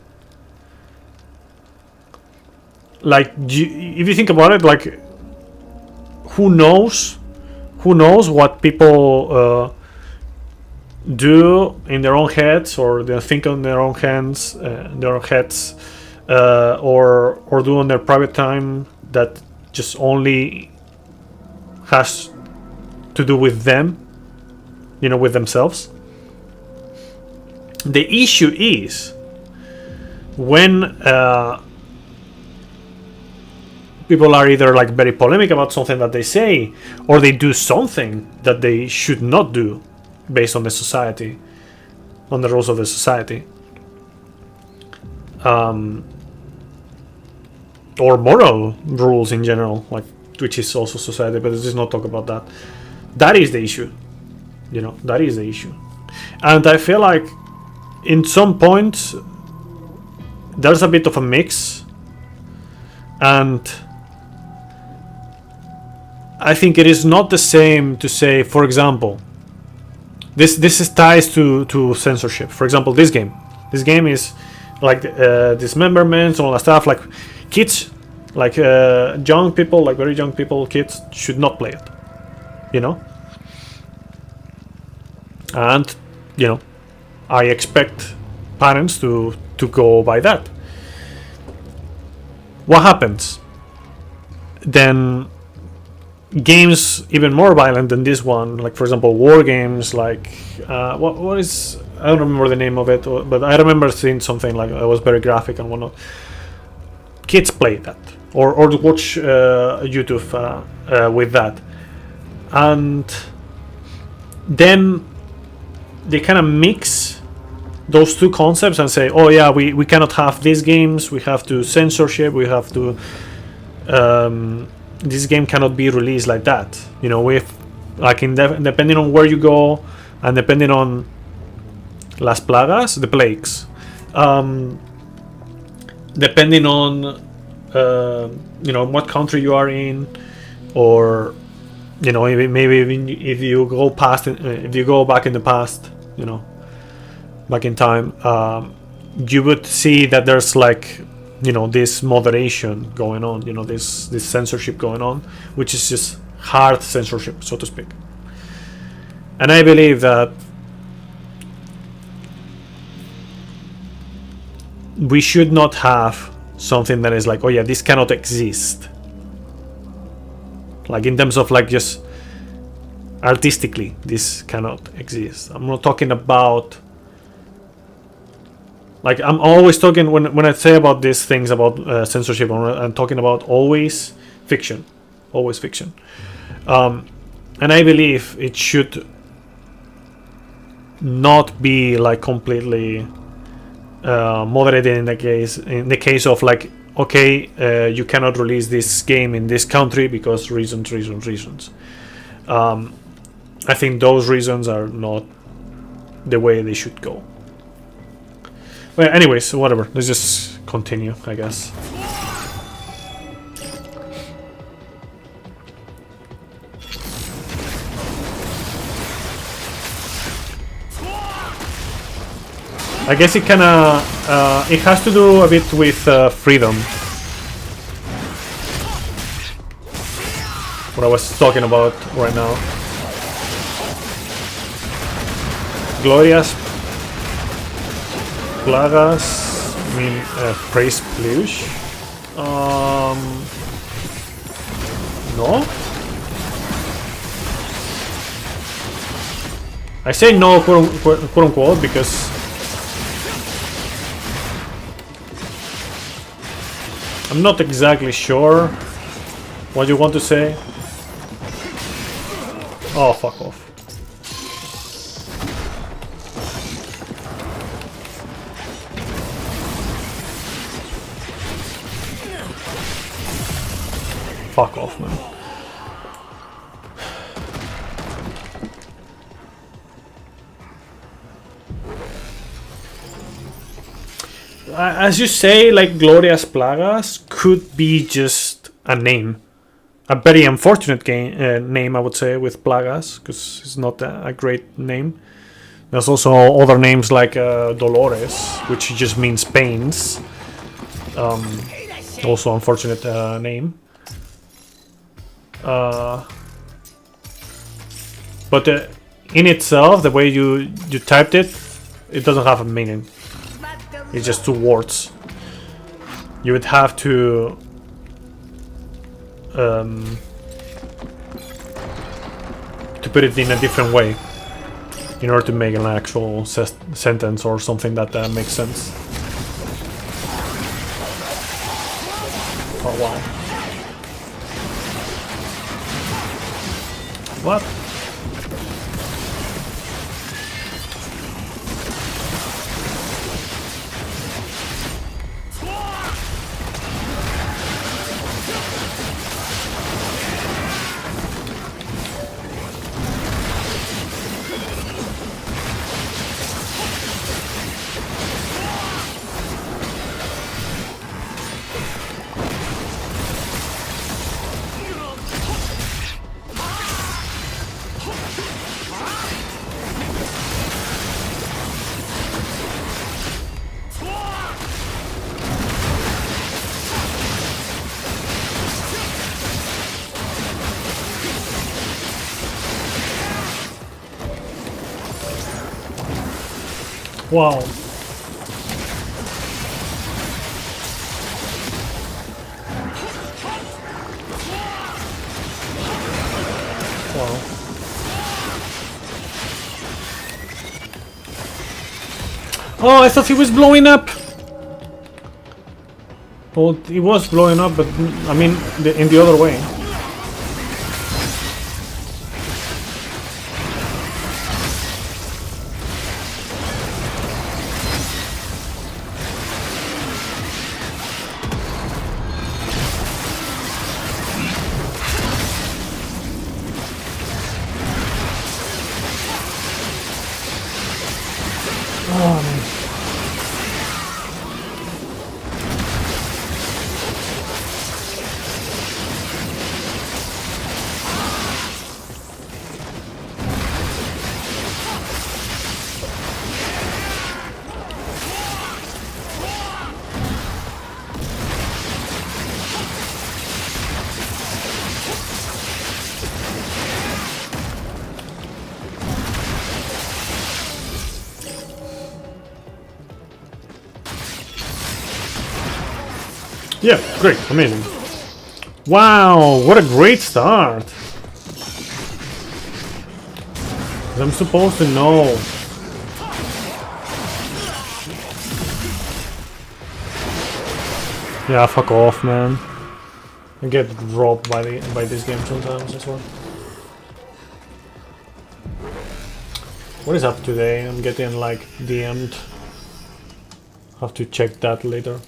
like, if you think about it, like, who knows what people do in their own heads, or they think on their own heads, or do on their private time that just only has to do with them, you know, with themselves. The issue is when people are either like very polemic about something that they say, or they do something that they should not do based on the society, on the rules of the society, or moral rules in general, like, which is also society, but let's just not talk about that. That is the issue, you know, that is the issue. And I feel like in some points there's a bit of a mix, and I think it is not the same to say, for example, this is ties to censorship. For example, this game is like dismemberments and all that stuff. Like, kids, like young people, like very young people, kids should not play it, you know. And you know, I expect parents to go by that. What happens then? Games even more violent than this one, like for example war games, like what is, I don't remember the name of it, but I remember seeing something like it was very graphic and whatnot. Kids play that, or watch YouTube with that, and then they kind of mix those two concepts and say, oh yeah, we cannot have these games, we have to censorship, we have to this game cannot be released like that, you know, with like depending on where you go, and depending on las plagas, the plagues, depending on you know, what country you are in, or you know, maybe if you go past, if you go back in the past, you know, back in time, you would see that there's like, you know, this moderation going on, you know, this censorship going on, which is just hard censorship, so to speak. And I believe that we should not have something that is like, oh yeah, this cannot exist, like in terms of like just artistically this cannot exist. I'm not talking about, like, I'm always talking, when I say about these things about censorship, I'm talking about always fiction. And I believe it should not be like completely moderated in the case of like, okay, you cannot release this game in this country because reasons. I think those reasons are not the way they should go. Well, anyways, whatever. Let's just continue, I guess. I guess it kinda it has to do a bit with freedom. What I was talking about right now. Glorious plagas, I mean, praise plush. No? I say no, quote unquote, because I'm not exactly sure what you want to say. Oh, fuck off. Fuck off, man. As you say, like, Glorias Plagas could be just a name. A very unfortunate name, I would say, with Plagas, because it's not a great name. There's also other names like Dolores, which just means pains. Also unfortunate name. But in itself, the way you typed it, it doesn't have a meaning. It's just two words. You would have to put it in a different way in order to make an actual sentence or something that makes sense. Oh wow. What? Wow. Wow. Oh, I thought he was blowing up. Well, he was blowing up, but I mean, in the other way. Yeah, great, amazing. Wow, what a great start. I'm supposed to know. Yeah, fuck off, man. I get robbed by this game sometimes as well. What is up today? I'm getting like DM'd. Have to check that later.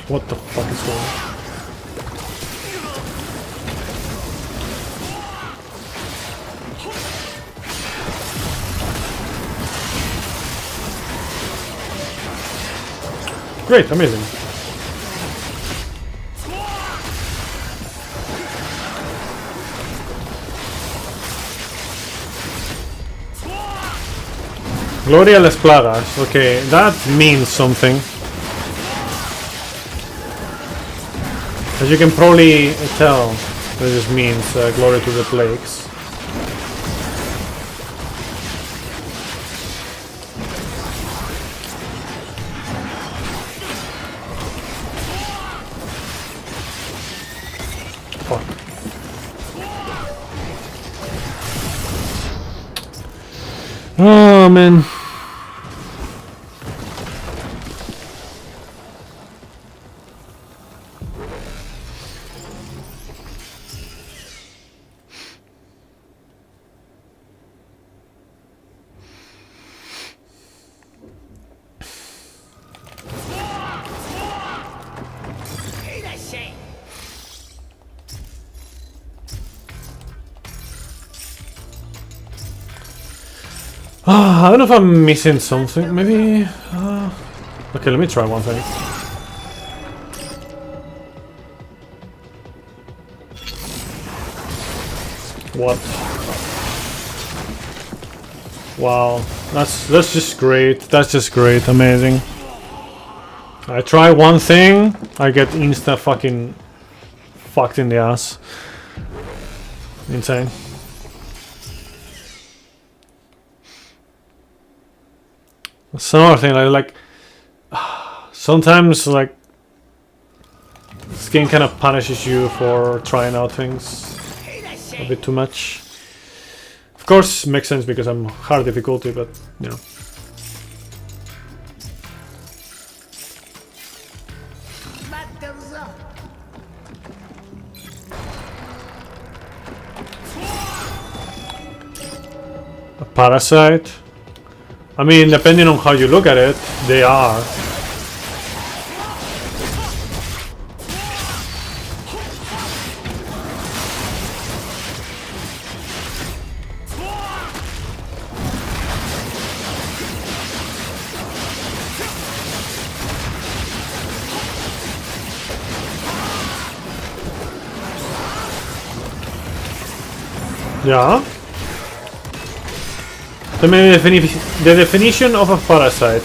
What the fuck is going on? Great, amazing. Gloria a las plagas. Okay, that means something. As you can probably tell, this means glory to the plagues. Fuck. Oh man. I don't know if I'm missing something. Maybe. Okay, let me try one thing. What? Wow, that's just great. That's just great. Amazing. I try one thing, I get insta fucking fucked in the ass. Insane. That's another thing. Like sometimes like this game kind of punishes you for trying out things a bit too much. Of course, makes sense because I'm hard difficulty, but you know. A parasite? I mean, depending on how you look at it, they are. Yeah. The definition of a parasite.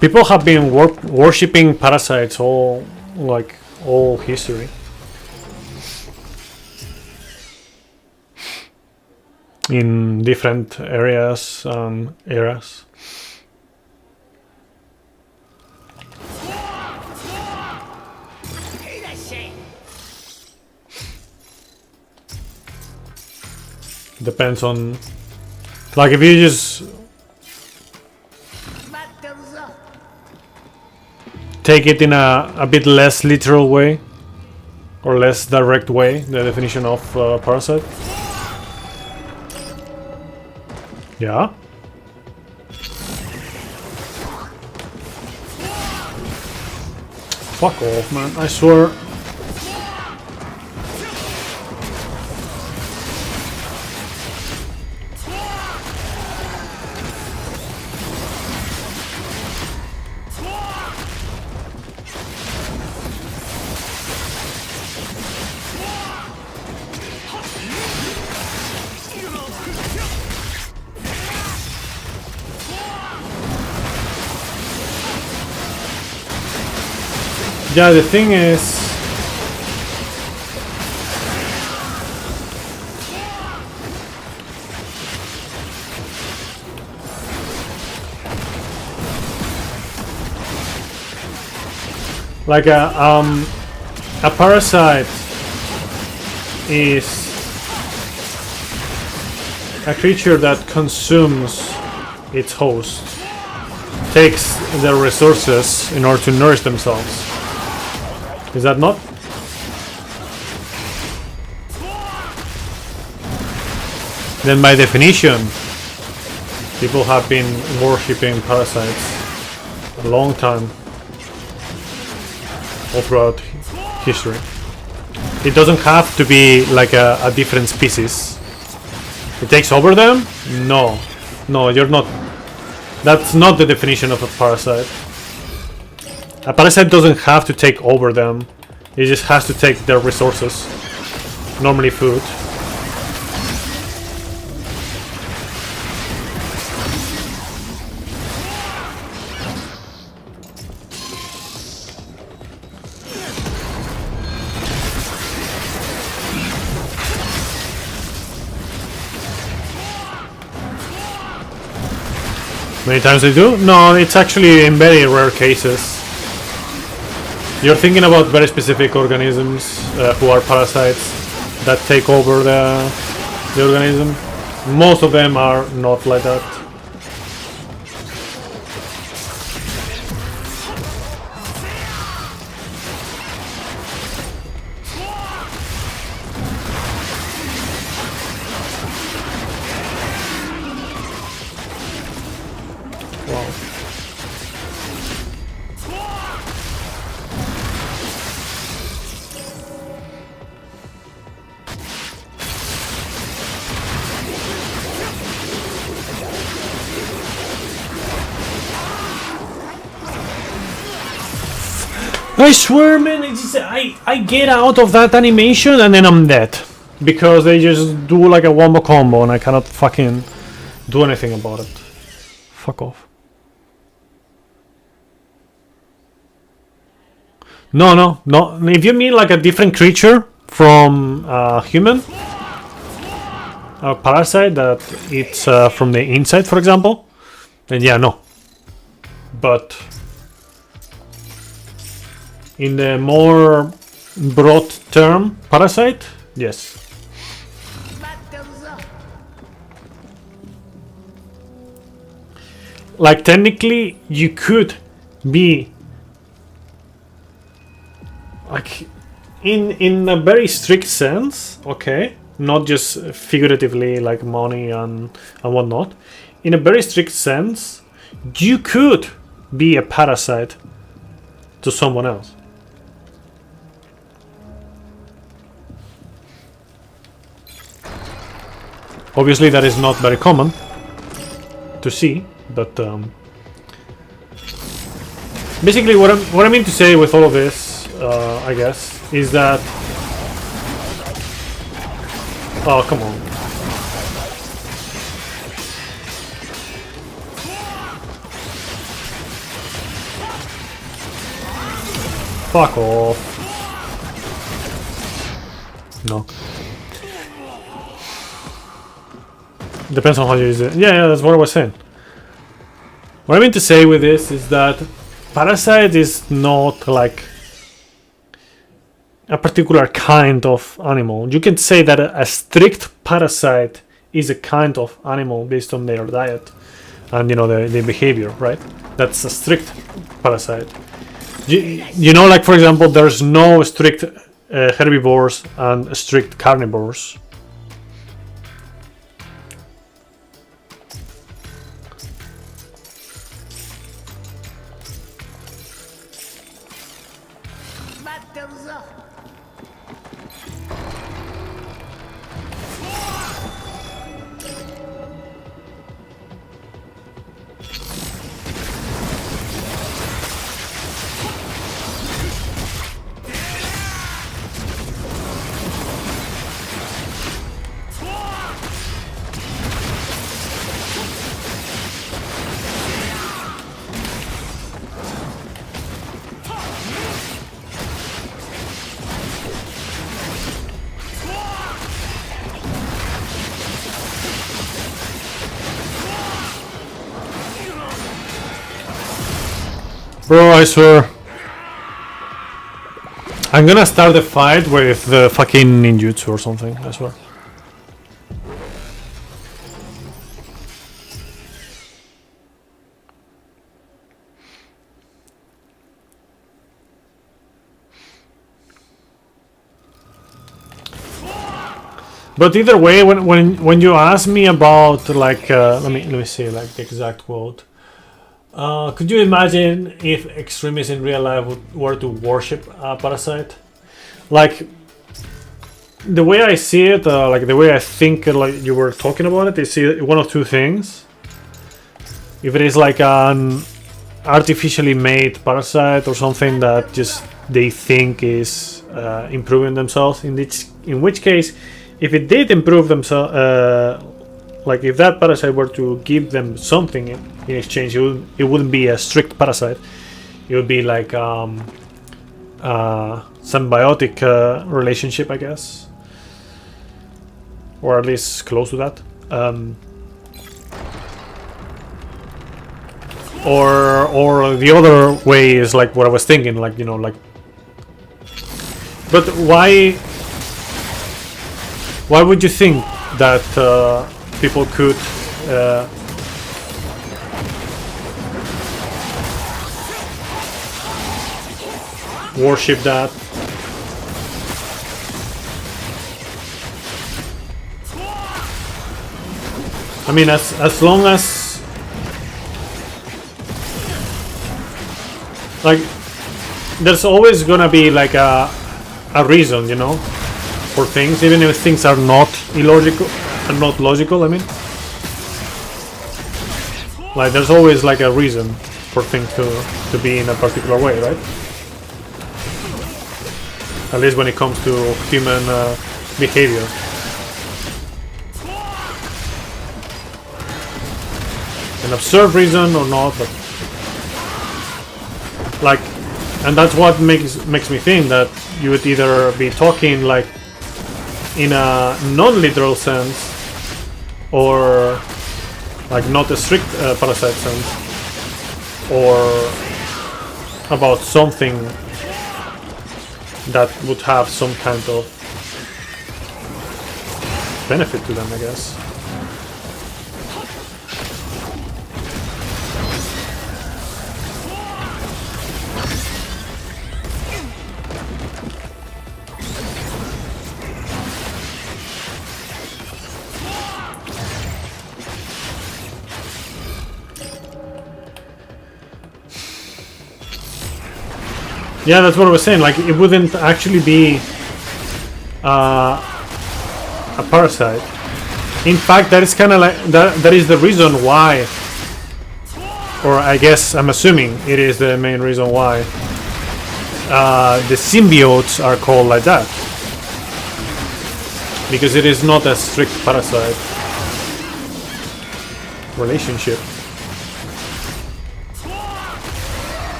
People have been worshipping parasites all history. In different areas and eras. Depends on, like, if you just take it in a bit less literal way or less direct way, the definition of parasite. Yeah. Fuck off, man, I swear. Yeah, the thing is, like a parasite is a creature that consumes its host, takes their resources in order to nourish themselves. Is that not? Then by definition, people have been worshipping parasites a long time, all throughout history. It doesn't have to be like a different species. It takes over them? No. No, you're not. That's not the definition of a parasite. A parasite doesn't have to take over them. It just has to take their resources. Normally food. Many times they do? No, it's actually in very rare cases. You're thinking about very specific organisms who are parasites that take over the organism. Most of them are not like that. I swear, man, I get out of that animation and then I'm dead. Because they just do like a wombo combo and I cannot fucking do anything about it. Fuck off. No. If you mean like a different creature from human, a parasite that it's from the inside, for example, then yeah, no. But in the more broad term, parasite, yes. Like technically, you could be like in a very strict sense, okay, not just figuratively like money and whatnot. In a very strict sense, you could be a parasite to someone else. Obviously, that is not very common to see, but basically, what I mean to say with all of this, I guess, is that. Oh, come on. Fuck off. No. Depends on how you use it. Yeah, that's what I was saying. What I mean to say with this is that parasite is not like a particular kind of animal. You can say that a strict parasite is a kind of animal based on their diet and their behavior, right? That's a strict parasite. You know, like for example, there's no strict herbivores and strict carnivores. Bro, I swear. I'm gonna start the fight with the fucking ninjutsu or something, I swear. But either way, when you ask me about like let me see like the exact quote. Could you imagine if extremists in real life were to worship a parasite? Like, the way I see it, like the way I think like you were talking about it, is one of two things. If it is like an artificially made parasite or something that just they think is improving themselves, in which case, if it did improve themselves, like if that parasite were to give them something in exchange, it wouldn't be a strict parasite. It would be like symbiotic relationship, I guess, or at least close to that. or the other way is like what I was thinking, like, you know, like. But why would you think that people could worship that? I mean, as long as, like, there's always gonna be like a reason, you know, for things, even if things are not illogical and not logical. I mean, like, there's always like a reason for things to be in a particular way, right? At least when it comes to human behavior. An absurd reason or not, but like, and that's what makes me think that you would either be talking like in a non-literal sense, or like not a strict parasite sense, or about something that would have some kind of benefit to them, I guess. Yeah, that's what I was saying. Like, it wouldn't actually be a parasite. In fact, that is kind of like that is the reason why, or I guess I'm assuming it is the main reason why the symbiotes are called like that, because it is not a strict parasite relationship.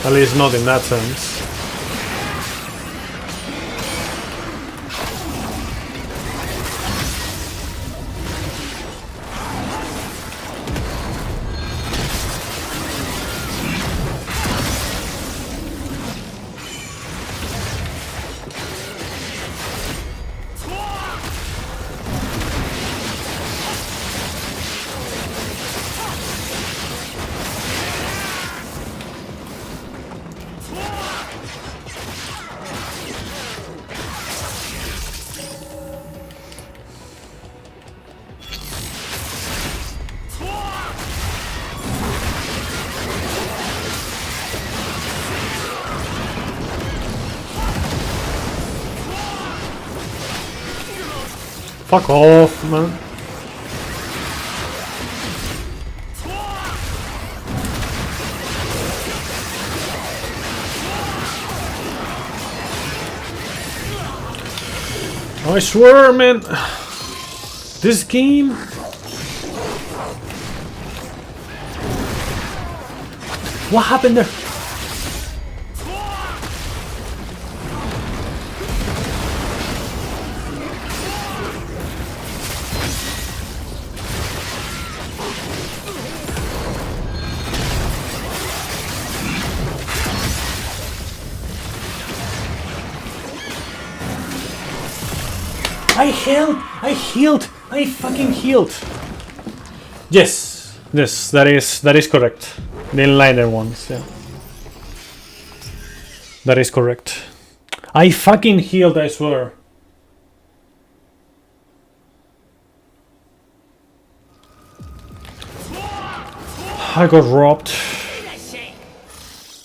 At least not in that sense. Fuck off, man. I swear, man, this game, what happened there? I fucking healed. Yes, that is correct. The inliner ones, yeah. That is correct. I fucking healed, I swear. I got robbed.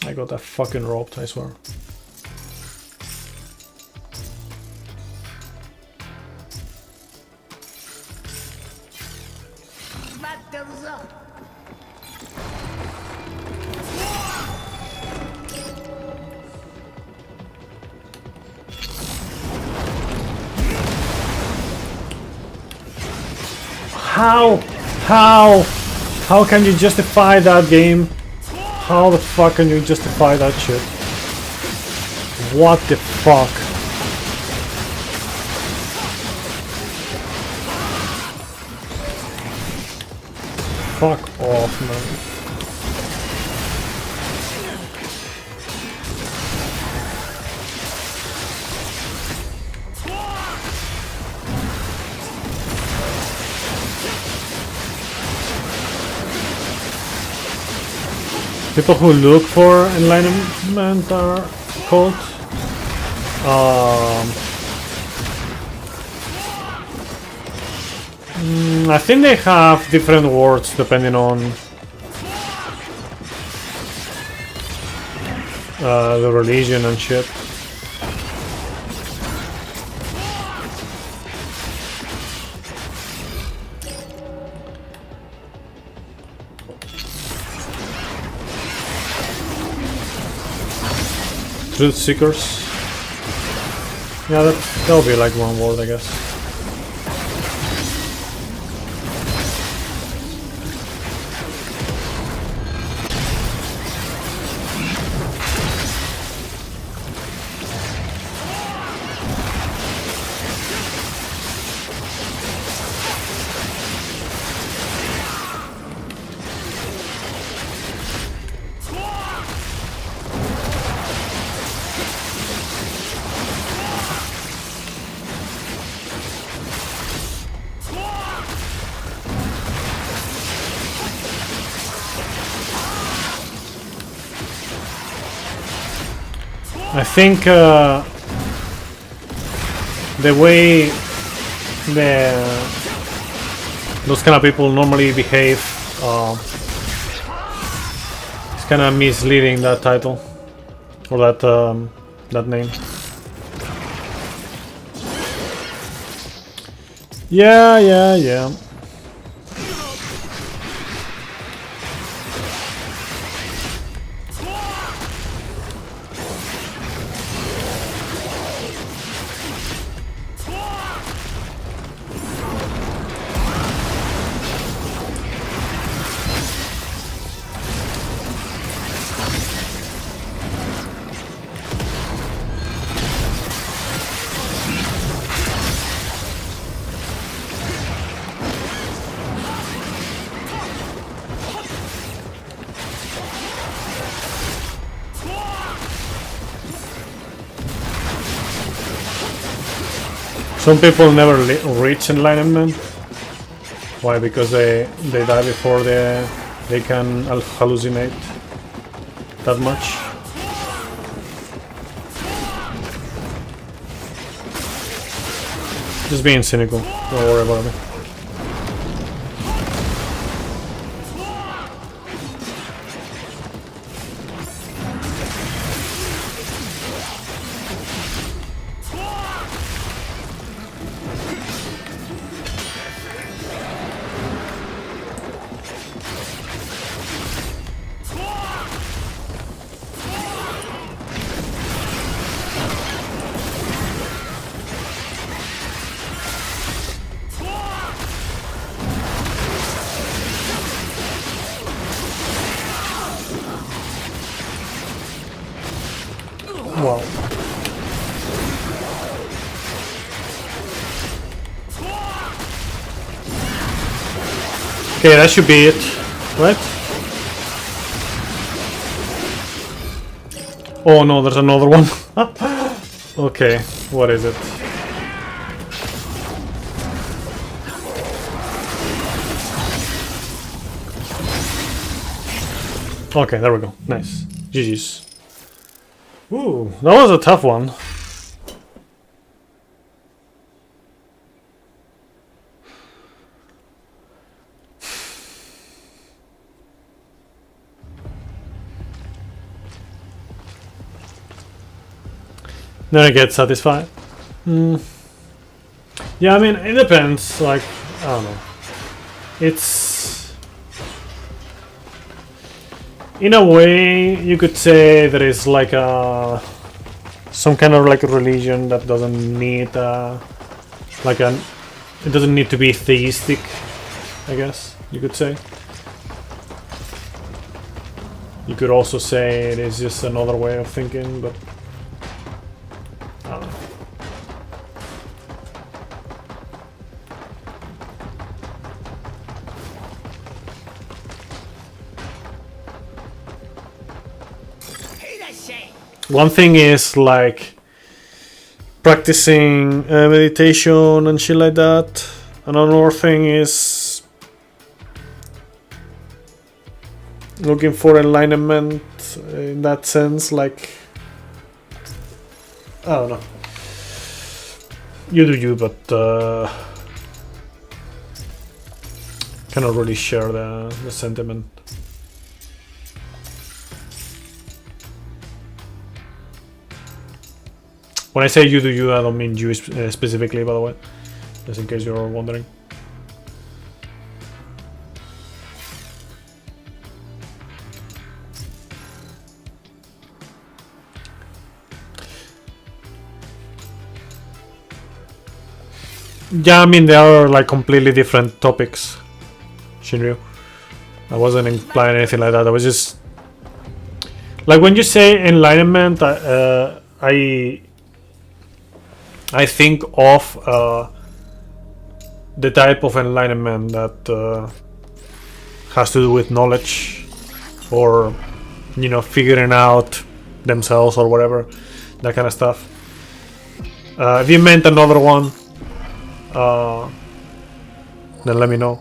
I got fucking robbed, I swear. How? How? How can you justify that game? How the fuck can you justify that shit? What the fuck? Fuck off, man. People who look for enlightenment are called. I think they have different words depending on the religion and shit. Truth seekers. Yeah, that'll be like one word, I guess. I think the way those kind of people normally behave is kind of misleading, that title or that name. Yeah. Some people never reach enlightenment. Why? Because they die before they can hallucinate that much. Just being cynical. Don't worry about it. Wow. Okay, that should be it, right? Oh no, there's another one. Okay, what is it? Okay, there we go. Nice. GG's. Ooh, that was a tough one. Then I get satisfied. Yeah, I mean, it depends. Like, I don't know. It's... in a way, you could say there is like a... some kind of like a religion that doesn't need like an... it doesn't need to be theistic I guess you could say. You could also say it is just another way of thinking, but I don't know. One thing is like practicing meditation and shit like that. Another thing is looking for enlightenment in that sense. Like, I don't know. You do you, but cannot really share the sentiment. When I say you do you, I don't mean you specifically, by the way, just in case you're wondering. Yeah, I mean, they are like completely different topics, Shinryu. I wasn't implying anything like that. I was just like, when you say enlightenment, I think of the type of enlightenment that has to do with knowledge, or, you know, figuring out themselves or whatever, that kind of stuff. If you meant another one, then let me know.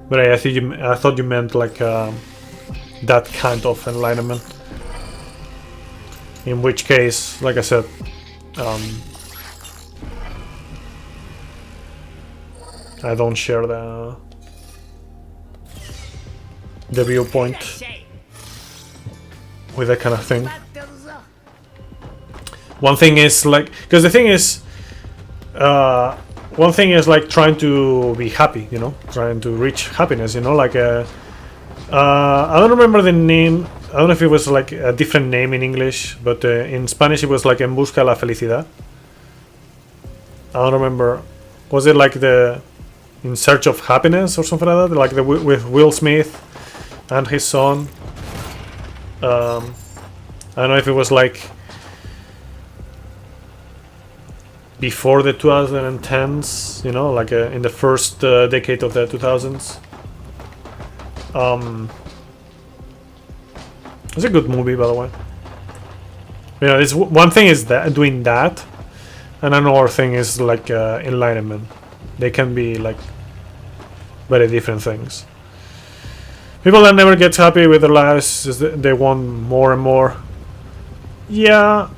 But I thought you meant like that kind of enlightenment. In which case, like I said, I don't share the viewpoint with that kind of thing. One thing is like, because the thing is, one thing is like trying to be happy, you know, trying to reach happiness, you know, like I don't remember the name. I don't know if it was like a different name in English, but in Spanish it was like En Busca la Felicidad. I don't remember. Was it like the In Search of Happiness or something like that? Like the with Will Smith and his son. I don't know if it was like before the 2010s, you know, like in the first decade of the 2000s. It's a good movie, by the way. You know, it's one thing is that doing that, and another thing is like enlightenment. They can be like very different things. People that never get happy with their lives, is they want more and more. Yeah.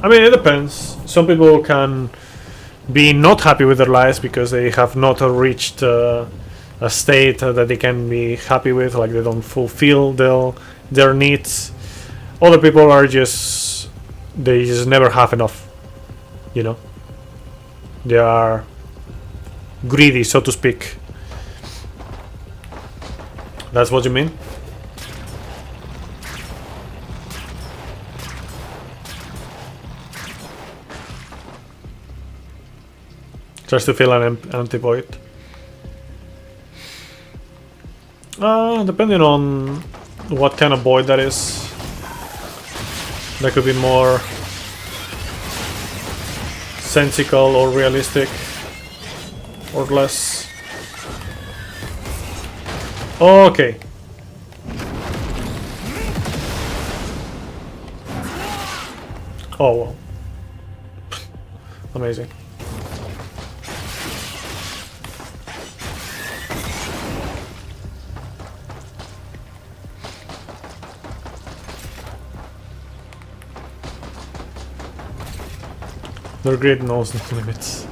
I mean, it depends. Some people can be not happy with their lives because they have not reached a state that they can be happy with, like they don't fulfill their needs. Other people are just, they just never have enough, you know. They are greedy, so to speak. That's what you mean? Tries to fill an empty void. Depending on what kind of void that is. That could be more sensical or realistic, or less. Okay. Oh well. Amazing. Their grid knows no limits.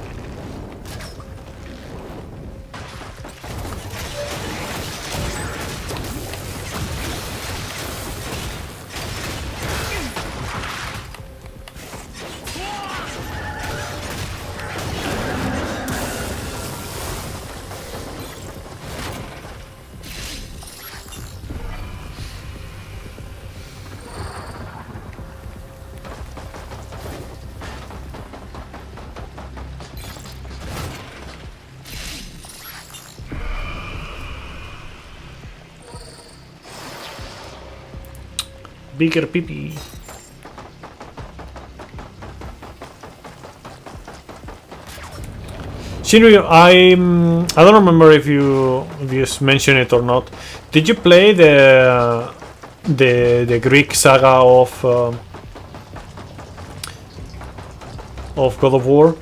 Bigger pee-pee. Shinryu, I don't remember if you mentioned it or not. Did you play the Greek saga of God of War?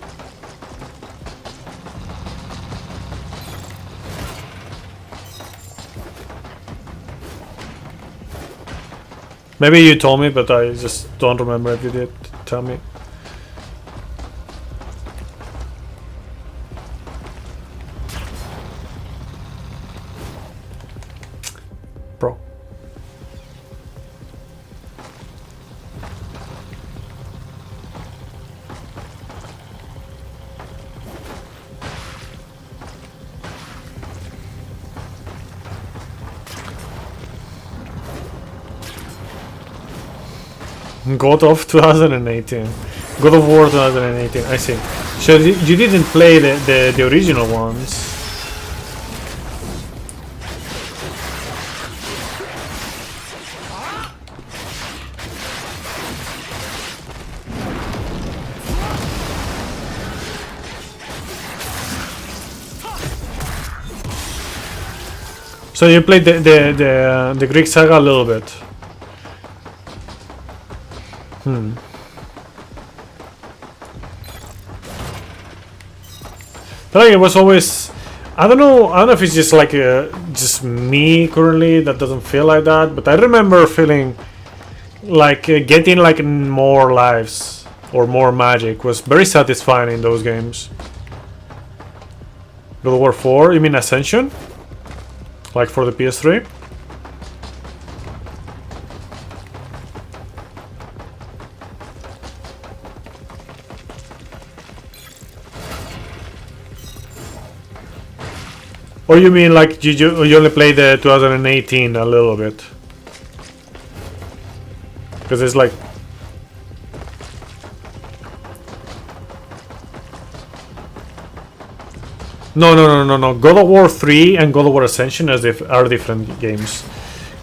Maybe you told me, but I just don't remember if you did tell me. Bro. God of 2018. God of War 2018, I see. So you didn't play the original ones. So you played the Greek saga a little bit. But like, it was always, I don't know if it's just like just me currently that doesn't feel like that, but I remember feeling like getting like more lives or more magic was very satisfying in those games. God of War 4, you mean Ascension? Like for the PS3? Or you mean like you only played the 2018 a little bit? Because it's like... No. God of War 3 and God of War Ascension are different games.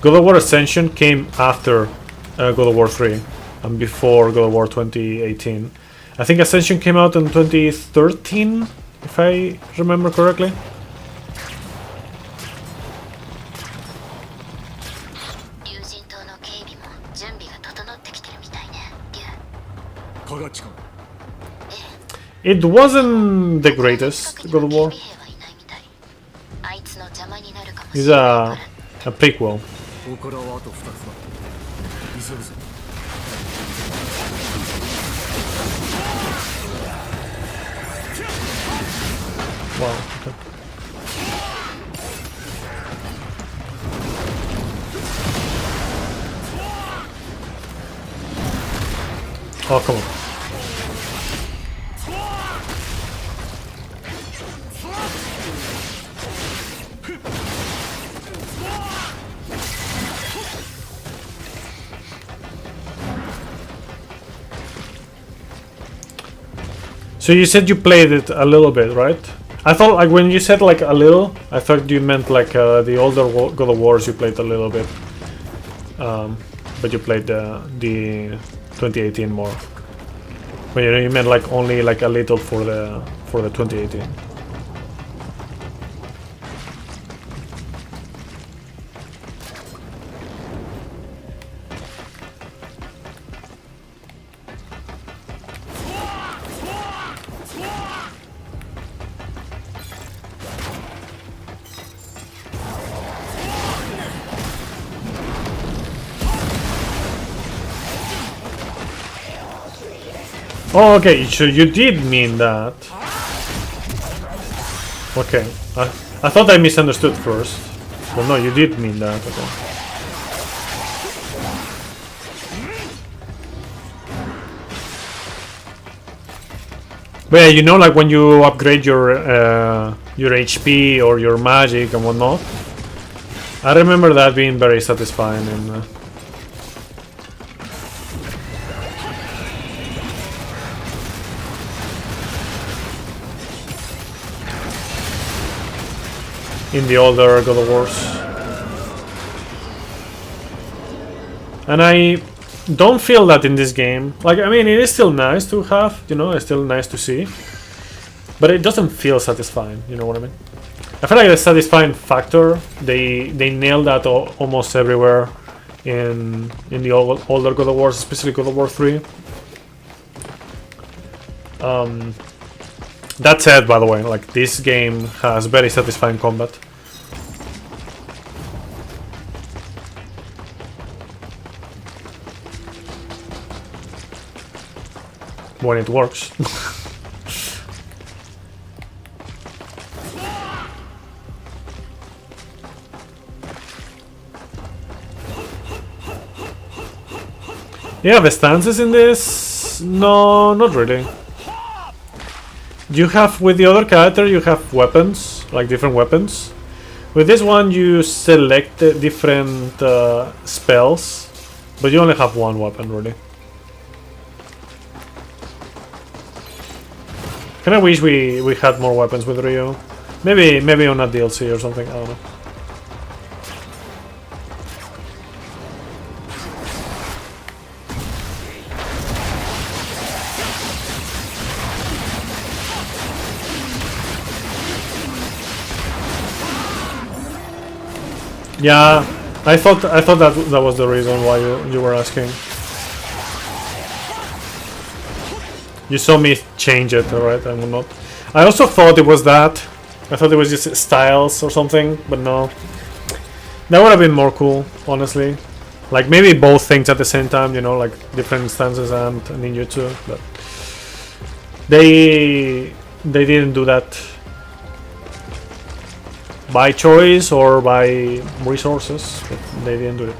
God of War Ascension came after God of War 3 and before God of War 2018. I think Ascension came out in 2013, if I remember correctly. It wasn't the greatest God of War. It's a prequel. Wow. Okay. Oh, come on. So you said you played it a little bit, right? I thought like when you said like a little, I thought you meant like the older God of Wars you played a little bit, but you played the 2018 more. But you meant like only like a little for the 2018. Oh, okay, so you did mean that. Okay, I thought I misunderstood first. Well, no, you did mean that, okay. But yeah, you know, like when you upgrade your HP or your magic and whatnot, I remember that being very satisfying and in the older God of Wars. and I don't feel that in this game. Like, I mean, it is still nice to have, you know, it's still nice to see, but it doesn't feel satisfying. You know what I mean? I feel like the satisfying factor, they nailed that almost everywhere in the older God of Wars, especially God of War 3. That said, by the way, like, this game has very satisfying combat. When it works. Yeah, the stances in this, no, not really. You have, with the other character, you have weapons, like different weapons. With this one, you select different spells, but you only have one weapon, really. Kind of wish we had more weapons with Ryu. Maybe on a DLC or something, I don't know. Yeah, I thought that was the reason why you were asking. You saw me change it, alright? I will not. I also thought it was that. I thought it was just styles or something, but no. That would have been more cool, honestly. Like, maybe both things at the same time, you know, like different stances and ninjutsu, but they didn't do that by choice or by resources, but they didn't do it.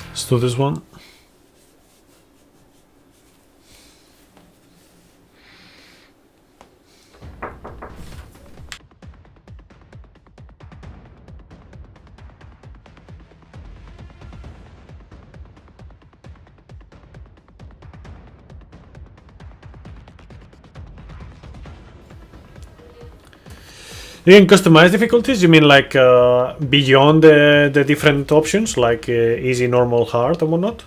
Let's do this one. You can customize difficulties? You mean like beyond the different options, like easy, normal, hard, and whatnot?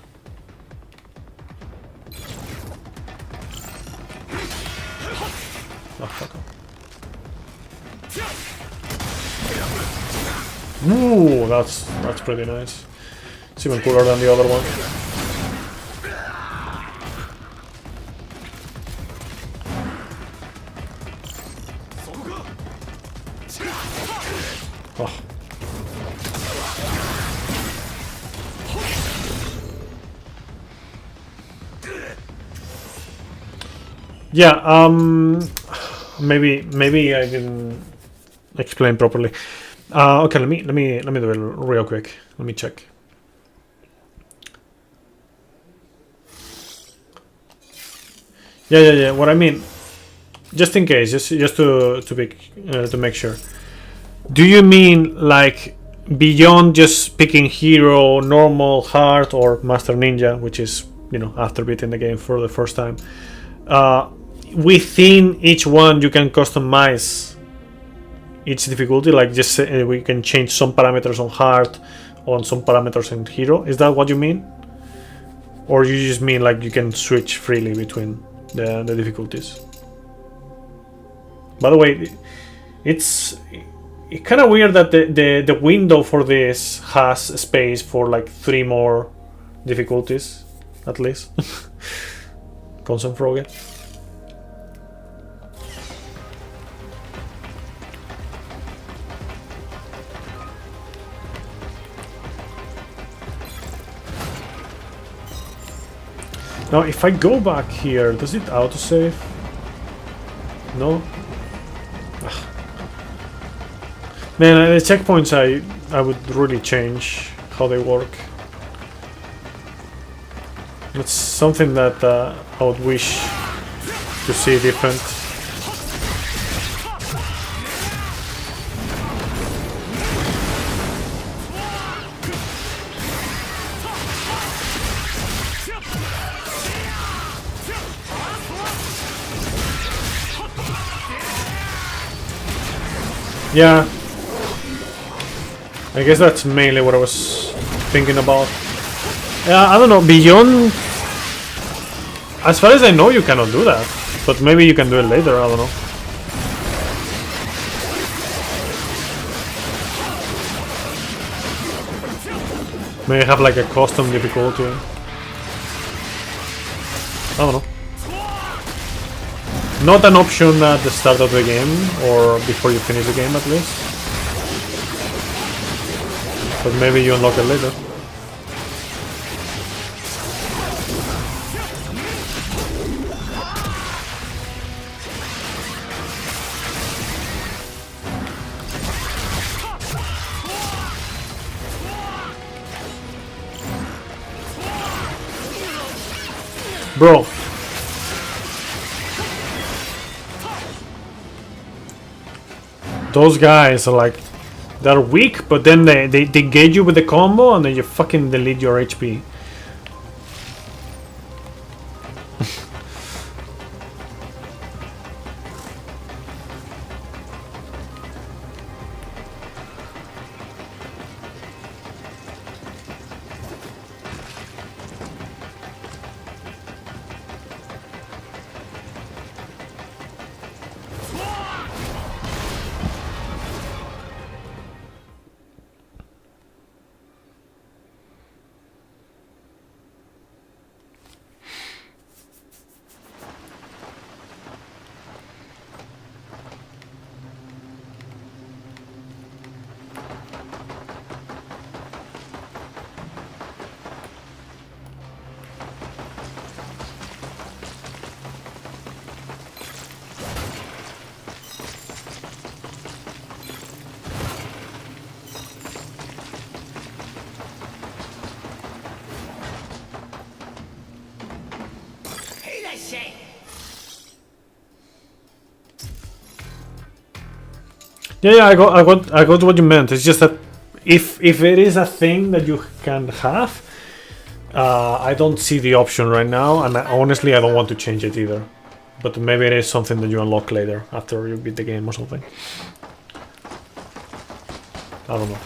Oh, fuck off. Ooh, that's pretty nice. It's even cooler than the other one. Oh. Yeah, maybe I didn't explain properly. Okay, let me do it real quick. Let me check. Yeah. What I mean, just in case, just to make sure. Do you mean like beyond just picking hero, normal, hard, or master ninja, which is, you know, after beating the game for the first time? Within each one, you can customize each difficulty. Like, just we can change some parameters on hard, on some parameters in hero. Is that what you mean? Or you just mean like you can switch freely between the difficulties? By the way, it's kind of weird that the window for this has space for like 3 more difficulties, at least. Konsenfråga. Now, if I go back here, does it autosave? No? Ugh. Man, the checkpoints I would really change how they work. It's something that I would wish to see different. Yeah, I guess that's mainly what I was thinking about. Yeah, I don't know, beyond... As far as I know, you cannot do that. But maybe you can do it later, I don't know. Maybe have like a custom difficulty. I don't know. Not an option at the start of the game, or before you finish the game at least. But maybe you unlock it later. Bro. Those guys are like, they're weak, but then they get you with the combo and then you fucking delete your HP. Yeah, I got what you meant. It's just that if it is a thing that you can have, I don't see the option right now, and honestly, I don't want to change it either. But maybe it is something that you unlock later after you beat the game or something. I don't know.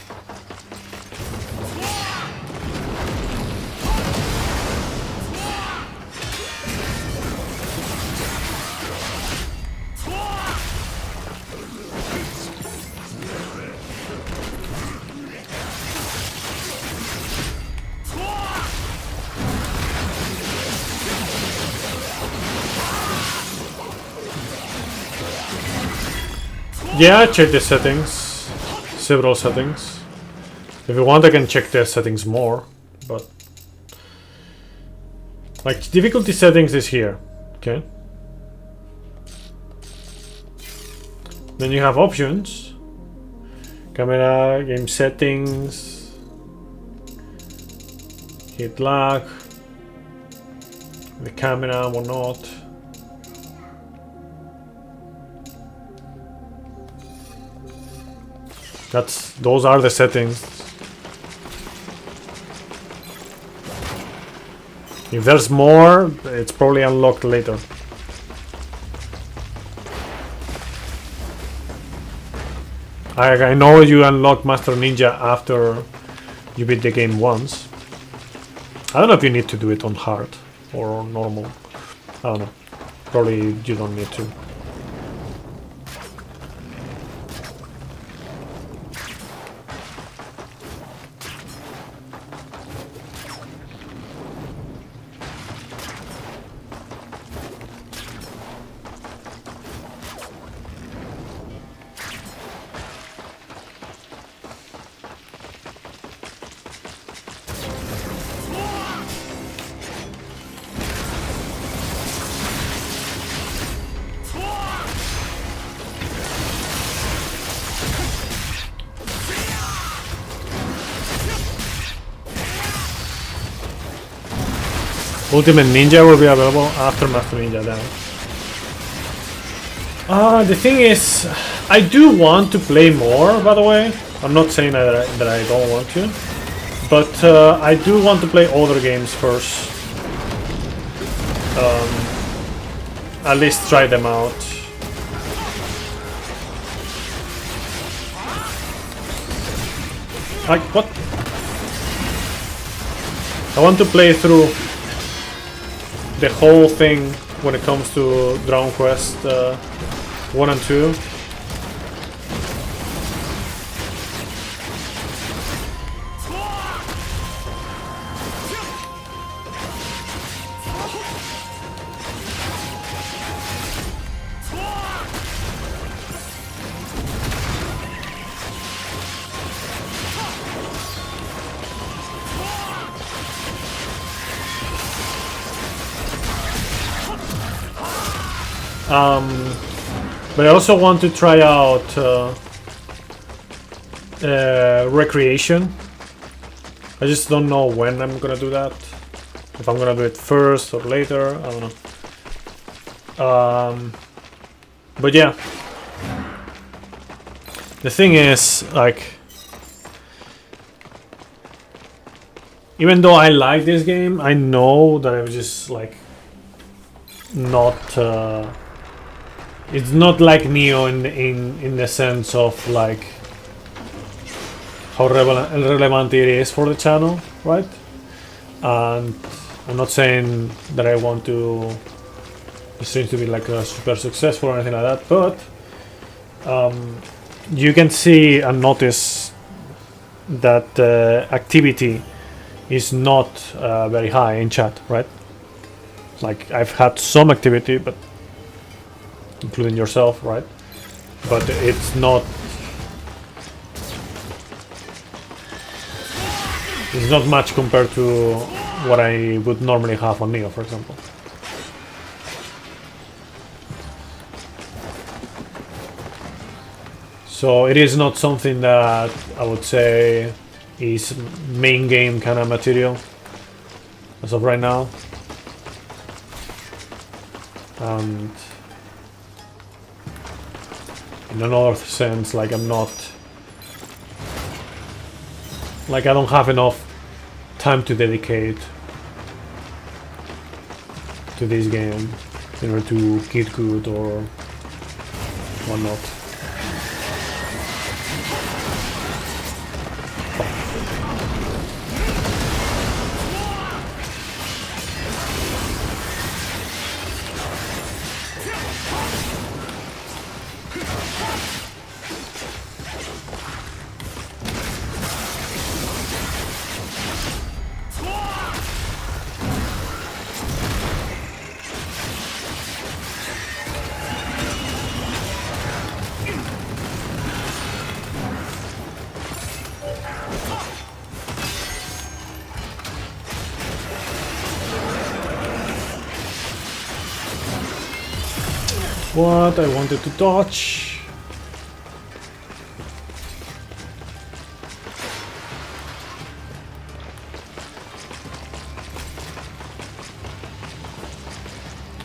Yeah, check the settings. Several settings. If you want, I can check the settings more, but... Like, difficulty settings is here, okay? Then you have options. Camera, game settings. Hit lag. The camera, whatnot. Those are the settings. If there's more, it's probably unlocked later. I know you unlock Master Ninja after you beat the game once. I don't know if you need to do it on hard or on normal. I don't know. Probably you don't need to. Ultimate Ninja will be available after Master Ninja then. The thing is, I do want to play more, by the way. I'm not saying that I don't want to. But I do want to play other games first. At least try them out. Like, what? I want to play through the whole thing when it comes to Dragon Quest 1 and 2. But I also want to try out Recreation. I just don't know when I'm gonna do that. If I'm gonna do it first or later, I don't know. But yeah. The thing is, like, even though I like this game, I know that I'm just like not it's not like Neo in the sense of like how relevant it is for the channel, right? And I'm not saying that I want to the streams to be like super successful or anything like that, but you can see and notice that activity is not very high in chat, right? Like, I've had some activity, but including yourself, right? But it's not much compared to what I would normally have on Neo, for example. So it is not something that I would say is main game kind of material as of right now. And in another sense, like, I'm not, like, I don't have enough time to dedicate to this game in order to get good or whatnot. What I wanted to dodge.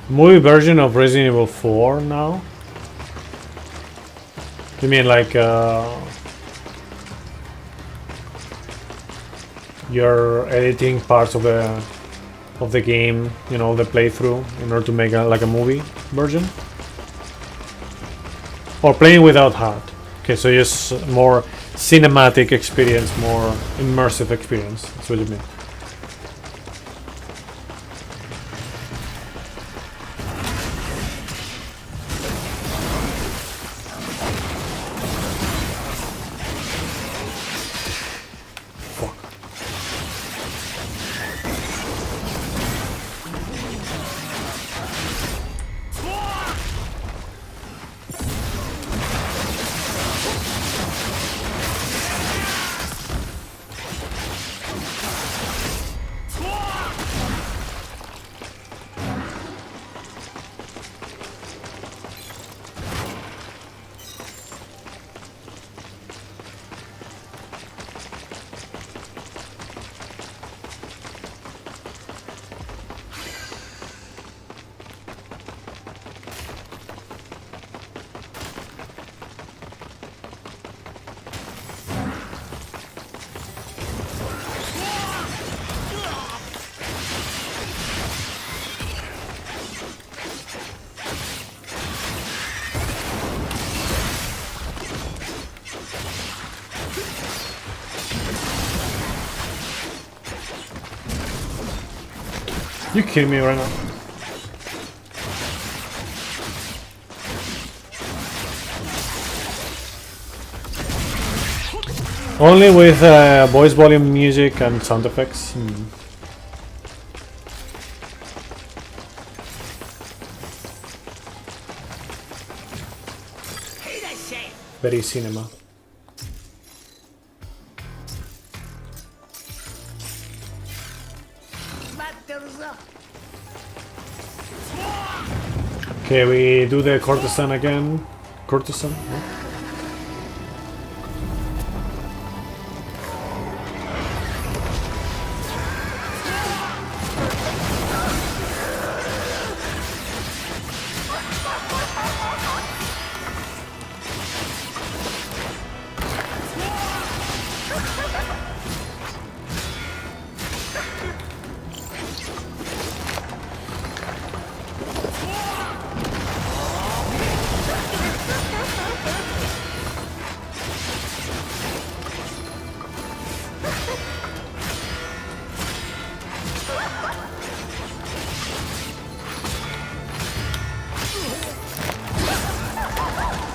Movie version of Resident Evil 4 now? You mean like you're editing parts of the game, you know, the playthrough, in order to make like a movie version? Or playing without HUD. Okay, so just more cinematic experience, more immersive experience. That's what you mean. You kidding me right now? Only with voice volume music and sound effects. Very cinema. Okay, we do the courtesan again. Courtesan? No?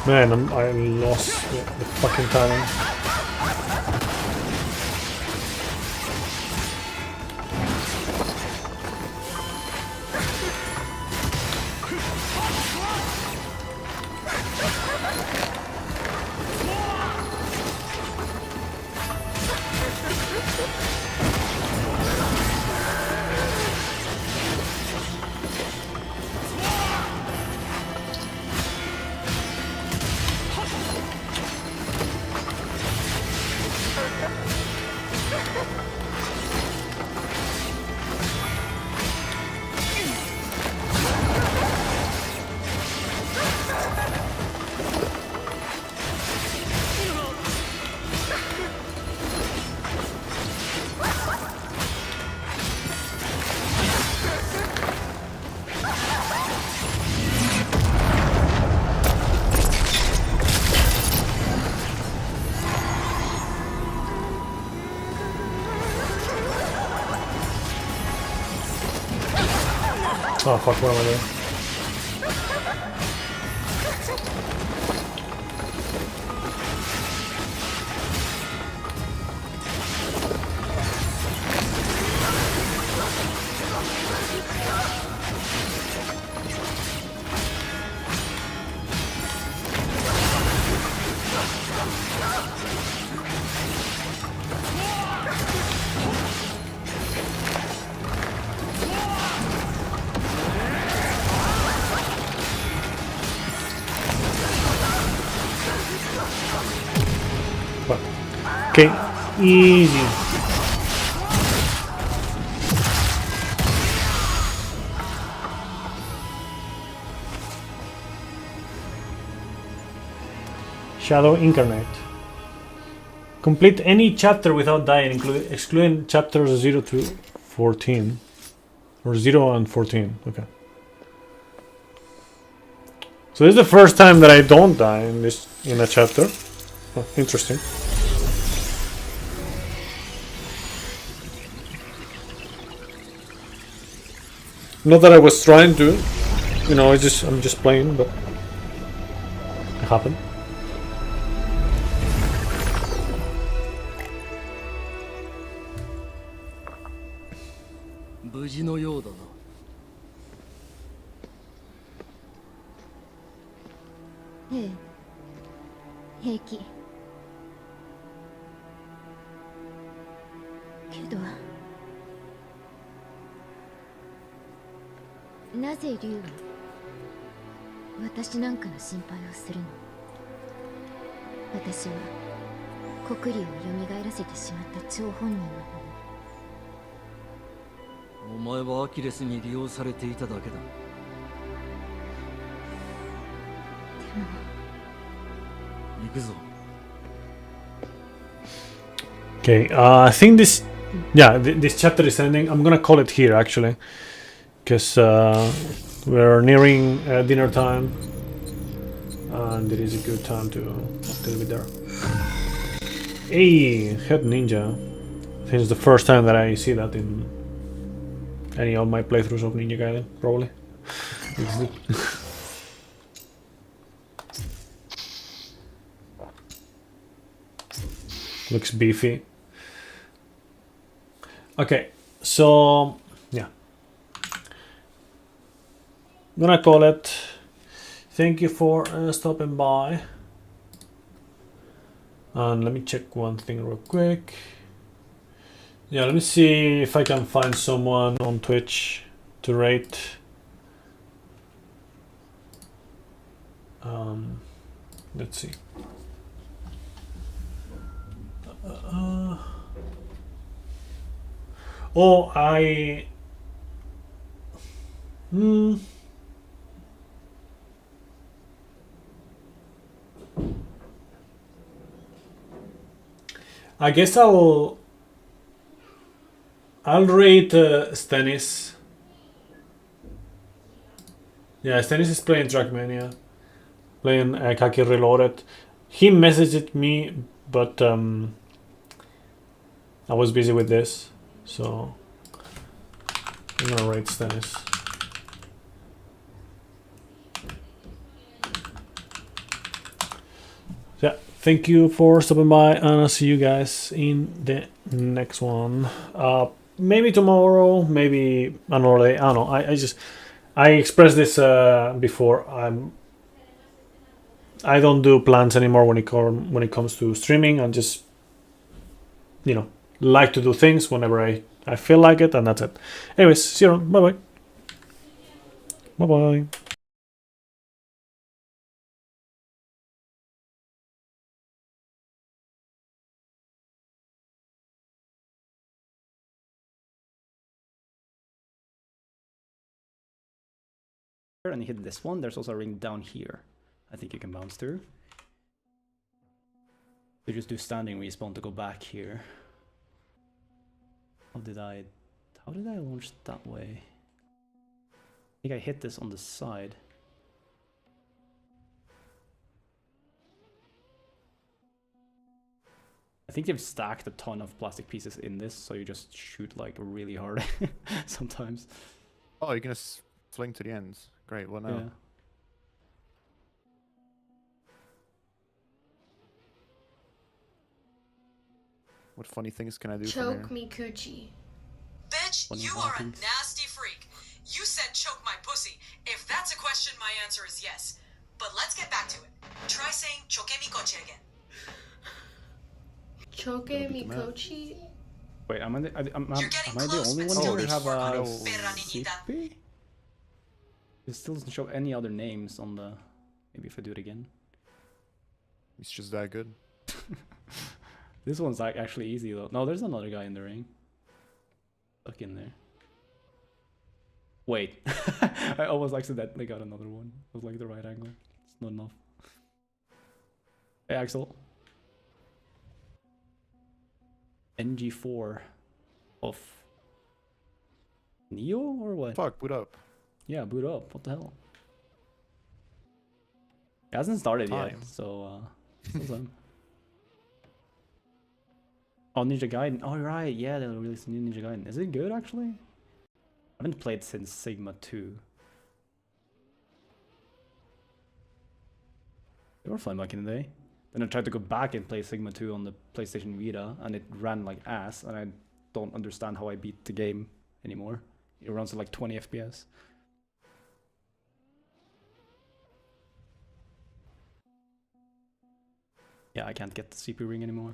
Man, I lost the fucking timing. Oh fuck, what am I doing? Okay, easy. Shadow Incarnate. Complete any chapter without dying, excluding chapters 0 to 14. Or 0 and 14, okay. So this is the first time that I don't die in a chapter. Oh, interesting. Not that I was trying to, you know, I'm just playing, but it happened. Eh, 平気。けどなぜ竜は私なんかの心配をするの？私は黒竜を蘇らせてしまった張本人のお前はアキレスに利用されていただけだ。行くぞ。Okay, I think this, yeah, this chapter is ending. I'm gonna call it here actually, because we're nearing dinner time, and it is a good time to leave it there. Hey, head ninja. I think it's the first time that I see that in any of my playthroughs of Ninja Gaiden, probably. Looks beefy. Okay, so yeah, I'm gonna call it. Thank you for stopping by. And let me check one thing real quick. Yeah, let me see if I can find someone on Twitch to rate. Let's see. Oh, I guess I'll rate Stennis. Yeah, Stennis is playing Trackmania, playing Kaki Reloaded. He messaged me, but I was busy with this, so I'm gonna rate Stennis. Yeah, thank you for stopping by, and I'll see you guys in the next one. Maybe tomorrow, maybe another day. I don't know. I expressed this before. I don't do plans anymore when it comes to streaming. I just, like to do things whenever I feel like it, and that's it. Anyways, see you around. Bye bye. Bye bye. And you hit this one, there's also a ring down here. I think you can bounce through. You just do standing respawn to go back here. How did I launch that way? I think I hit this on the side. I think they've stacked a ton of plastic pieces in this, so you just shoot like really hard sometimes. Oh, you're gonna fling to the ends. Great, well now. Yeah. What funny things can I do Choke from here? me coochie. Bitch, Funny you are a things. nasty freak. You said choke my pussy. If that's a question, my answer is yes. But let's get back to it. Try saying choke mi coche again. Choke beat me them out. coachie. Wait, am I the getting only close, one but here still who need to have work on a it, perra niñita. CP? It still doesn't show any other names on the... Maybe if I do it again. He's just that good. This one's like actually easy though. No, there's another guy in the ring. Stuck in there. Wait. I almost accidentally got another one. It was like the right angle. It's not enough. Hey Axel. NG4 of Neo or what? Fuck, boot up. Yeah, boot up. What the hell? It hasn't started yet, Time. so still time. Oh, Ninja Gaiden. Oh, right. Yeah, they'll release a new Ninja Gaiden. Is it good, actually? I haven't played since Sigma 2. They were fun back in the day. Then I tried to go back and play Sigma 2 on the PlayStation Vita, and it ran like ass, and I don't understand how I beat the game anymore. It runs at like 20 FPS. Yeah, I can't get the CP ring anymore.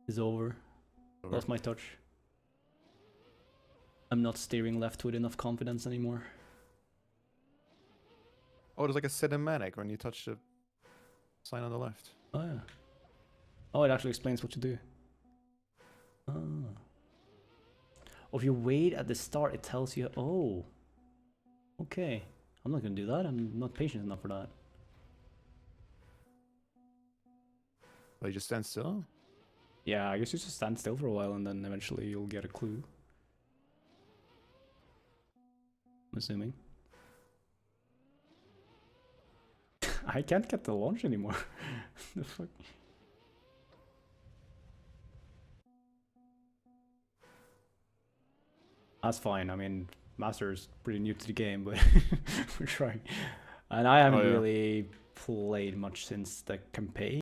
It's over. Lost my touch. I'm not steering left with enough confidence anymore. Oh, there's like a cinematic when you touch the sign on the left. Oh yeah. Oh, it actually explains what to do. Ah. Oh, if you wait at the start, it tells you. Oh. Okay. I'm not gonna do that. I'm not patient enough for that. Oh, you just stand still? Yeah, I guess you just stand still for a while and then eventually you'll get a clue. I'm assuming. I can't get the launch anymore. The fuck? That's fine. I mean, Master's pretty new to the game, but we're trying. And I haven't Oh, yeah. really played much since the campaign.